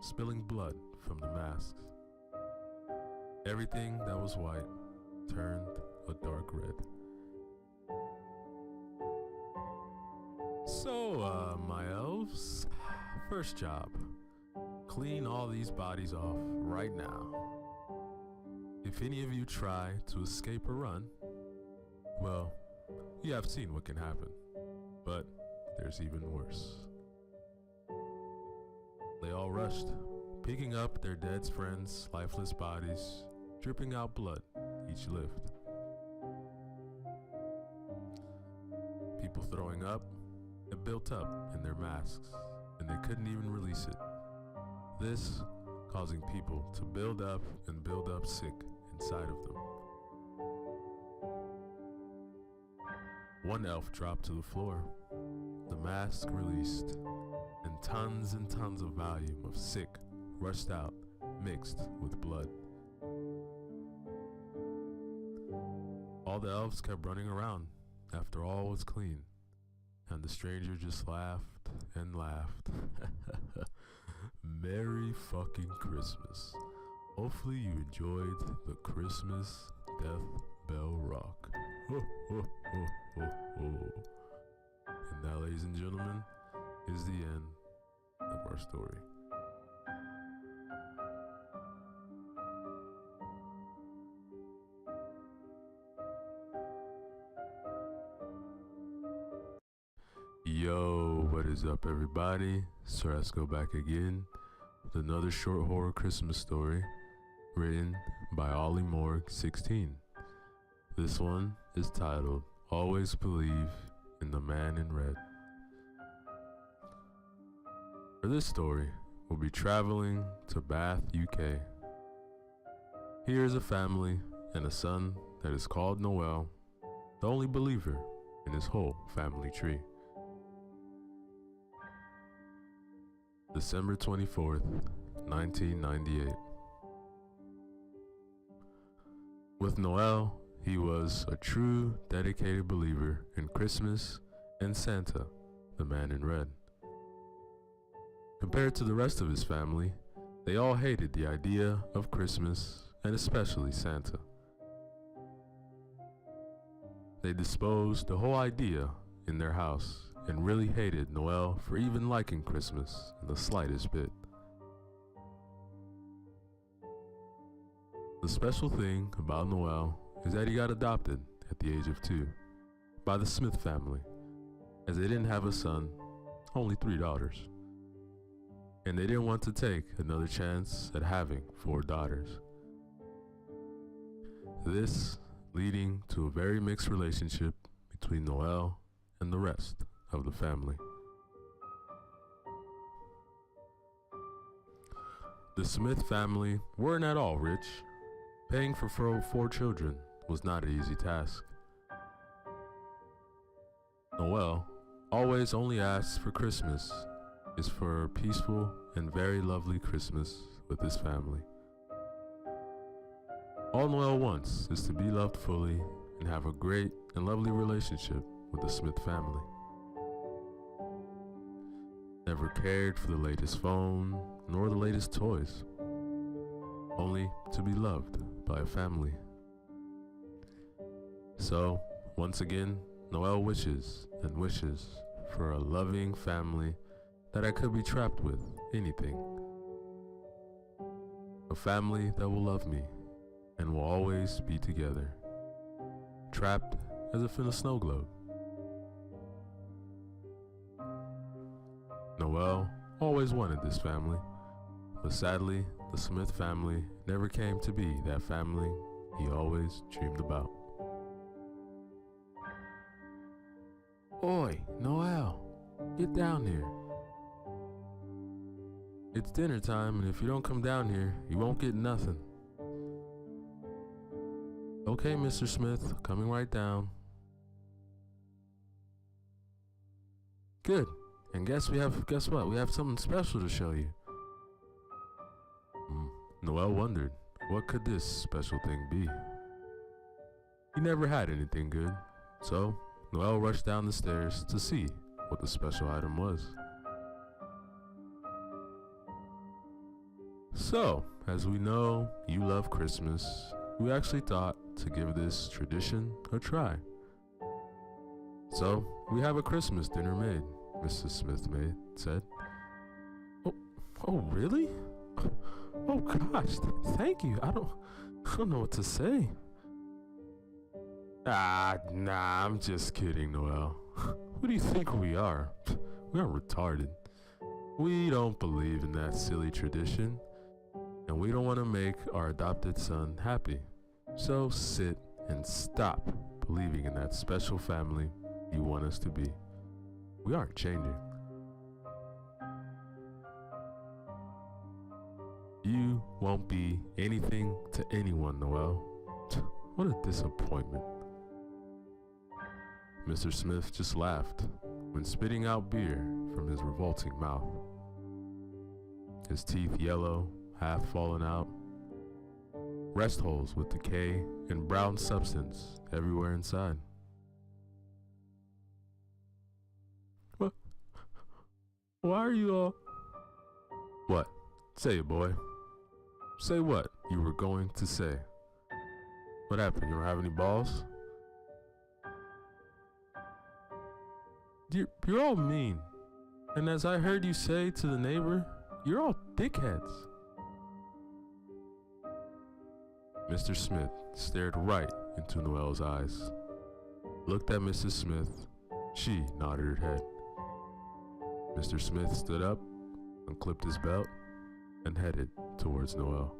spilling blood from the masks. Everything that was white turned a dark red. So, my elves, first job, clean all these bodies off right now. If any of you try to escape or run, well, you have seen what can happen, but there's even worse. They all rushed, picking up their dead friends' lifeless bodies, dripping out blood each lift. People throwing up, it built up in their masks, and they couldn't even release it. This causing people to build up and build up sick inside of them. One elf dropped to the floor. The mask released, and tons of volume of sick rushed out, mixed with blood. All the elves kept running around after all was clean, and the stranger just laughed and laughed. Merry fucking Christmas. Hopefully you enjoyed the Christmas Death Bell Rock. Ho, ho, ho, ho, ho. And that, ladies and gentlemen, is the end of our story. Yo, what is up, everybody? So let's go back again with another short horror Christmas story written by Ollie Morg 16. This one is titled Always Believe in the Man in Red. For this story, we'll be traveling to Bath, UK. Here is a family and a son that is called Noel, the only believer in his whole family tree. December 24th, 1998. With Noel, he was a true, dedicated believer in Christmas and Santa, the man in red. Compared to the rest of his family, they all hated the idea of Christmas and especially Santa. They disposed the whole idea in their house and really hated Noel for even liking Christmas in the slightest bit. The special thing about Noel is that he got adopted at the age of 2 by the Smith family, as they didn't have a son, only 3 daughters. And they didn't want to take another chance at having 4 daughters. This leading to a very mixed relationship between Noel and the rest of the family. The Smith family weren't at all rich. Paying for 4 children was not an easy task. Noel always only asks for Christmas is for a peaceful and very lovely Christmas with his family. All Noel wants is to be loved fully and have a great and lovely relationship with the Smith family. Never cared for the latest phone nor the latest toys, only to be loved by a family. So, once again, Noel wishes and wishes for a loving family that I could be trapped with anything. A family that will love me and will always be together, trapped as if in a snow globe. Noel always wanted this family, but sadly, the Smith family never came to be that family he always dreamed about. Oi, Noel, get down here. It's dinner time, and if you don't come down here, you won't get nothing. Okay, Mr. Smith, coming right down. Good. And guess what? We have something special to show you. Noel wondered, what could this special thing be? He never had anything good, so Noel rushed down the stairs to see what the special item was. So, as we know you love Christmas, we actually thought to give this tradition a try. So, we have a Christmas dinner made, Mrs. Smith said. Oh, really? Oh gosh, thank you. I don't know what to say. Nah, I'm just kidding, Noel. Who do you think we are? We aren't retarded. We don't believe in that silly tradition, and we don't want to make our adopted son happy. So sit and stop believing in that special family you want us to be. We aren't changing. You won't be anything to anyone, Noel. What a disappointment. Mr. Smith just laughed when spitting out beer from his revolting mouth. His teeth yellow, half fallen out, rest holes with decay and brown substance everywhere inside. Why are you all... What? Say it, boy. Say what you were going to say. What happened? You don't have any balls? You're all mean. And as I heard you say to the neighbor, you're all dickheads. Mr. Smith stared right into Noel's eyes, looked at Mrs. Smith. She nodded her head. Mr. Smith stood up, unclipped his belt, and headed towards Noel.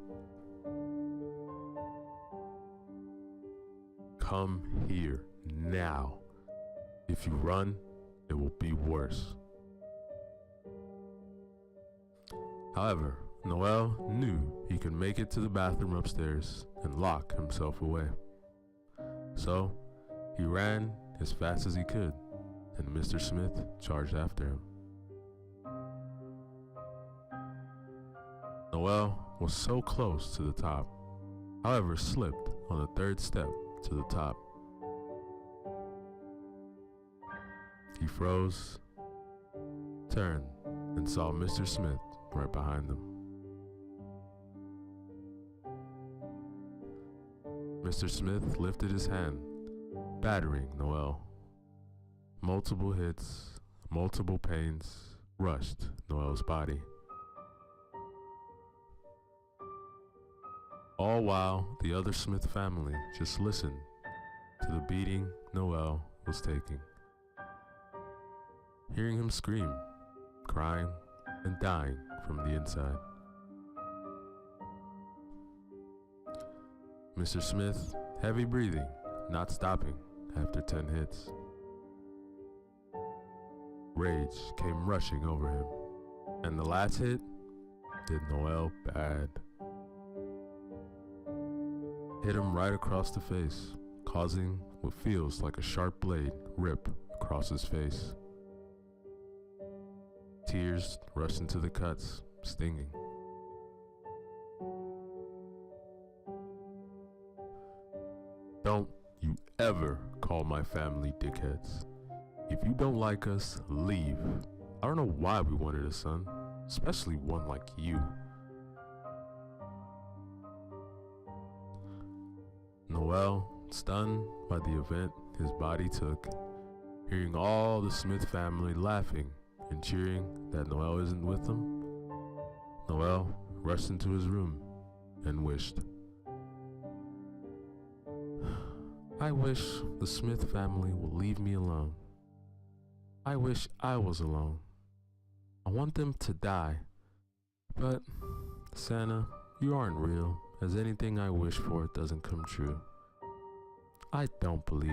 Come here now. If you run, it will be worse. However, Noel knew he could make it to the bathroom upstairs and lock himself away. So, he ran as fast as he could, and Mr. Smith charged after him. Noel was so close to the top, however slipped on the third step to the top. He froze, turned, and saw Mr. Smith right behind him. Mr. Smith lifted his hand, battering Noel. Multiple hits, multiple pains rushed Noel's body. All while the other Smith family just listened to the beating Noel was taking, hearing him scream, crying, and dying from the inside. Mr. Smith, heavy breathing, not stopping after 10 hits. Rage came rushing over him, and the last hit did Noel bad. Hit him right across the face, causing what feels like a sharp blade rip across his face. Tears rushed into the cuts, stinging. Don't you ever call my family dickheads. If you don't like us, leave. I don't know why we wanted a son, especially one like you. Noel, stunned by the event his body took, hearing all the Smith family laughing and cheering that Noel isn't with them, Noel rushed into his room and wished. I wish the Smith family will leave me alone. I wish I was alone. I want them to die. But, Santa, you aren't real, as anything I wish for doesn't come true. I don't believe.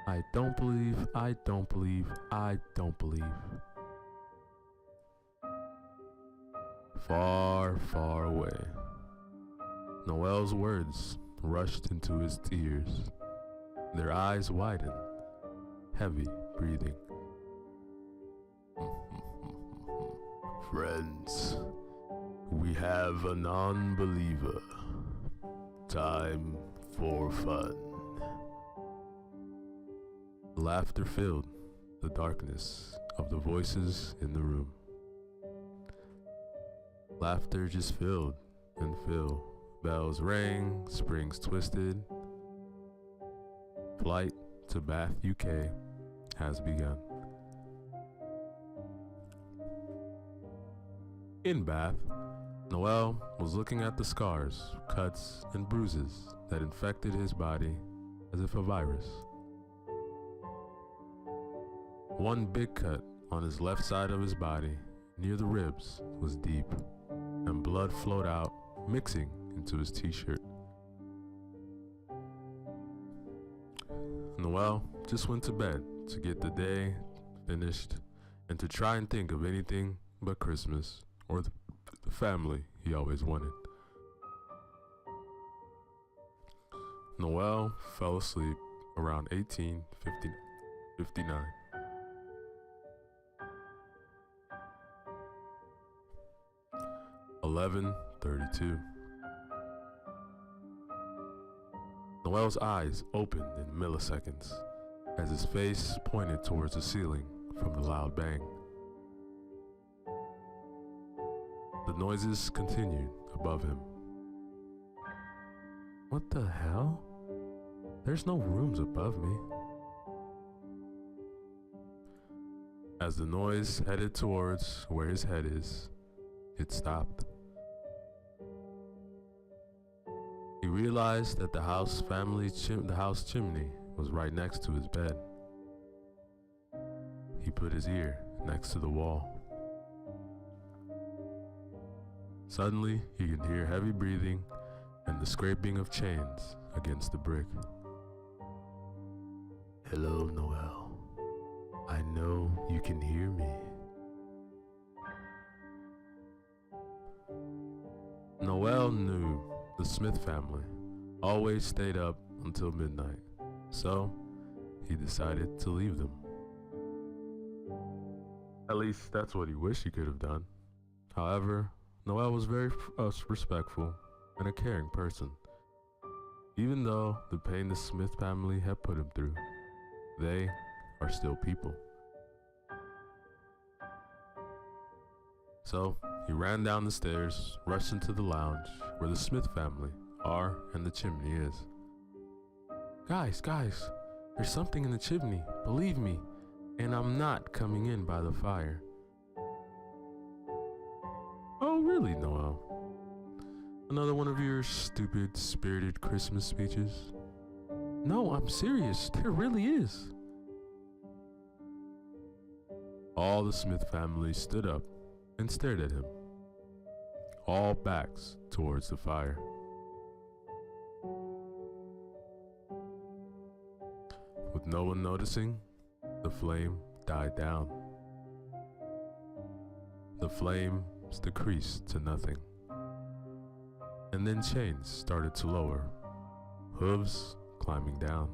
I don't believe, I don't believe, I don't believe. Far, far away, Noel's words rushed into his ears. Their eyes widened, heavy breathing. Friends, we have a non-believer. Time for fun. Laughter filled the darkness of the voices in the room. Laughter just filled and filled. Bells rang, springs twisted. Flight to Bath, UK has begun. In Bath, Noel was looking at the scars, cuts, and bruises that infected his body as if a virus. One big cut on his left side of his body, near the ribs, was deep, and blood flowed out, mixing into his t-shirt. Noel just went to bed to get the day finished and to try and think of anything but Christmas or the family he always wanted. Noel fell asleep around 1859. $11:32. Noel's eyes opened in milliseconds as his face pointed towards the ceiling from the loud bang. The noises continued above him. What the hell? There's no rooms above me. As the noise headed towards where his head is, it stopped. He realized that the house chimney was right next to his bed. He put his ear next to the wall. Suddenly, he could hear heavy breathing and the scraping of chains against the brick. Hello, Noel. I know you can hear me. Noel knew the Smith family always stayed up until midnight, so he decided to leave them. At least that's what he wished he could have done. However, Noel was very respectful and a caring person. Even though the pain the Smith family had put him through, they are still people. So he ran down the stairs, rushed into the lounge where the Smith family are and the chimney is. Guys, there's something in the chimney, believe me, and I'm not coming in by the fire. Oh, really, Noel? Another one of your stupid, spirited Christmas speeches? No, I'm serious. There really is. All the Smith family stood up and stared at him, all backs towards the fire. With no one noticing, the flame died down. The flames decreased to nothing. And then chains started to lower, hooves climbing down.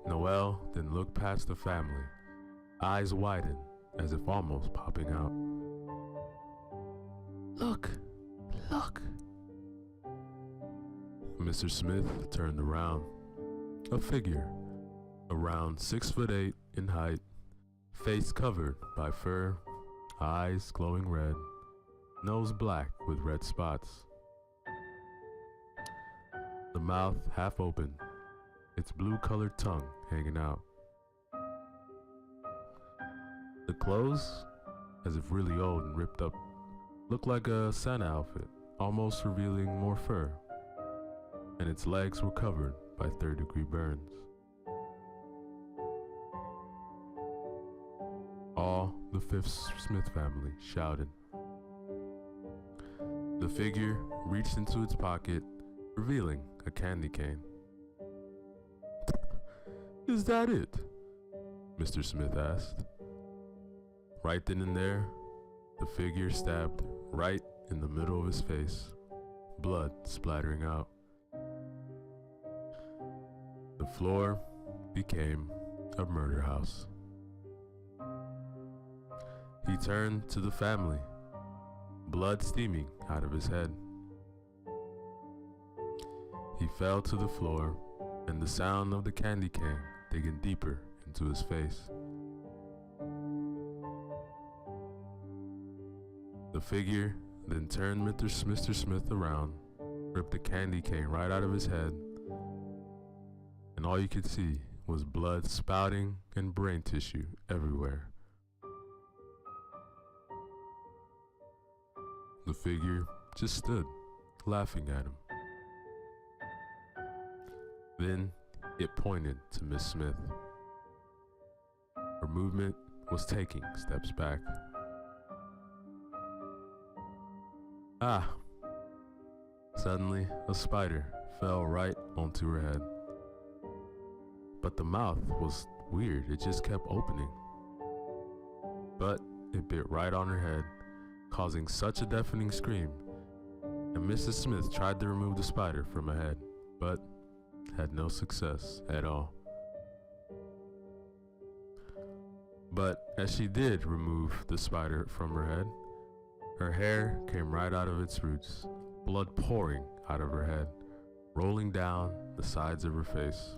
Noel then looked past the family, eyes widened as if almost popping out. Look! Mr. Smith turned around. A figure, around 6'8" in height, face covered by fur, eyes glowing red, nose black with red spots. The mouth half open, its blue-colored tongue hanging out. The clothes, as if really old and ripped up, looked like a Santa outfit, almost revealing more fur, and its legs were covered by third-degree burns. All the Fifth Smith family shouted. The figure reached into its pocket, revealing a candy cane. Is that it? Mr. Smith asked. Right then and there, the figure stabbed right in the middle of his face, blood splattering out. The floor became a murder house. He turned to the family, blood steaming out of his head. He fell to the floor, and the sound of the candy cane digging deeper into his face. The figure then turned Mr. Smith around, ripped the candy cane right out of his head, and all you could see was blood spouting and brain tissue everywhere. The figure just stood, laughing at him. Then it pointed to Miss Smith. Her movement was taking steps back. Ah! Suddenly, a spider fell right onto her head. But the mouth was weird, it just kept opening. But it bit right on her head, causing such a deafening scream, and Mrs. Smith tried to remove the spider from her head, but had no success at all. But as she did remove the spider from her head, her hair came right out of its roots, blood pouring out of her head, rolling down the sides of her face,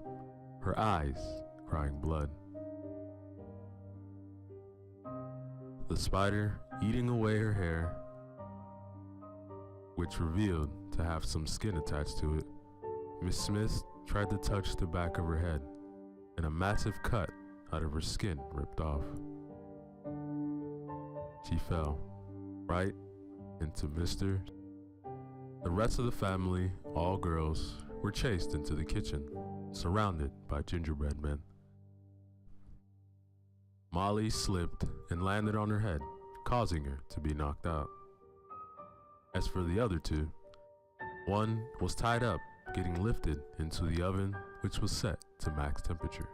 her eyes crying blood. The spider eating away her hair, which revealed to have some skin attached to it. Miss Smith tried to touch the back of her head, and a massive cut out of her skin ripped off. She fell right into Mr. The rest of the family, all girls, were chased into the kitchen, surrounded by gingerbread men. Molly slipped and landed on her head, causing her to be knocked out. As for the other two, one was tied up, getting lifted into the oven, which was set to max temperature.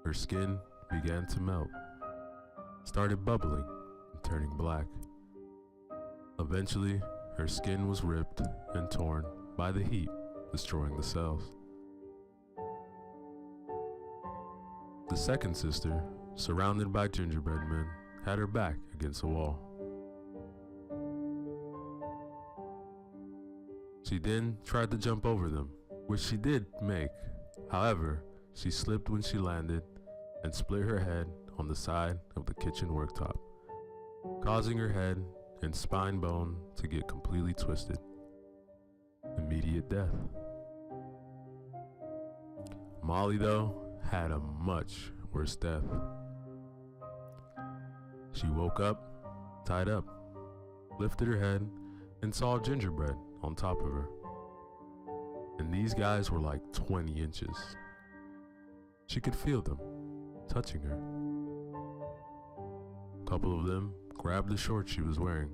Her skin began to melt, started bubbling and turning black. Eventually, her skin was ripped and torn by the heat, destroying the cells. The second sister, surrounded by gingerbread men, had her back against a wall. She then tried to jump over them, which she did make. However, she slipped when she landed and split her head on the side of the kitchen worktop, causing her head and spine bone to get completely twisted. Immediate death. Molly, though, had a much worse death. She woke up, tied up, lifted her head, and saw gingerbread on top of her. And these guys were like 20 inches. She could feel them touching her. A couple of them grabbed the shorts she was wearing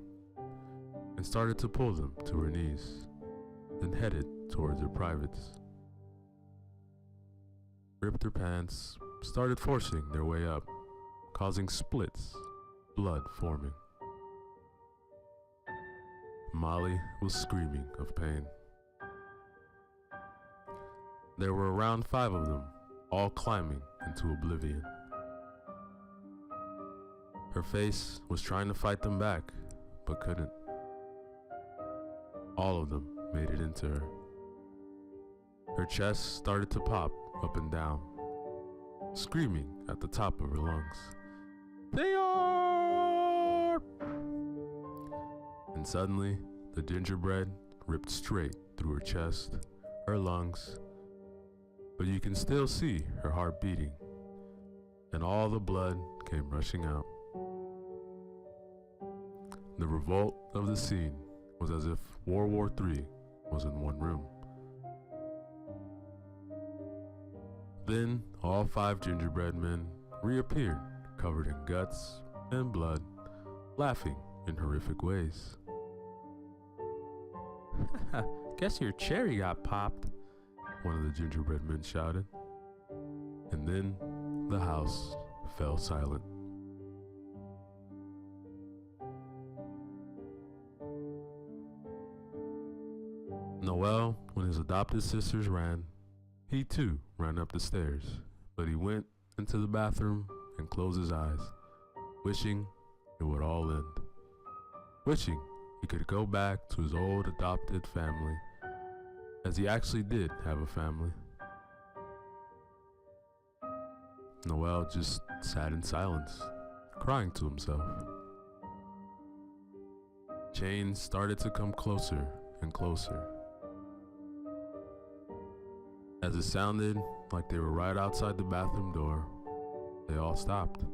and started to pull them to her knees, then headed towards her privates. Ripped her pants, started forcing their way up, causing splits, blood forming. Molly was screaming of pain. There were around 5 of them, all climbing into oblivion. Her face was trying to fight them back, but couldn't. All of them made it into her. Her chest started to pop up and down, screaming at the top of her lungs, "They are!" And suddenly, the gingerbread ripped straight through her chest, her lungs, but you can still see her heart beating, and all the blood came rushing out. The revolt of the scene was as if World War III was in one room. Then all 5 gingerbread men reappeared, covered in guts and blood, laughing in horrific ways. "Guess your cherry got popped," one of the gingerbread men shouted. And then the house fell silent. Noel, when his adopted sisters ran, he too ran up the stairs, but he went into the bathroom and closed his eyes, wishing it would all end. Wishing he could go back to his old adopted family, as he actually did have a family. Noel just sat in silence, crying to himself. Chains started to come closer and closer. As it sounded like they were right outside the bathroom door, they all stopped.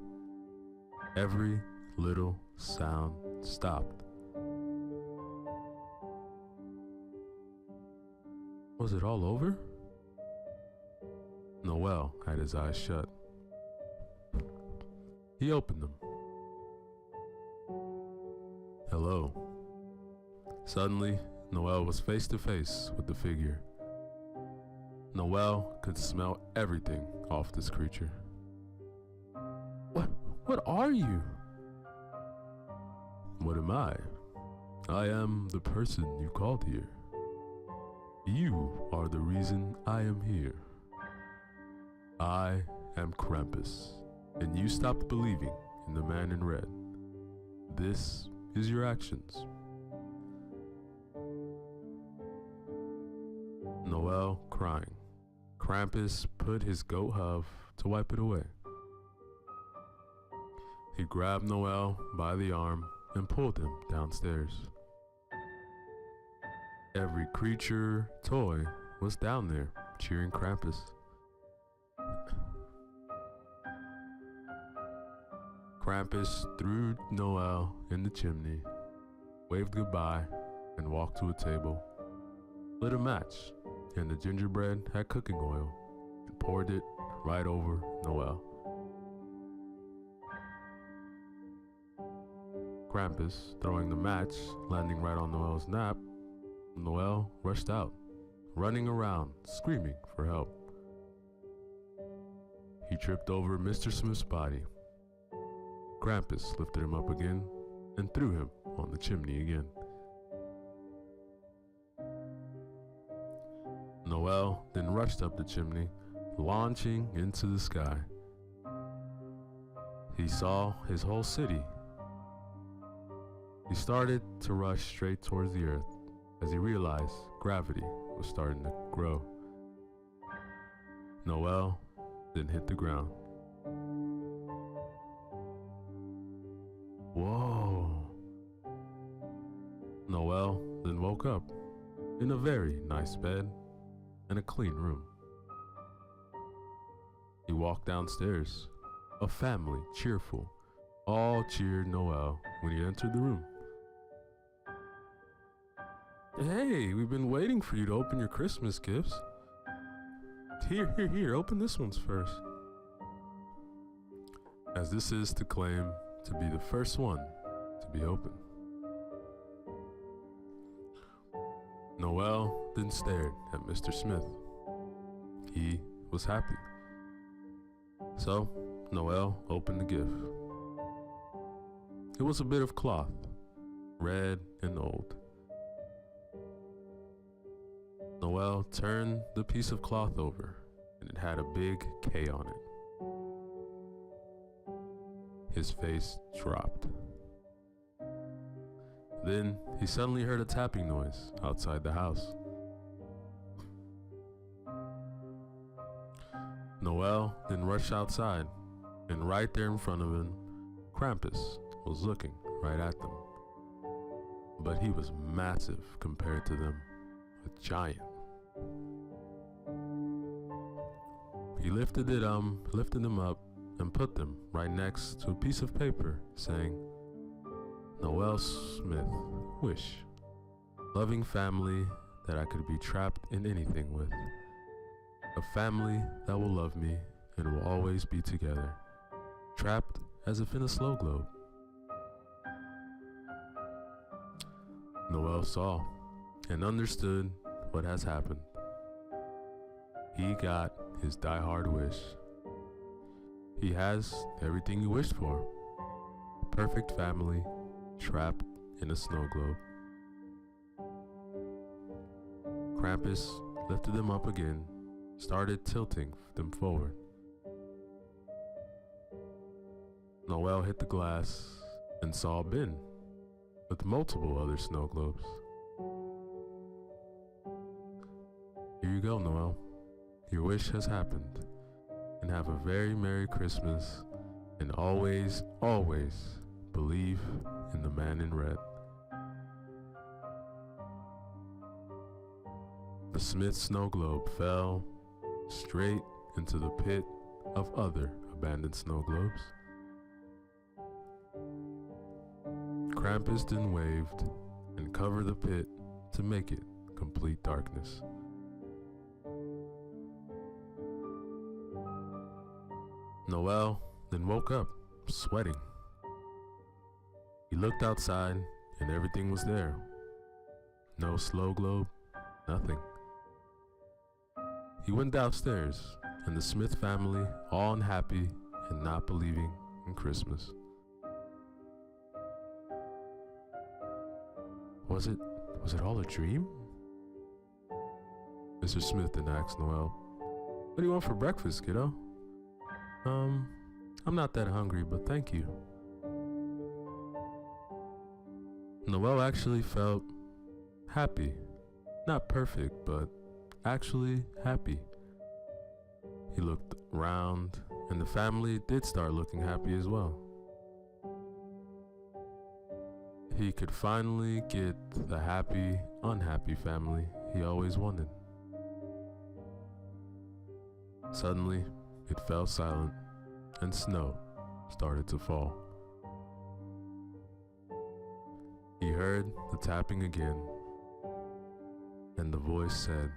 Every little sound stopped. Was it all over? Noel had his eyes shut. He opened them. Hello. Suddenly, Noel was face to face with the figure. Noel could smell everything off this creature. What are you? What am I? I am the person you called here. You are the reason I am here. I am Krampus, and you stopped believing in the man in red. This is your actions. Noel crying. Krampus put his goat hoof to wipe it away. He grabbed Noel by the arm and pulled him downstairs. Every creature, toy was down there cheering Krampus. Krampus threw Noel in the chimney, waved goodbye, and walked to a table, lit a match, and the gingerbread had cooking oil, and poured it right over Noel. Krampus throwing the match, landing right on Noel's nap, Noel rushed out, running around, screaming for help. He tripped over Mr. Smith's body. Krampus lifted him up again and threw him on the chimney again. Noel then rushed up the chimney, launching into the sky. He saw his whole city. He started to rush straight towards the earth as he realized gravity was starting to grow. Noel then hit the ground. Whoa! Noel then woke up in a very nice bed and a clean room. He walked downstairs. A family, cheerful, all cheered Noel when he entered the room. Hey, we've been waiting for you to open your Christmas gifts. Here, open this one's first. As this is to claim to be the first one to be opened. Noel then stared at Mr. Smith. He was happy. So, Noel opened the gift. It was a bit of cloth, red and old. Noel turned the piece of cloth over, and it had a big K on it. His face dropped. Then he suddenly heard a tapping noise outside the house. Noel then rushed outside, and right there in front of him, Krampus was looking right at them. But he was massive compared to them, a giant. He lifted them up and put them right next to a piece of paper saying, Noel Smith, wish, loving family that I could be trapped in anything with. A family that will love me and will always be together, trapped as if in a snow globe. Noel saw and understood what has happened. He got his die-hard wish. He has everything he wished for. A perfect family trapped in a snow globe. Krampus lifted them up again, started tilting them forward. Noel hit the glass and saw a bin with multiple other snow globes. Here you go, Noel. Your wish has happened. And have a very Merry Christmas, and always, always believe in the man in red. The Smith snow globe fell straight into the pit of other abandoned snow globes. Krampus then waved and covered the pit to make it complete darkness. Noel then woke up, sweating. He looked outside and everything was there. No snow globe, nothing. He went downstairs and the Smith family, all unhappy and not believing in Christmas. Was it all a dream? Mr. Smith then asked Noel, "What do you want for breakfast, kiddo?" I'm not that hungry, but thank you. Noel actually felt happy. Not perfect, but actually happy. He looked around, and the family did start looking happy as well. He could finally get the happy, unhappy family he always wanted. Suddenly, it fell silent, and snow started to fall. He heard the tapping again, and the voice said,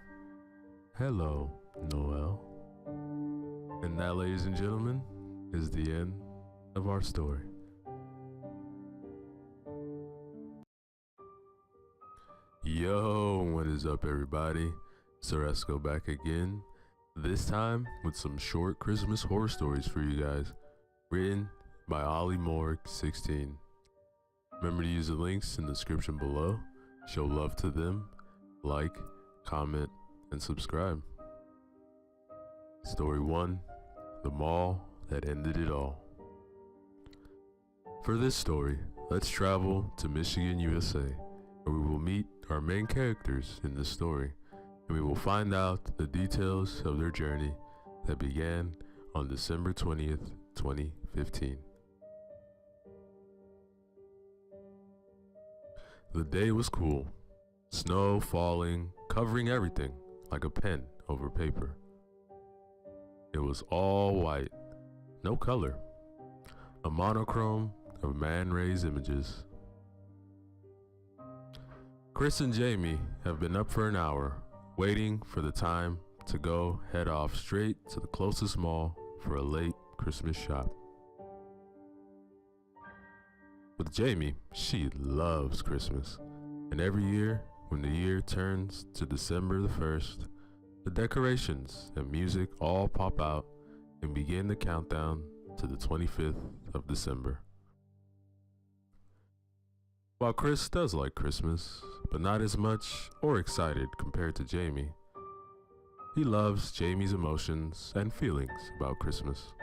"Hello, Noel." And that, ladies and gentlemen, is the end of our story. Yo, what is up, everybody? Ceresco back again. This time with some short Christmas horror stories for you guys, written by Ollie Morg 16. Remember to use the links in the description below. Show love to them, like, comment, and subscribe. Story 1, The Mall That Ended It All. For this story, let's travel to Michigan, USA, where we will meet our main characters in this story, and we will find out the details of their journey that began on December 20th, 2015. The day was cool, snow falling, covering everything like a pen over paper. It was all white, no color, a monochrome of man-raised images. Chris and Jamie have been up for an hour, waiting for the time to go head off straight to the closest mall for a late Christmas shop. With Jamie, she loves Christmas, and every year when the year turns to December the 1st, the decorations and music all pop out and begin the countdown to the 25th of December. While Chris does like Christmas, but not as much or excited compared to Jamie, he loves Jamie's emotions and feelings about Christmas.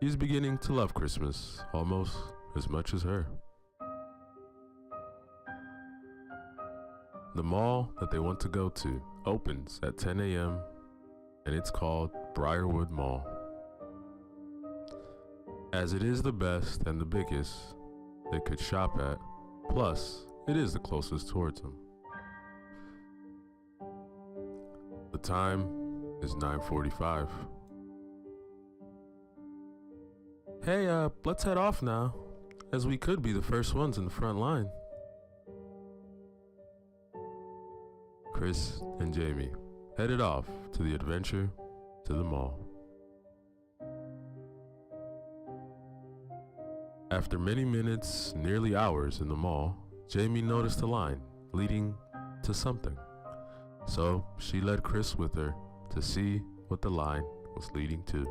He's beginning to love Christmas almost as much as her. The mall that they want to go to opens at 10 a.m. and it's called Briarwood Mall. As it is the best and the biggest they could shop at, plus it is the closest towards them. The time is 9:45. Hey, let's head off now, as we could be the first ones in the front line. Chris and Jamie headed off to the adventure to the mall. After many minutes, nearly hours in the mall, Jamie noticed a line leading to something. So she led Chris with her to see what the line was leading to.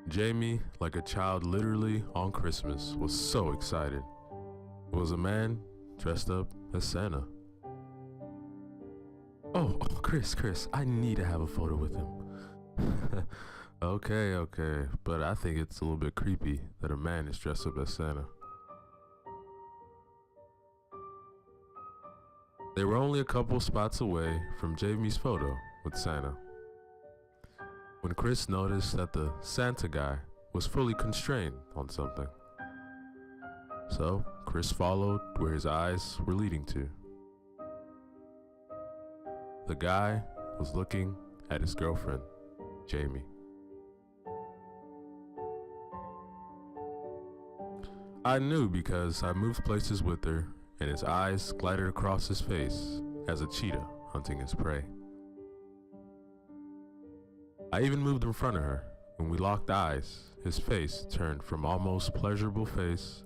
Jamie, like a child literally on Christmas, was so excited. It was a man dressed up as Santa. Oh, Chris, I need to have a photo with him. Okay, but I think it's a little bit creepy that a man is dressed up as Santa. They were only a couple spots away from Jamie's photo with Santa, when Chris noticed that the Santa guy was fully constrained on something. So Chris followed where his eyes were leading to. The guy was looking at his girlfriend, Jamie. I knew because I moved places with her, and his eyes glided across his face as a cheetah hunting his prey. I even moved in front of her. When we locked eyes, his face turned from almost pleasurable face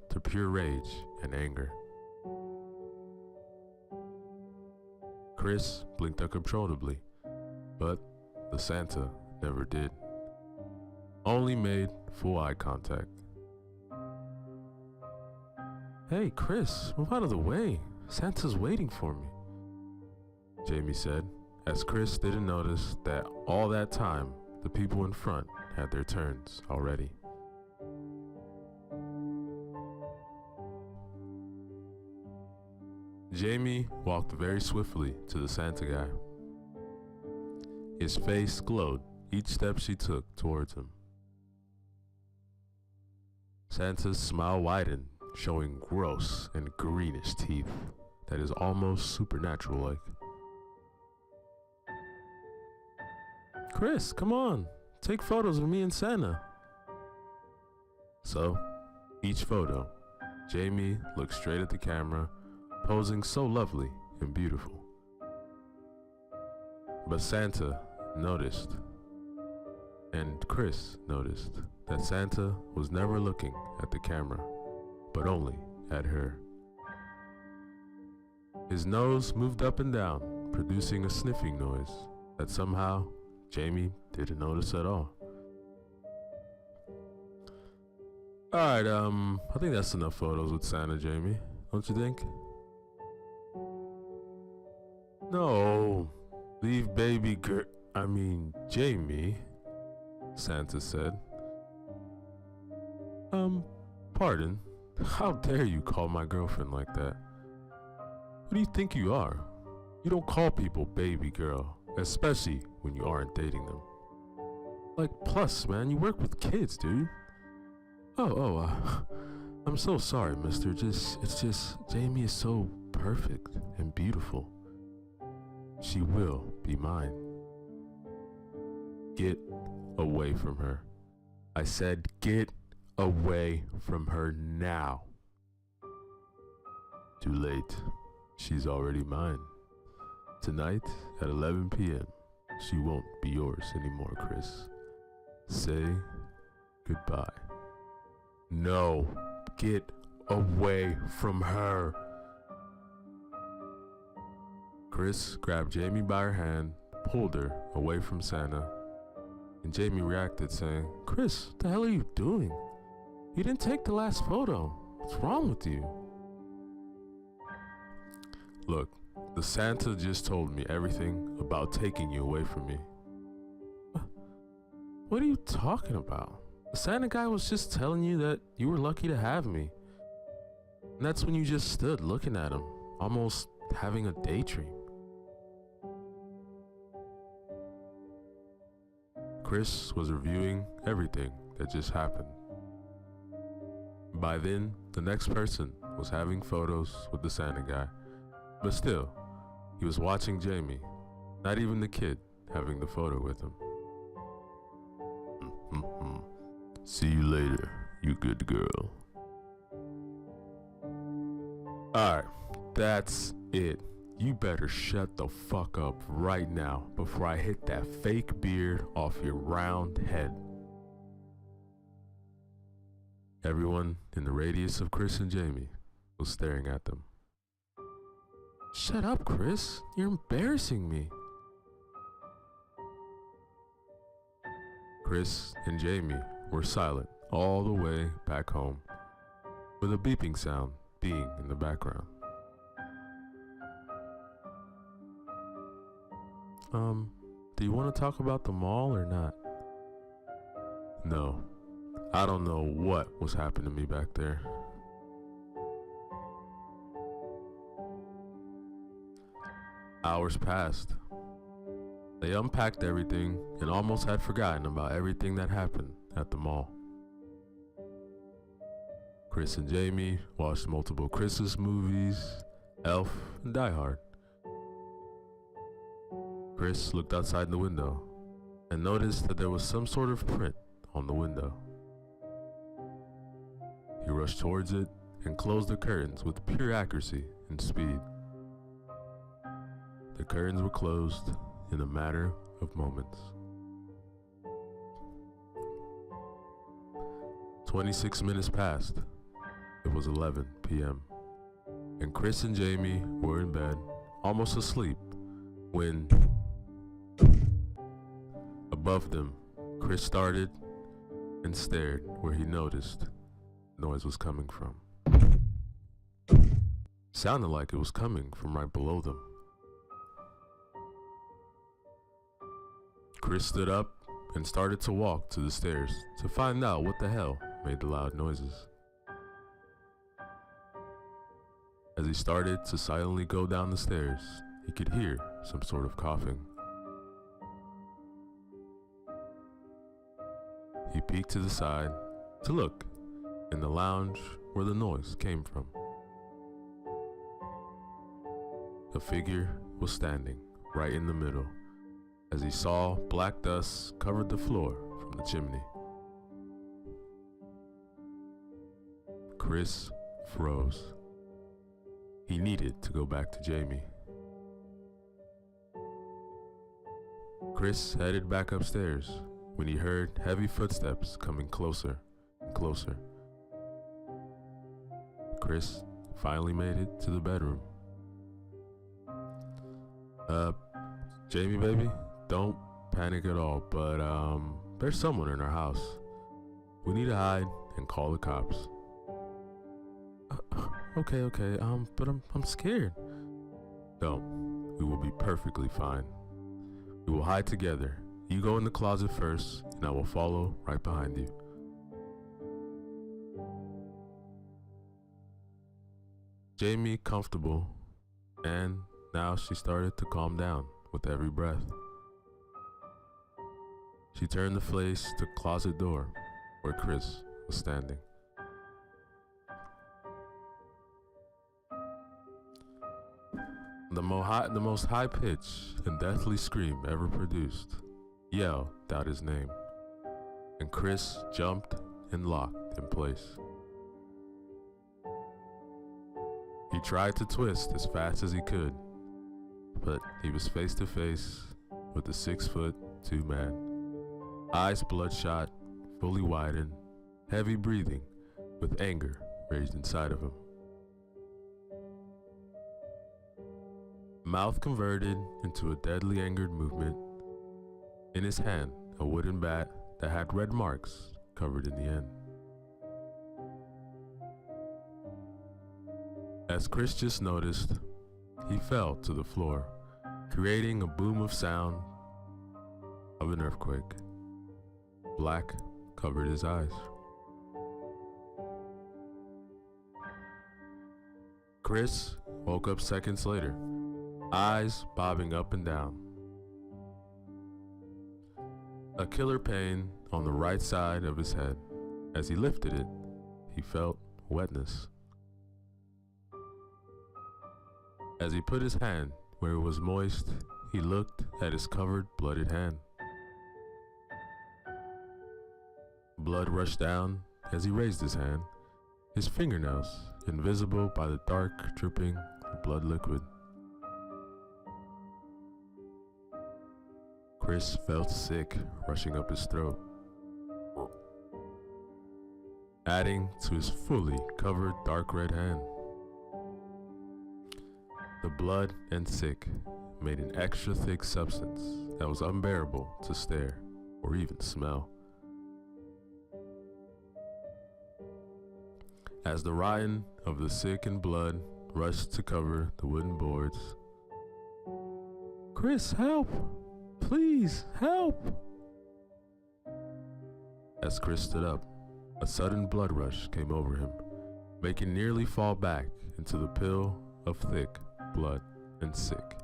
to pure rage and anger. Chris blinked uncontrollably, but the Santa never did. Only made full eye contact. Hey, Chris, move out of the way. Santa's waiting for me, Jamie said, as Chris didn't notice that all that time, the people in front had their turns already. Jamie walked very swiftly to the Santa guy. His face glowed each step she took towards him. Santa's smile widened, showing gross and greenish teeth that is almost supernatural-like. Chris, come on, take photos of me and Santa. So, each photo, Jamie looked straight at the camera, posing so lovely and beautiful. But Santa noticed, and Chris noticed, that Santa was never looking at the camera, but only at her. His nose moved up and down, producing a sniffing noise that somehow Jamie didn't notice at all. Alright, I think that's enough photos with Santa, Jamie, don't you think? No, leave baby Jamie, Santa said. Pardon? How dare you call my girlfriend like that? Who do you think you are? You don't call people baby girl, especially when you aren't dating them. Like, plus, man, you work with kids, dude. I'm so sorry, mister. It's just, Jamie is so perfect and beautiful. She will be mine. Get away from her. I said get away from her now. Too late. She's already mine. Tonight at 11 p.m. She won't be yours anymore, Chris. Say goodbye. No, get away from her. Chris grabbed Jamie by her hand, pulled her away from Santa, and Jamie reacted saying, Chris, what the hell are you doing? You didn't take the last photo. What's wrong with you? Look, the Santa just told me everything about taking you away from me. What are you talking about? The Santa guy was just telling you that you were lucky to have me. And that's when you just stood looking at him, almost having a daydream. Chris was reviewing everything that just happened. By then, the next person was having photos with the Santa guy. But still, he was watching Jamie, not even the kid having the photo with him. See you later, you good girl. Alright, that's it. You better shut the fuck up right now before I hit that fake beard off your round head. Everyone in the radius of Chris and Jamie was staring at them. Shut up, Chris. You're embarrassing me. Chris and Jamie were silent all the way back home, with a beeping sound being in the background. Do you want to talk about the mall or not? No, I don't know what was happening to me back there. Hours passed. They unpacked everything and almost had forgotten about everything that happened at the mall. Chris and Jamie watched multiple Christmas movies, Elf, and Die Hard. Chris looked outside the window and noticed that there was some sort of print on the window. He rushed towards it and closed the curtains with pure accuracy and speed. The curtains were closed in a matter of moments. 26 minutes passed. It was 11 p.m. and Chris and Jamie were in bed, almost asleep, when above them, Chris started and stared where he noticed the noise was coming from. Sounded like it was coming from right below them. Chris stood up and started to walk to the stairs to find out what the hell made the loud noises. As he started to silently go down the stairs, he could hear some sort of coughing. He peeked to the side to look in the lounge where the noise came from. A figure was standing right in the middle as he saw black dust covered the floor from the chimney. Chris froze. He needed to go back to Jamie. Chris headed back upstairs when he heard heavy footsteps coming closer and closer. Chris finally made it to the bedroom. Jamie, baby, don't panic at all, but there's someone in our house. We need to hide and call the cops. Okay, but I'm scared. Don't. We will be perfectly fine. We will hide together. You go in the closet first, and I will follow right behind you. Jamie comfortable, and now she started to calm down with every breath. She turned the face to the closet door where Chris was standing. The most high-pitched and deathly scream ever produced yelled out his name, and Chris jumped and locked in place. He tried to twist as fast as he could, but he was face to face with the 6'2" man, eyes bloodshot, fully widened, heavy breathing, with anger raised inside of him. Mouth converted into a deadly angered movement. In his hand, a wooden bat that had red marks covered in the end. As Chris just noticed, he fell to the floor, creating a boom of sound of an earthquake. Black covered his eyes. Chris woke up seconds later, eyes bobbing up and down. A killer pain on the right side of his head. As he lifted it, he felt wetness. As he put his hand where it was moist, he looked at his covered, bloodied hand. Blood rushed down as he raised his hand, his fingernails invisible by the dark, dripping blood liquid. Chris felt sick rushing up his throat, adding to his fully covered dark red hand. The blood and sick made an extra thick substance that was unbearable to stare or even smell. As the rotting of the sick and blood rushed to cover the wooden boards, "Chris, help! Please, help!" As Chris stood up, a sudden blood rush came over him, making nearly fall back into the pool of thick blood and sick.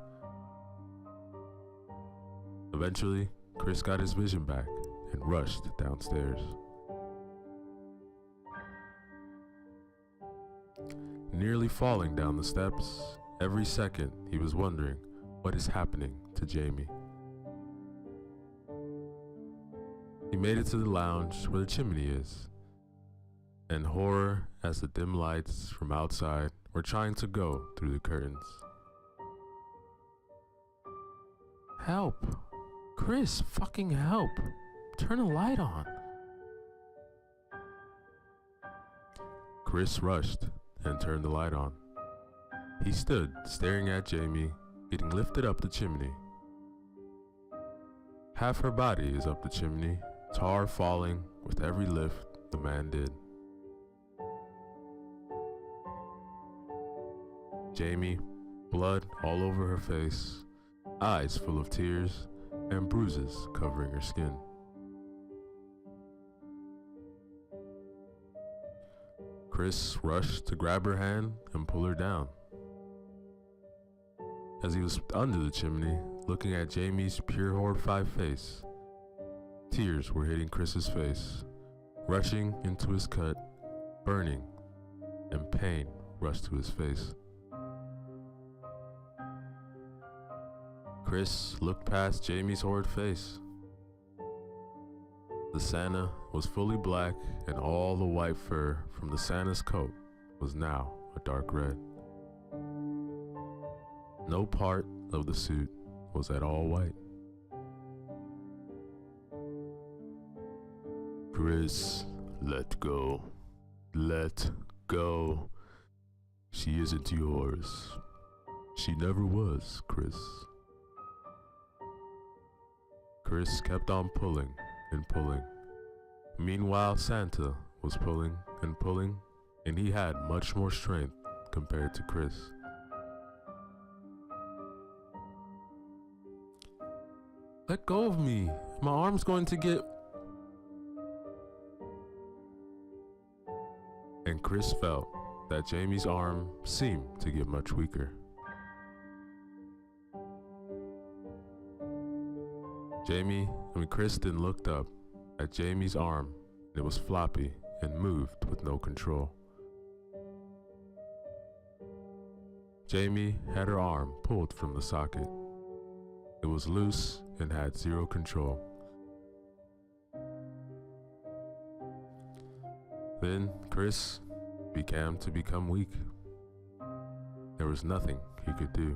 Eventually, Chris got his vision back and rushed downstairs. Nearly falling down the steps, every second he was wondering what is happening to Jamie. He made it to the lounge where the chimney is, and horror as the dim lights from outside were trying to go through the curtains. "Help! Chris, fucking help! Turn a light on!" Chris rushed and turned the light on. He stood staring at Jamie getting lifted up the chimney. Half her body is up the chimney, tar falling with every lift the man did. Jamie, blood all over her face, eyes full of tears, and bruises covering her skin. Chris rushed to grab her hand and pull her down. As he was under the chimney, looking at Jamie's pure horrified face, tears were hitting Chris's face, rushing into his cut, burning, and pain rushed to his face. Chris looked past Jamie's horrid face. The Santa was fully black, and all the white fur from the Santa's coat was now a dark red. No part of the suit was at all white. "Chris, let go. Let go. She isn't yours. She never was, Chris." Chris kept on pulling and pulling. Meanwhile, Santa was pulling and pulling, and he had much more strength compared to Chris. "Let go of me. My arm's going to get..." And Chris felt that Jamie's arm seemed to get much weaker. Kristen looked up at Jamie's arm, and it was floppy and moved with no control. Jamie had her arm pulled from the socket. It was loose and had zero control. Then Chris began to become weak. There was nothing he could do.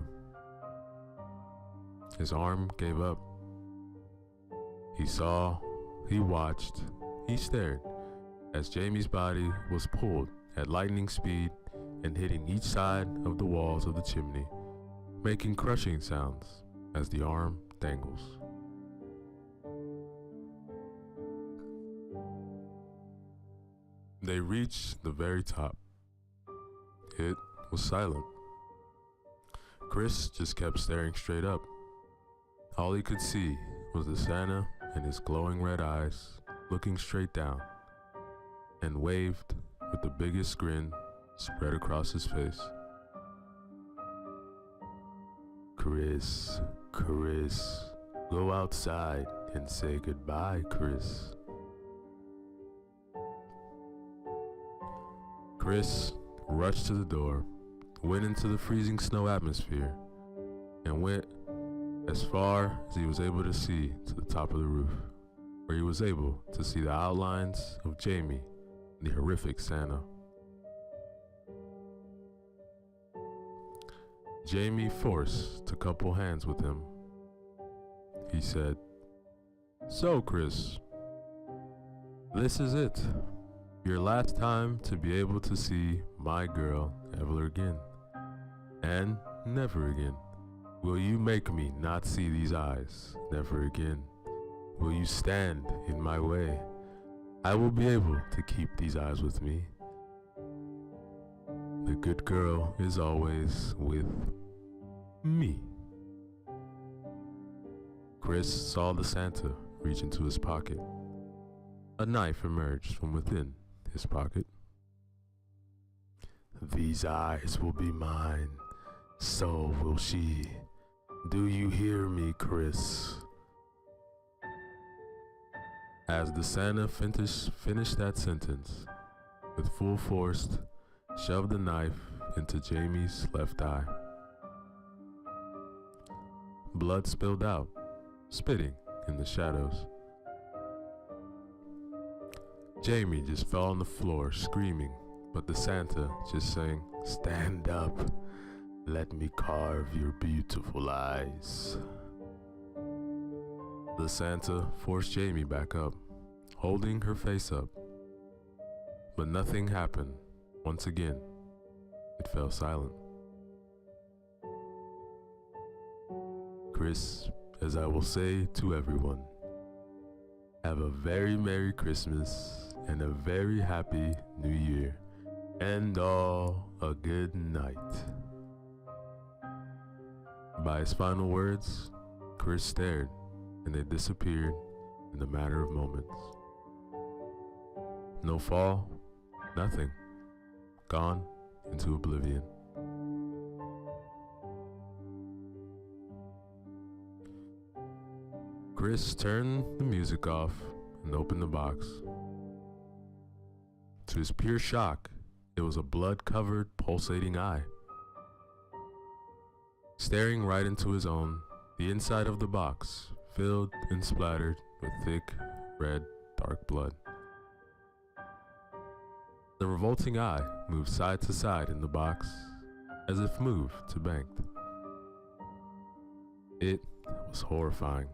His arm gave up. He saw, he watched, he stared as Jamie's body was pulled at lightning speed and hitting each side of the walls of the chimney, making crushing sounds as the arm dangles. They reached the very top. It was silent. Chris just kept staring straight up. All he could see was the Santa and his glowing red eyes looking straight down, and waved with the biggest grin spread across his face. Chris, go outside and say goodbye, Chris. Chris rushed to the door, went into the freezing snow atmosphere, and went as far as he was able to see to the top of the roof, where he was able to see the outlines of Jamie and the horrific Santa. Jamie forced to couple hands with him. He said, "So, Chris, this is it. Your last time to be able to see my girl ever again. And never again. Will you make me not see these eyes never again? Will you stand in my way? I will be able to keep these eyes with me. The good girl is always with me." Chris saw the Santa reach into his pocket. A knife emerged from within his pocket. "These eyes will be mine, so will she. Do you hear me, Chris?" As the Santa finished that sentence, with full force, shoved the knife into Jamie's left eye. Blood spilled out, spitting in the shadows. Jamie just fell on the floor screaming, but the Santa just sang, "Stand up, let me carve your beautiful eyes." The Santa forced Jamie back up, holding her face up. But nothing happened. Once again, it fell silent. Chris, as I will say to everyone, have a very Merry Christmas and a very Happy New Year, and all a good night. By his final words, Chris stared, and they disappeared in a matter of moments. No fall, nothing. Gone into oblivion. Chris turned the music off and opened the box. To his pure shock, it was a blood-covered, pulsating eye. Staring right into his own, the inside of the box filled and splattered with thick, red, dark blood. The revolting eye moved side to side in the box, as if moved to banked. It was horrifying.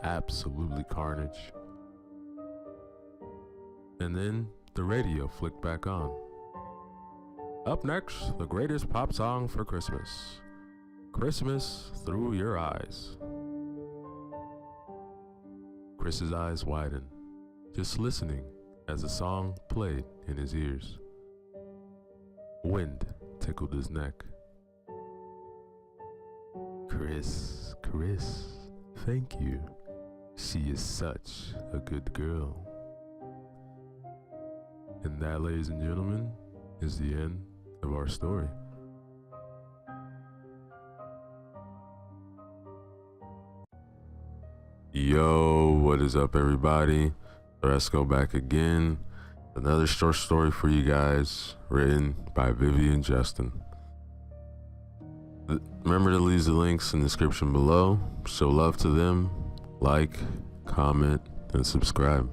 Absolutely carnage. And then the radio flicked back on. Up next, the greatest pop song for Christmas. Christmas Through Your Eyes. Chris's eyes widened, just listening as the song played in his ears. Wind tickled his neck. Chris, thank you. She is such a good girl." And that, ladies and gentlemen, is the end of our story. Yo, what is up, everybody? Let's go back again. Another short story for you guys, written by Vivian Justin. Remember to leave the links in the description below. Show love to them. Like, comment, and subscribe.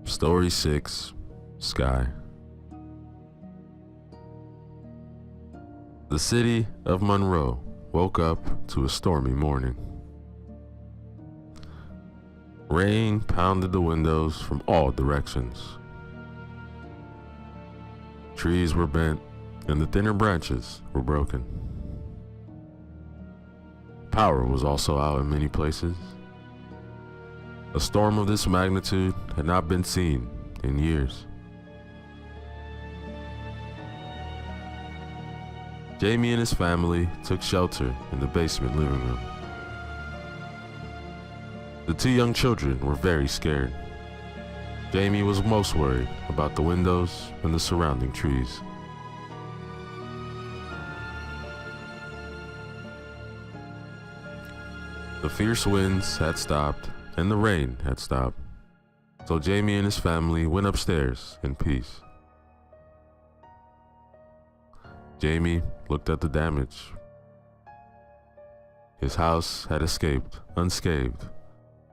Story 6, Sky. The city of Monroe woke up to a stormy morning. Rain pounded the windows from all directions. Trees were bent and the thinner branches were broken. Power was also out in many places. A storm of this magnitude had not been seen in years. Jamie and his family took shelter in the basement living room. The two young children were very scared. Jamie was most worried about the windows and the surrounding trees. The fierce winds had stopped and the rain had stopped, so Jamie and his family went upstairs in peace. Jamie looked at the damage. His house had escaped unscathed,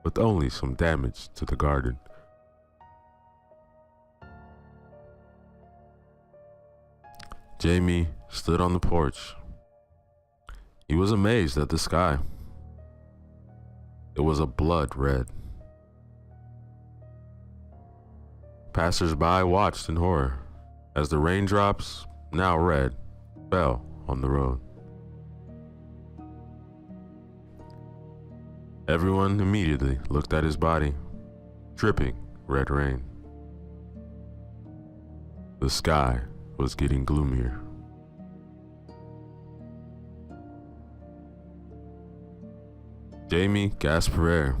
with only some damage to the garden. Jamie stood on the porch. He was amazed at the sky. It was a blood red. Passers-by watched in horror as the raindrops, now red, fell on the road. Everyone immediately looked at his body, dripping red rain. The sky was getting gloomier. Jamie gasped for air.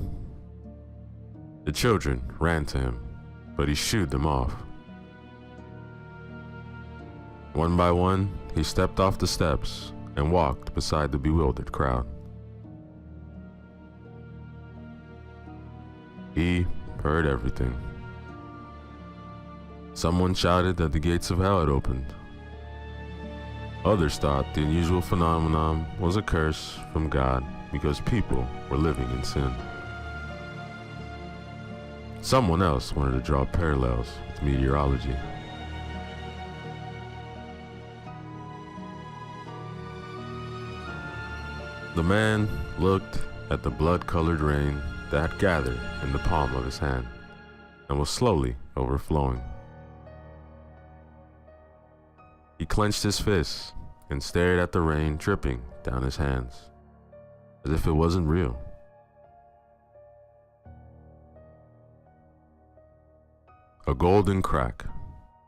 The children ran to him, but he shooed them off. One by one, he stepped off the steps and walked beside the bewildered crowd. He heard everything. Someone shouted that the gates of hell had opened. Others thought the unusual phenomenon was a curse from God because people were living in sin. Someone else wanted to draw parallels with meteorology. The man looked at the blood-colored rain that had gathered in the palm of his hand and was slowly overflowing. He clenched his fists and stared at the rain dripping down his hands, as if it wasn't real. A golden crack,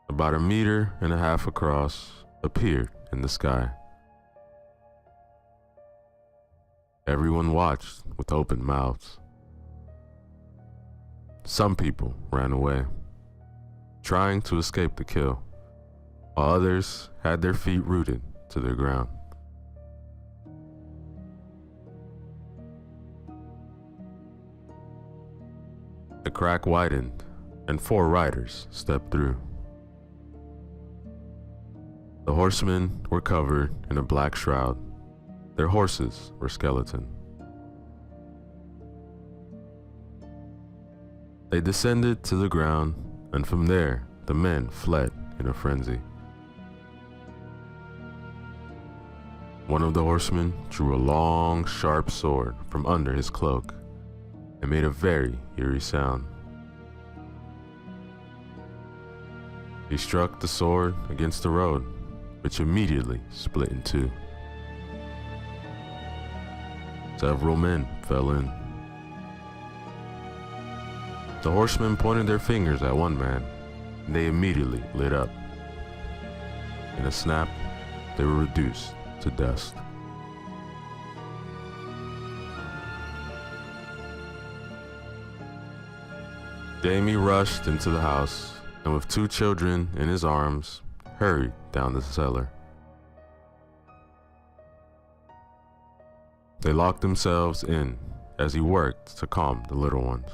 about 1.5 meters across, appeared in the sky. Everyone watched with open mouths. Some people ran away, trying to escape the kill, while others had their feet rooted to the ground. The crack widened, and 4 riders stepped through. The horsemen were covered in a black shroud. Their horses were skeleton. They descended to the ground, and from there, the men fled in a frenzy. One of the horsemen drew a long, sharp sword from under his cloak and made a very eerie sound. He struck the sword against the road, which immediately split in two. Several men fell in. The horsemen pointed their fingers at one man, and they immediately lit up. In a snap, they were reduced to dust. Jamie rushed into the house, and with 2 children in his arms, hurried down the cellar. They locked themselves in as he worked to calm the little ones.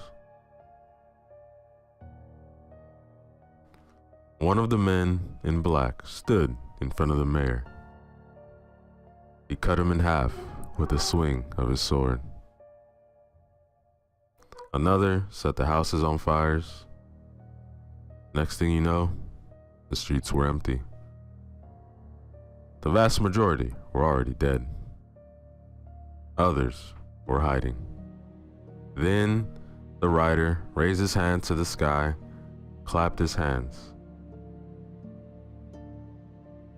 One of the men in black stood in front of the mayor. He cut him in half with a swing of his sword. Another set the houses on fires. Next thing you know, the streets were empty. The vast majority were already dead. Others were hiding. Then the rider raised his hand to the sky, clapped his hands.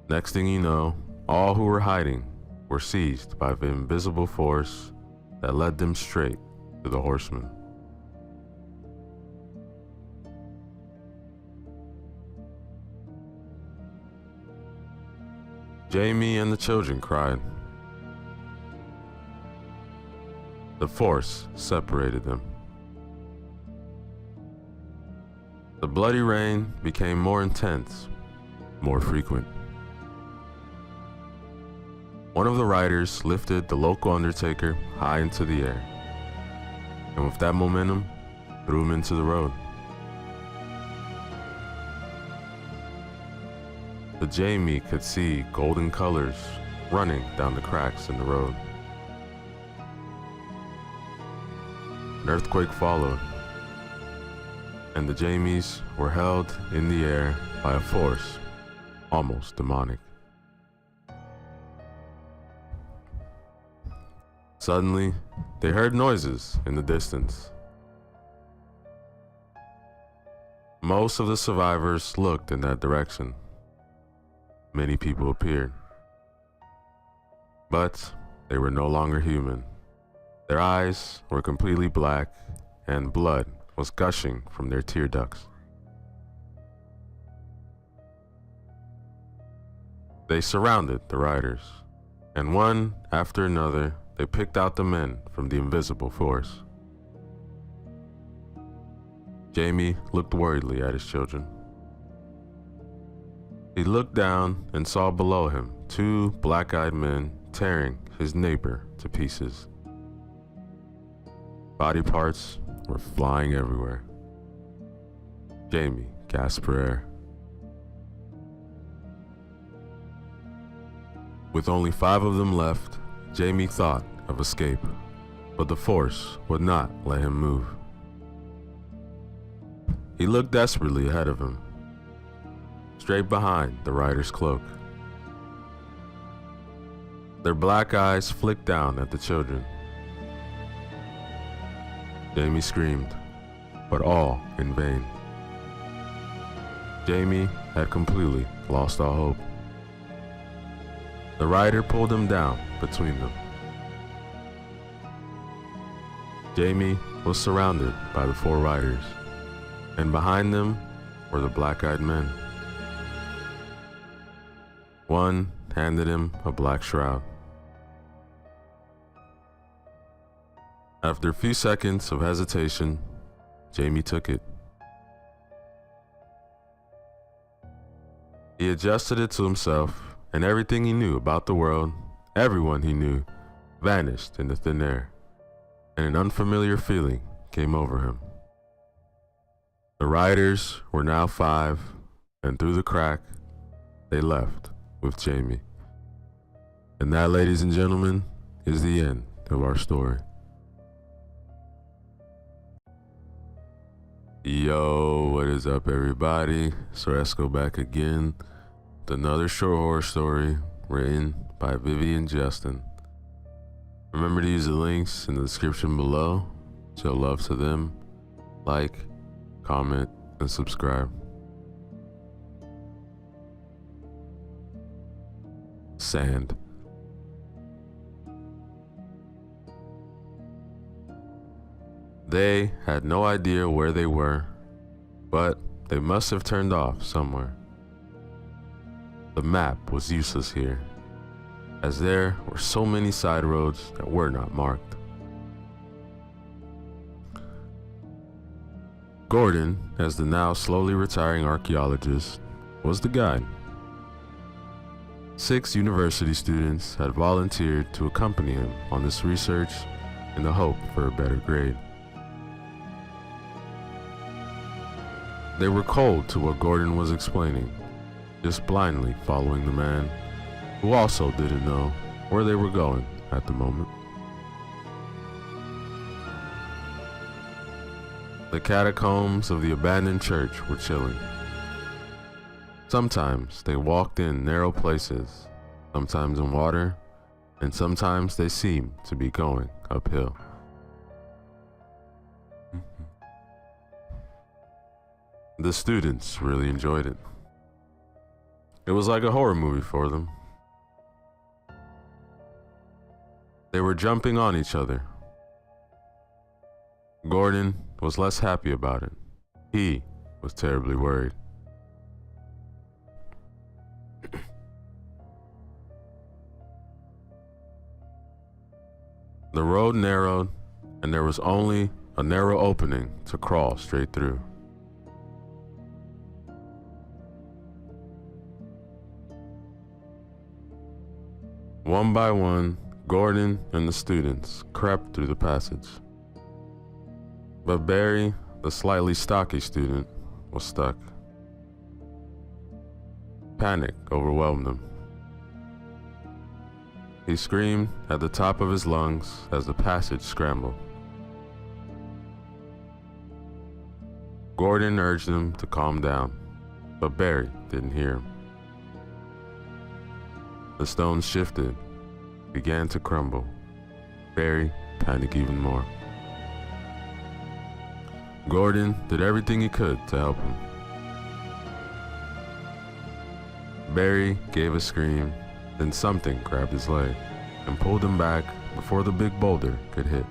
Next thing you know, all who were hiding were seized by the invisible force that led them straight to the horsemen. Jamie and the children cried. The force separated them. The bloody rain became more intense, more frequent. One of the riders lifted the local undertaker high into the air, and with that momentum, threw him into the road. The Jamie could see golden colors running down the cracks in the road. An earthquake followed, and the Jamies were held in the air by a force almost demonic. Suddenly, they heard noises in the distance. Most of the survivors looked in that direction. Many people appeared, but they were no longer human. Their eyes were completely black, and blood was gushing from their tear ducts. They surrounded the riders, and one after another, they picked out the men from the invisible force. Jamie looked worriedly at his children. He looked down and saw below him 2 black-eyed men tearing his neighbor to pieces. Body parts were flying everywhere. Jamie gasped for air. With only 5 of them left, Jamie thought of escape, but the force would not let him move. He looked desperately ahead of him, straight behind the rider's cloak. Their black eyes flicked down at the children. Jamie screamed, but all in vain. Jamie had completely lost all hope. The rider pulled him down between them. Jamie was surrounded by the 4 riders, and behind them were the black-eyed men. One handed him a black shroud. After a few seconds of hesitation, Jamie took it. He adjusted it to himself, and everything he knew about the world, everyone he knew, vanished into thin air, and an unfamiliar feeling came over him. The riders were now 5, and through the crack, they left with Jamie. And that, ladies and gentlemen, is the end of our story. Yo, what is up, everybody? So let's go back again with another short horror story written by Vivian Justin. Remember to use the links in the description below. Show love to them. Like, comment, and subscribe. Sand. They had no idea where they were, but they must have turned off somewhere. The map was useless here, as there were so many side roads that were not marked. Gordon, as the now slowly retiring archaeologist, was the guide. 6 university students had volunteered to accompany him on this research in the hope for a better grade. They were cold to what Gordon was explaining, just blindly following the man who also didn't know where they were going at the moment. The catacombs of the abandoned church were chilling. Sometimes they walked in narrow places, sometimes in water, and sometimes they seemed to be going uphill. The students really enjoyed it. It was like a horror movie for them. They were jumping on each other. Gordon was less happy about it. He was terribly worried. The road narrowed, and there was only a narrow opening to crawl straight through. One by one, Gordon and the students crept through the passage. But Barry, the slightly stocky student, was stuck. Panic overwhelmed him. He screamed at the top of his lungs as the passage scrambled. Gordon urged him to calm down, but Barry didn't hear him. The stones shifted, began to crumble. Barry panicked even more. Gordon did everything he could to help him. Barry gave a scream, then something grabbed his leg and pulled him back before the big boulder could hit.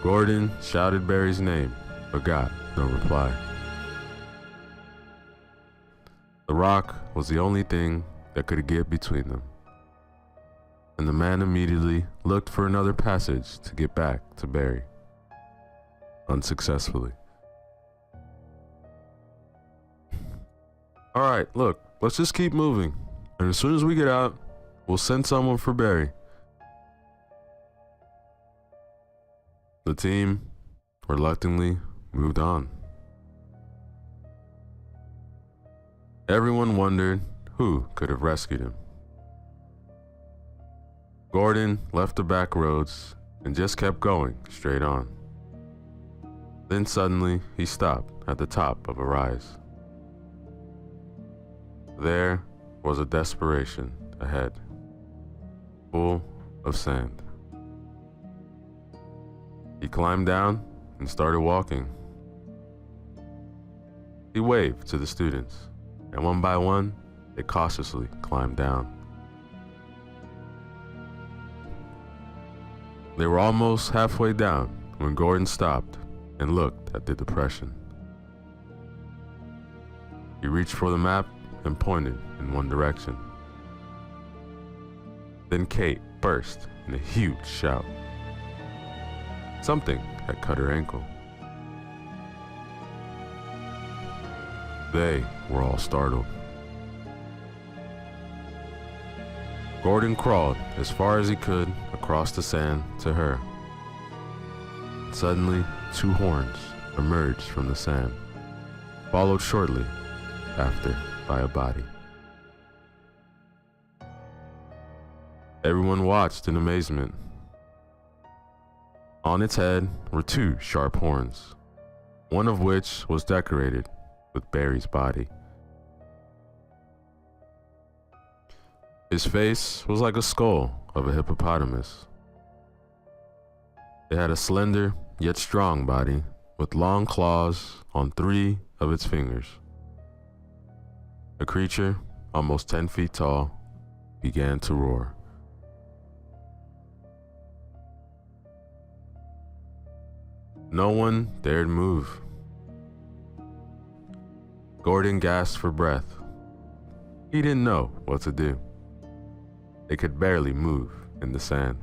Gordon shouted Barry's name, but got no reply. The rock was the only thing that could get between them, and the man immediately looked for another passage to get back to Barry, unsuccessfully. All right, look, let's just keep moving, and as soon as we get out, we'll send someone for Barry. The team reluctantly moved on. Everyone wondered who could have rescued him. Gordon left the back roads and just kept going straight on. Then suddenly he stopped at the top of a rise. There was a desperation ahead, full of sand. He climbed down and started walking. He waved to the students, and one by one, they cautiously climbed down. They were almost halfway down when Gordon stopped and looked at the depression. He reached for the map and pointed in one direction. Then Kate burst in a huge shout. Something had cut her ankle. They were all startled. Gordon crawled as far as he could across the sand to her. Suddenly, 2 horns emerged from the sand, followed shortly after by a body. Everyone watched in amazement. On its head were 2 sharp horns, one of which was decorated with Barry's body. His face was like a skull of a hippopotamus. It had a slender yet strong body with long claws on 3 of its fingers. The creature, almost 10 feet tall, began to roar. No one dared move. Gordon gasped for breath. He didn't know what to do. They could barely move in the sand.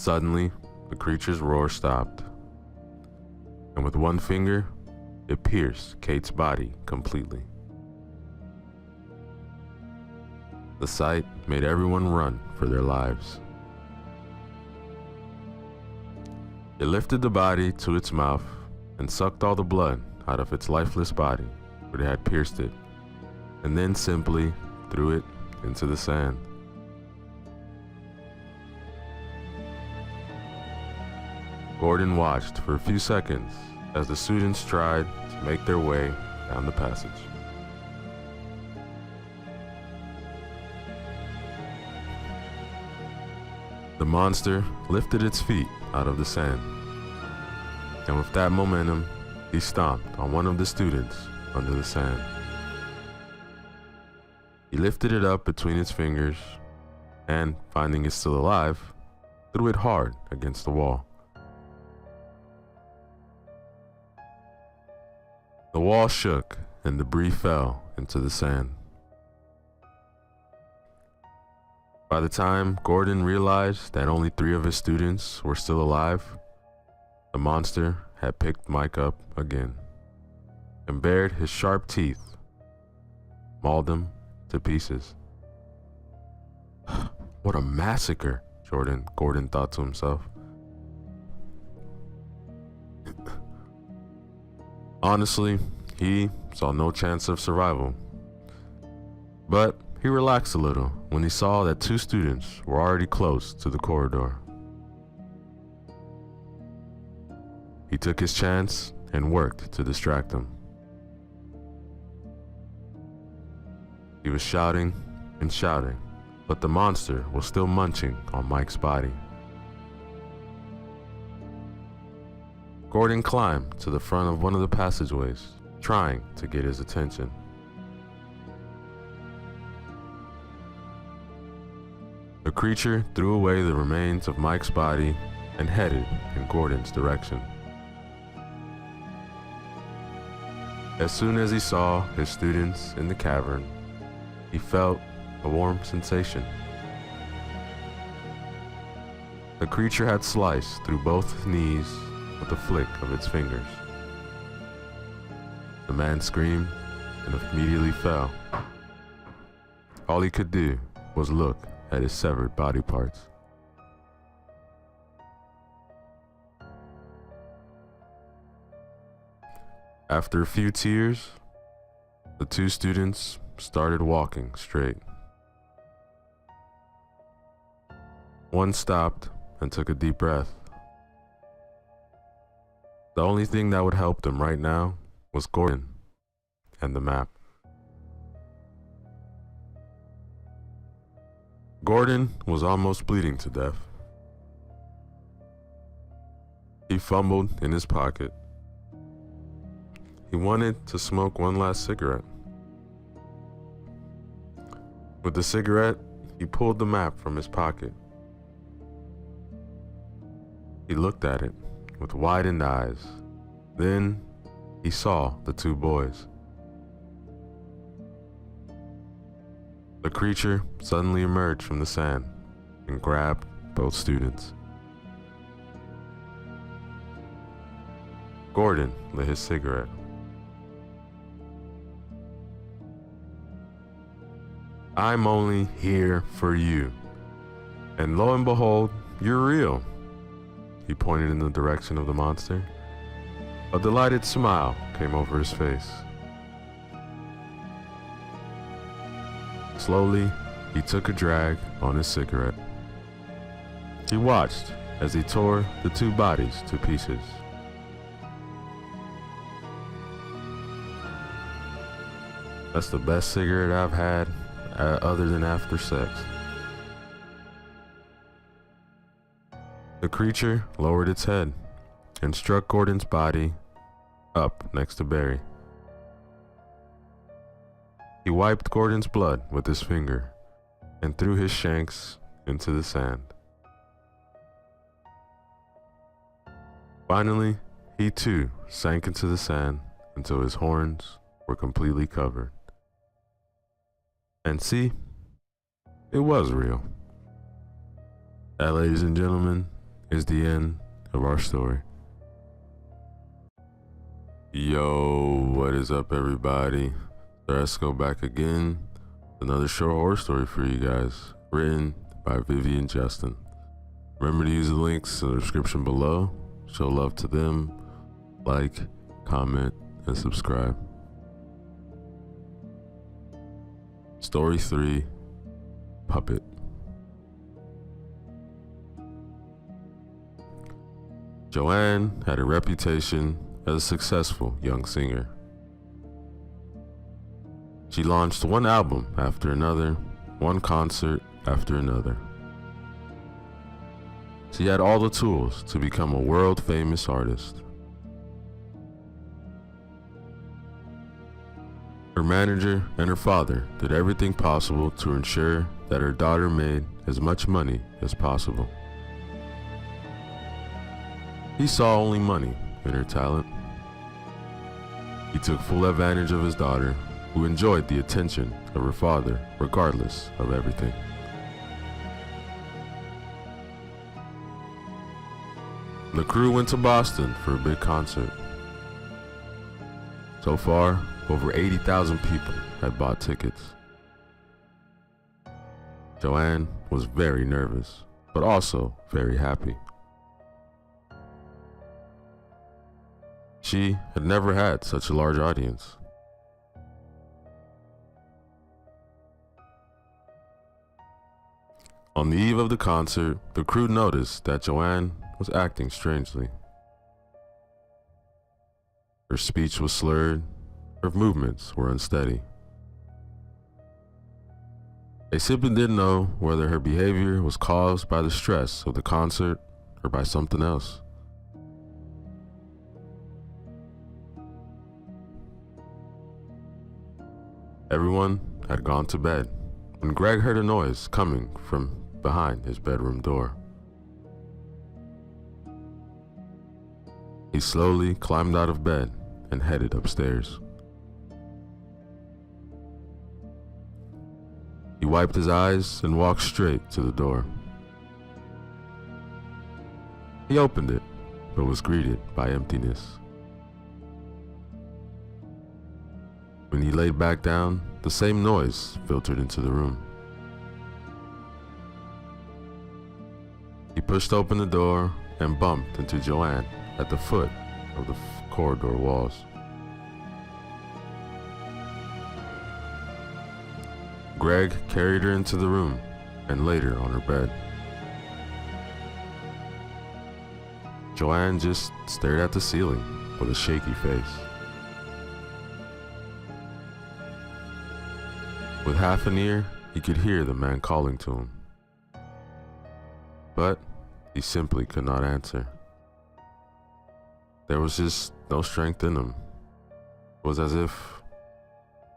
Suddenly, the creature's roar stopped, and with one finger, it pierced Kate's body completely. The sight made everyone run for their lives. It lifted the body to its mouth and sucked all the blood out of its lifeless body where it had pierced it, and then simply threw it into the sand. Gordon watched for a few seconds as the students tried to make their way down the passage. The monster lifted its feet out of the sand, and with that momentum, he stomped on one of the students under the sand. He lifted it up between its fingers and, finding it still alive, threw it hard against the wall. The wall shook and debris fell into the sand. By the time Gordon realized that only 3 of his students were still alive, the monster had picked Mike up again and bared his sharp teeth, mauled him to pieces. What a massacre, Gordon thought to himself. Honestly, he saw no chance of survival, but he relaxed a little when he saw that 2 students were already close to the corridor. He took his chance and worked to distract them. He was shouting and shouting, but the monster was still munching on Mike's body. Gordon climbed to the front of one of the passageways, trying to get his attention. The creature threw away the remains of Mike's body and headed in Gordon's direction. As soon as he saw his students in the cavern, he felt a warm sensation. The creature had sliced through both his knees with a flick of its fingers. The man screamed and immediately fell. All he could do was look at his severed body parts. After a few tears, the 2 students started walking straight. One stopped and took a deep breath. The only thing that would help them right now was Gordon and the map. Gordon was almost bleeding to death. He fumbled in his pocket. He wanted to smoke one last cigarette. With the cigarette, he pulled the map from his pocket. He looked at it with widened eyes. Then he saw the 2 boys. The creature suddenly emerged from the sand and grabbed both students. Gordon lit his cigarette. I'm only here for you. And lo and behold, you're real. He pointed in the direction of the monster. A delighted smile came over his face. Slowly, he took a drag on his cigarette. He watched as he tore the 2 bodies to pieces. That's the best cigarette I've had, other than after sex. The creature lowered its head and struck Gordon's body up next to Barry. He wiped Gordon's blood with his finger and threw his shanks into the sand. Finally, he too sank into the sand until his horns were completely covered. And see, it was real. That, ladies and gentlemen, is the end of our story. Yo, what is up, everybody? Let's go back again. Another short horror story for you guys, written by Vivian Justin. Remember to use the links in the description below. Show love to them. Like, comment, and subscribe. Story 3, Puppet. Joanne had a reputation as a successful young singer. She launched one album after another, one concert after another. She had all the tools to become a world-famous artist. Her manager and her father did everything possible to ensure that her daughter made as much money as possible. He saw only money in her talent. He took full advantage of his daughter, who enjoyed the attention of her father regardless of everything. The crew went to Boston for a big concert. So far, over 80,000 people had bought tickets. Joanne was very nervous, but also very happy. She had never had such a large audience. On the eve of the concert, the crew noticed that Joanne was acting strangely. Her speech was slurred, her movements were unsteady. They simply didn't know whether her behavior was caused by the stress of the concert or by something else. Everyone had gone to bed when Greg heard a noise coming from behind his bedroom door. He slowly climbed out of bed and headed upstairs. He wiped his eyes and walked straight to the door. He opened it, but was greeted by emptiness. When he laid back down, the same noise filtered into the room. He pushed open the door and bumped into Joanne at the foot of the corridor walls. Greg carried her into the room and laid her on her bed. Joanne just stared at the ceiling with a shaky face. With half an ear, he could hear the man calling to him. But he simply could not answer. There was just no strength in him. It was as if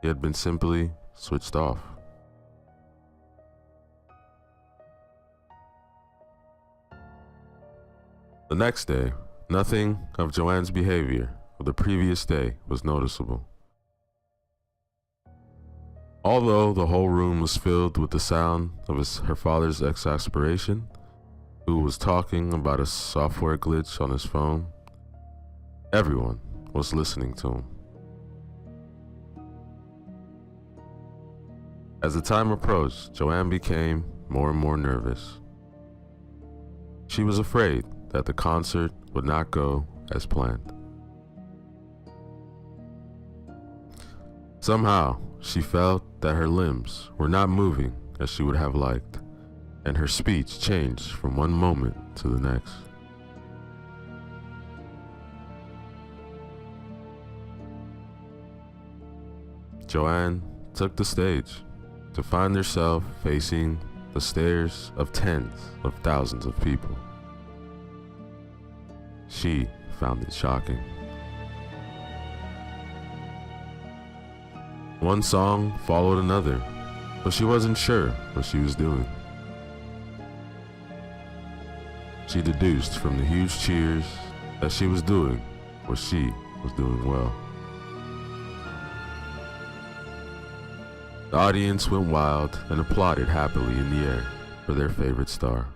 he had been simply switched off. The next day, nothing of Joanne's behavior of the previous day was noticeable. Although the whole room was filled with the sound of her father's exasperation, who was talking about a software glitch on his phone, everyone was listening to him. As the time approached, Joanne became more and more nervous. She was afraid that the concert would not go as planned. Somehow, she felt that her limbs were not moving as she would have liked, and her speech changed from one moment to the next. Joanne took the stage to find herself facing the stares of tens of thousands of people. She found it shocking. One song followed another, but she wasn't sure what she was doing. She deduced from the huge cheers that she was doing what she was doing well. The audience went wild and applauded happily in the air for their favorite star.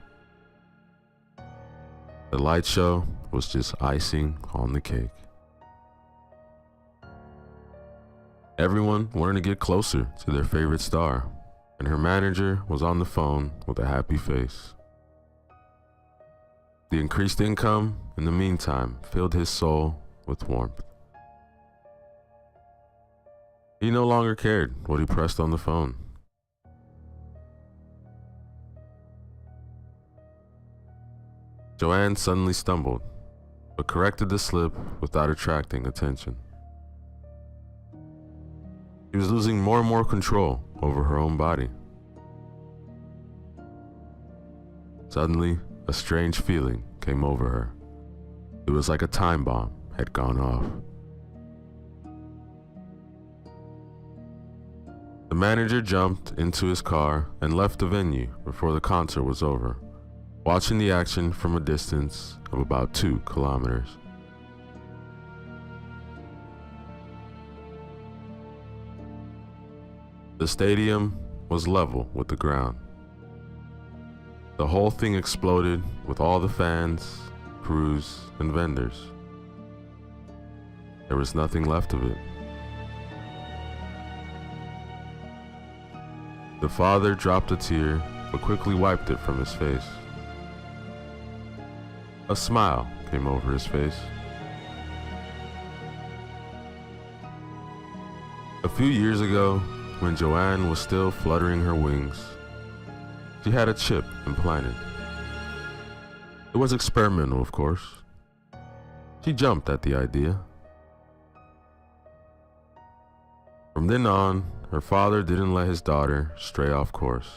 The light show was just icing on the cake. Everyone wanted to get closer to their favorite star, and her manager was on the phone with a happy face. The increased income, in the meantime, filled his soul with warmth. He no longer cared what he pressed on the phone. Joanne suddenly stumbled, but corrected the slip without attracting attention. She was losing more and more control over her own body. Suddenly, a strange feeling came over her. It was like a time bomb had gone off. The manager jumped into his car and left the venue before the concert was over, watching the action from a distance of about 2 kilometers. The stadium was level with the ground. The whole thing exploded with all the fans, crews, and vendors. There was nothing left of it. The father dropped a tear, but quickly wiped it from his face. A smile came over his face. A few years ago, when Joanne was still fluttering her wings, she had a chip implanted. It was experimental, of course. She jumped at the idea. From then on, her father didn't let his daughter stray off course.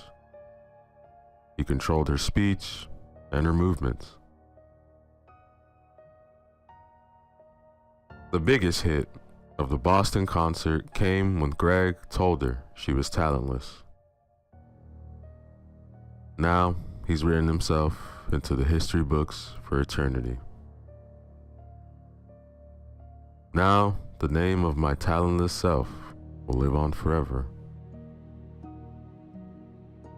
He controlled her speech and her movements. The biggest hit of the Boston concert came when Greg told her she was talentless. Now, he's written himself into the history books for eternity. Now, the name of my talentless self will live on forever.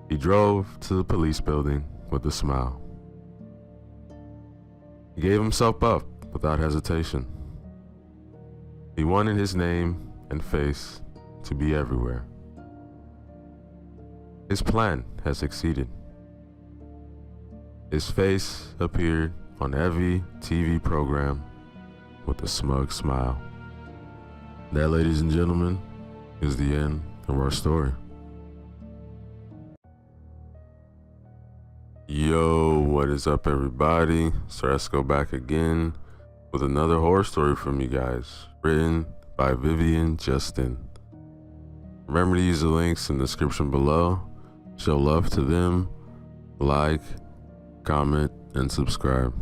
He drove to the police building with a smile. He gave himself up without hesitation. He wanted his name and face to be everywhere. His plan has succeeded. His face appeared on every TV program with a smug smile. That, ladies and gentlemen, is the end of our story. Yo, what is up, everybody? So let's go back again with another horror story from you guys, written by Vivian Justin. Remember to use the links in the description below. Show love to them, like, comment, and subscribe.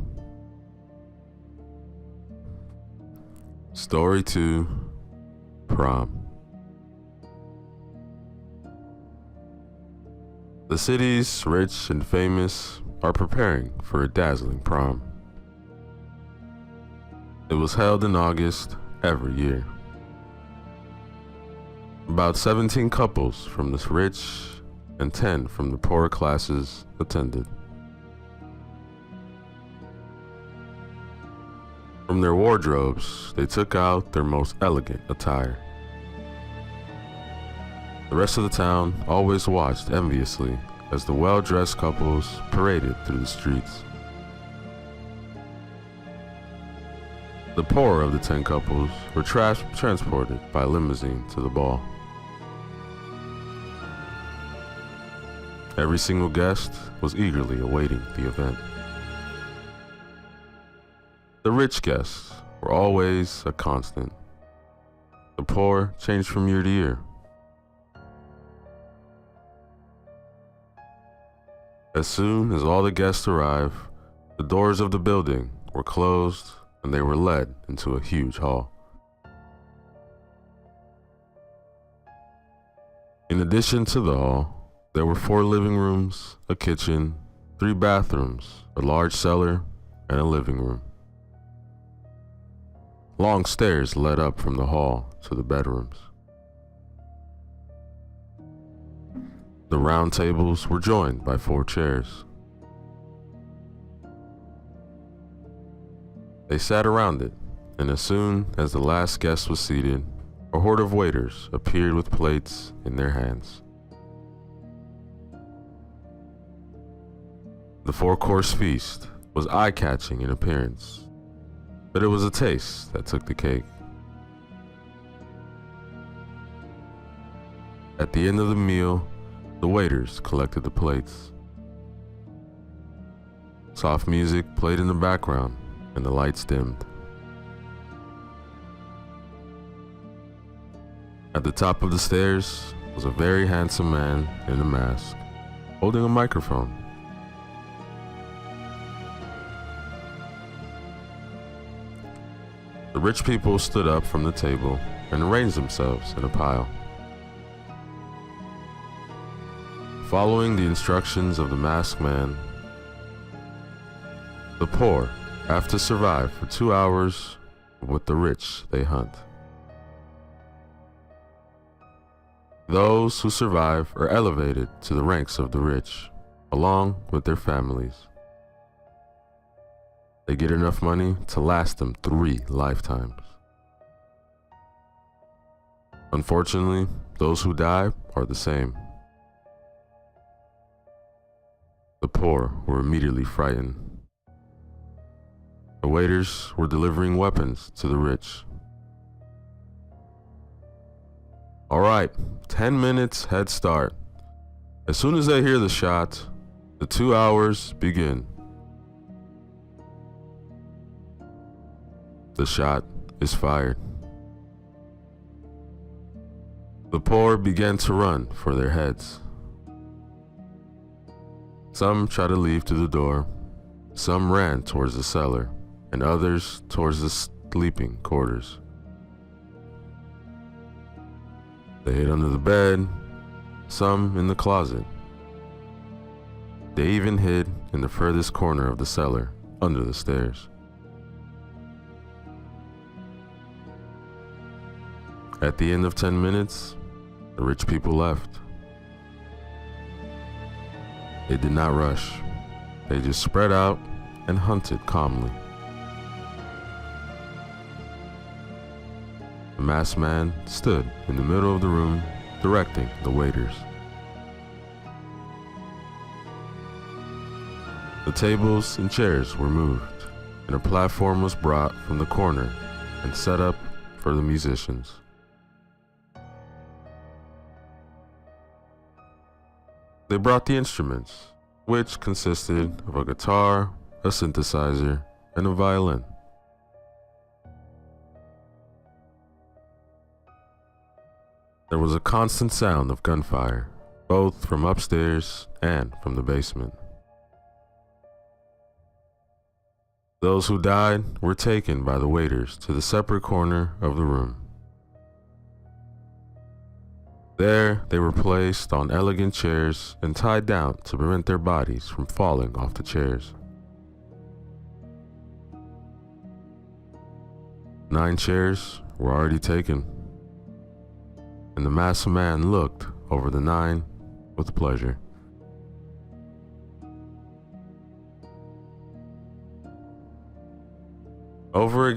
Story 2, Prom. The city's rich and famous are preparing for a dazzling prom. It was held in August every year. About 17 couples from the rich and 10 from the poorer classes attended. From their wardrobes, they took out their most elegant attire. The rest of the town always watched enviously as the well-dressed couples paraded through the streets. The poorer of the 10 couples were transported by limousine to the ball. Every single guest was eagerly awaiting the event. The rich guests were always a constant. The poor changed from year to year. As soon as all the guests arrived, the doors of the building were closed and they were led into a huge hall. In addition to the hall, there were 4 living rooms, a kitchen, 3 bathrooms, a large cellar, and a living room. Long stairs led up from the hall to the bedrooms. The round tables were joined by 4 chairs. They sat around it, and as soon as the last guest was seated, a horde of waiters appeared with plates in their hands. The four-course feast was eye-catching in appearance, but it was a taste that took the cake. At the end of the meal, the waiters collected the plates. Soft music played in the background, and the lights dimmed. At the top of the stairs was a very handsome man in a mask, holding a microphone. The rich people stood up from the table and arranged themselves in a pile. Following the instructions of the masked man, the poor have to survive for 2 hours with the rich they hunt. Those who survive are elevated to the ranks of the rich, along with their families. They get enough money to last them 3 lifetimes. Unfortunately, those who die are the same. The poor were immediately frightened. The waiters were delivering weapons to the rich. All right, 10 minutes head start. As soon as they hear the shot, the 2 hours begin. The shot is fired. The poor began to run for their heads. Some tried to leave through the door, some ran towards the cellar, and others towards the sleeping quarters. They hid under the bed, some in the closet. They even hid in the furthest corner of the cellar, under the stairs. At the end of 10 minutes, the rich people left. They did not rush. They just spread out and hunted calmly. The masked man stood in the middle of the room, directing the waiters. The tables and chairs were moved, and a platform was brought from the corner and set up for the musicians. They brought the instruments, which consisted of a guitar, a synthesizer, and a violin. There was a constant sound of gunfire, both from upstairs and from the basement. Those who died were taken by the waiters to the separate corner of the room. There, they were placed on elegant chairs and tied down to prevent their bodies from falling off the chairs. 9 chairs were already taken, and the masked man looked over the 9 with pleasure. Over again.